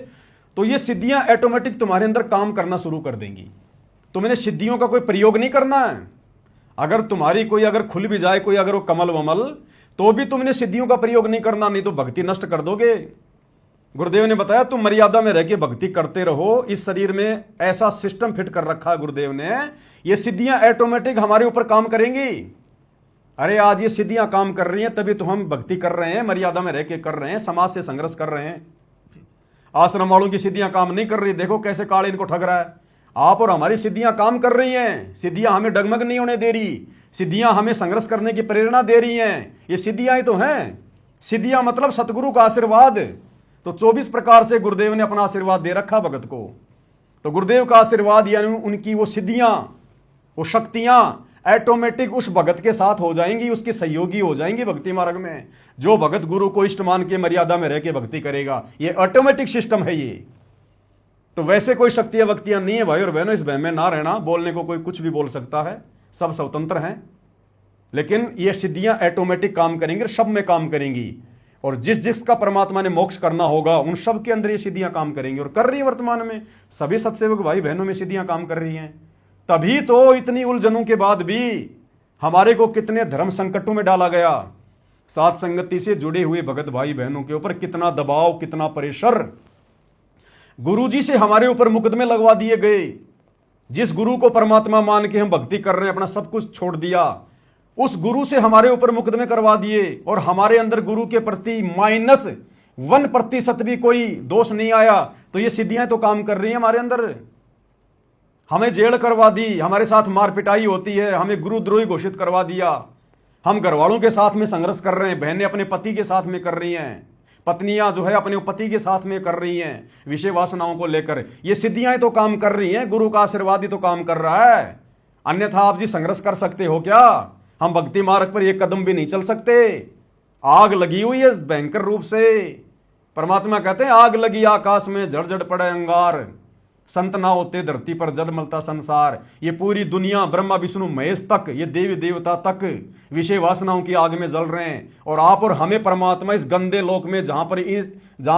तो ये सिद्धियां ऑटोमेटिक तुम्हारे अंदर काम करना शुरू कर देंगी। तुमने सिद्धियों का कोई प्रयोग नहीं करना है। अगर तुम्हारी कोई अगर खुल भी जाए कोई अगर वो कमल वमल, तो भी तुमने सिद्धियों का प्रयोग नहीं करना, नहीं तो भक्ति नष्ट कर दोगे। गुरुदेव ने बताया तुम मर्यादा में रह के भक्ति करते रहो। इस शरीर में ऐसा सिस्टम फिट कर रखा है गुरुदेव ने, ये सिद्धियां ऑटोमेटिक हमारे ऊपर काम करेंगी। अरे आज ये सिद्धियां काम कर रही हैं, तभी तो हम भक्ति कर रहे हैं, मर्यादा में रह के कर रहे हैं, समाज से संघर्ष कर रहे हैं। आश्रम वालों की सिद्धियां काम नहीं कर रही, देखो कैसे काल इनको ठग रहा है। आप और हमारी सिद्धियां काम कर रही हैं। सिद्धियां हमें डगमग नहीं होने दे रही, सिद्धियां हमें संघर्ष करने की प्रेरणा दे रही हैं। ये सिद्धियां ही तो हैं। सिद्धियां मतलब सतगुरु का आशीर्वाद। तो 24 प्रकार से गुरुदेव ने अपना आशीर्वाद दे रखा भगत को। तो गुरुदेव का आशीर्वाद यानी उनकी वो सिद्धियां, वो शक्तियां ऑटोमेटिक उस भगत के साथ हो जाएंगी, उसके सहयोगी हो जाएंगी भक्ति मार्ग में। जो भगत गुरु को इष्ट मान के मर्यादा में रह के भक्ति करेगा, ये ऑटोमेटिक सिस्टम है ये। तो वैसे कोई शक्तियां वक्तियां नहीं है भाई और बहनों, इस भय में ना रहना। बोलने को कोई कुछ भी बोल सकता है, सब स्वतंत्र हैं, लेकिन ये सिद्धियां ऑटोमेटिक काम करेंगी, सब में काम करेंगी। और जिस जिसका परमात्मा ने मोक्ष करना होगा उन सब के अंदर ये सिद्धियां काम करेंगी और कर रही है वर्तमान में। सभी सत्सेवक भाई बहनों में सिद्धियां काम कर रही हैं। तभी तो इतनी उलझनों के बाद भी हमारे को कितने धर्म संकटों में डाला गया। साथ संगति से जुड़े हुए भगत भाई बहनों के ऊपर कितना दबाव, कितना प्रेशर। गुरुजी से हमारे ऊपर मुकदमे लगवा दिए गए। जिस गुरु को परमात्मा मान के हम भक्ति कर रहे हैं, अपना सब कुछ छोड़ दिया, उस गुरु से हमारे ऊपर मुकदमे करवा दिए और हमारे अंदर गुरु के प्रति -1% भी कोई दोष नहीं आया। तो ये सिद्धियां तो काम कर रही हैं हमारे अंदर। हमें जेल करवा दी, हमारे साथ मार पिटाई होती है, हमें गुरुद्रोही घोषित करवा दिया। हम घरवालों के साथ में संघर्ष कर रहे हैं, बहनें अपने पति के साथ में कर रही हैं, पत्नियां जो है अपने पति के साथ में कर रही हैं विषय वासनाओं को लेकर। ये सिद्धियां तो काम कर रही हैं, गुरु का आशीर्वाद ही तो काम कर रहा है। अन्यथा आप जी संघर्ष कर सकते हो क्या? हम भक्ति मार्ग पर एक कदम भी नहीं चल सकते। आग लगी हुई है भयंकर रूप से। परमात्मा कहते हैं आग लगी आकाश में, झड़ पड़े अंगार, संत ना होते धरती पर जल मलता संसार। ये पूरी दुनिया ब्रह्मा विष्णु महेश तक, ये देवी देवता तक विषय वासनाओं की आग में जल रहे हैं। और आप और हमें परमात्मा इस गंदे लोक में जहां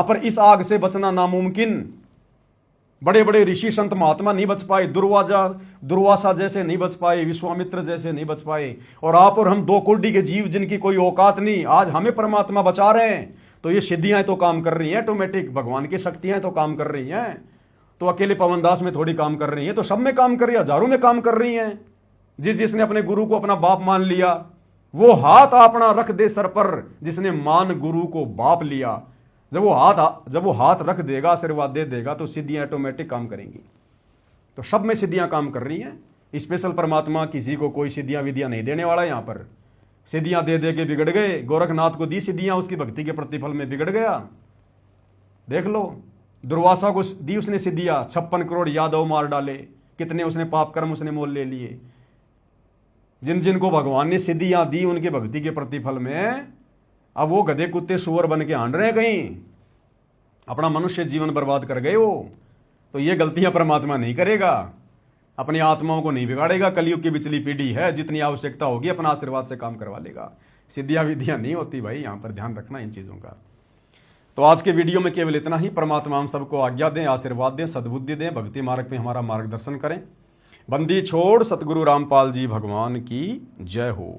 पर इस आग से बचना नामुमकिन, बड़े बड़े ऋषि संत महात्मा नहीं बच पाए, दुर्वासा जैसे नहीं बच पाए, विश्वामित्र जैसे नहीं बच पाए, और आप और हम 2 कोटि के जीव जिनकी कोई औकात नहीं, आज हमें परमात्मा बचा रहे हैं। तो ये सिद्धियां तो काम कर रही हैं ऑटोमेटिक, भगवान की शक्तियां तो काम कर रही हैं। तो अकेले पवनदास में थोड़ी काम कर रही हैं, तो सब में काम कर रही है, हजारों में काम कर रही हैं। जिसने अपने गुरु को अपना बाप मान लिया, वो हाथ अपना रख दे सर पर, जिसने मान गुरु को बाप लिया। जब वो हाथ रख देगा, आशीर्वाद दे देगा, तो सिद्धियां ऑटोमेटिक काम करेंगी। तो सब में सिद्धियां काम कर रही हैं। स्पेशल परमात्मा किसी को कोई सिद्धियां विधियां नहीं देने वाला। यहां पर सिद्धियां दे दे के बिगड़ गए। गोरखनाथ को दी सिद्धियां, उसकी भक्ति के प्रतिफल में बिगड़ गया। देख लो, दुर्वासा को दी उसने सिद्धियां, 56 करोड़ यादव मार डाले, कितने उसने पाप कर्म उसने मोल ले लिए। जिन जिनको भगवान ने सिद्धियां दी उनके भक्ति के प्रतिफल में अब वो गधे कुत्ते सुअर बन के हांड रहे, कहीं अपना मनुष्य जीवन बर्बाद कर गए वो। तो ये गलतियां परमात्मा नहीं करेगा, अपनी आत्माओं को नहीं बिगाड़ेगा। कलयुग की बिचली पीढ़ी है, जितनी आवश्यकता होगी अपना आशीर्वाद से काम करवा लेगा। सिद्धियां विधियां नहीं होती भाई, यहां पर ध्यान रखना इन चीजों का। तो आज के वीडियो में केवल इतना ही। परमात्मा हम सबको आज्ञा दें, आशीर्वाद दें, सद्बुद्धि दें, भक्ति मार्ग पे हमारा मार्गदर्शन करें। बंदी छोड़ सतगुरु रामपाल जी भगवान की जय हो।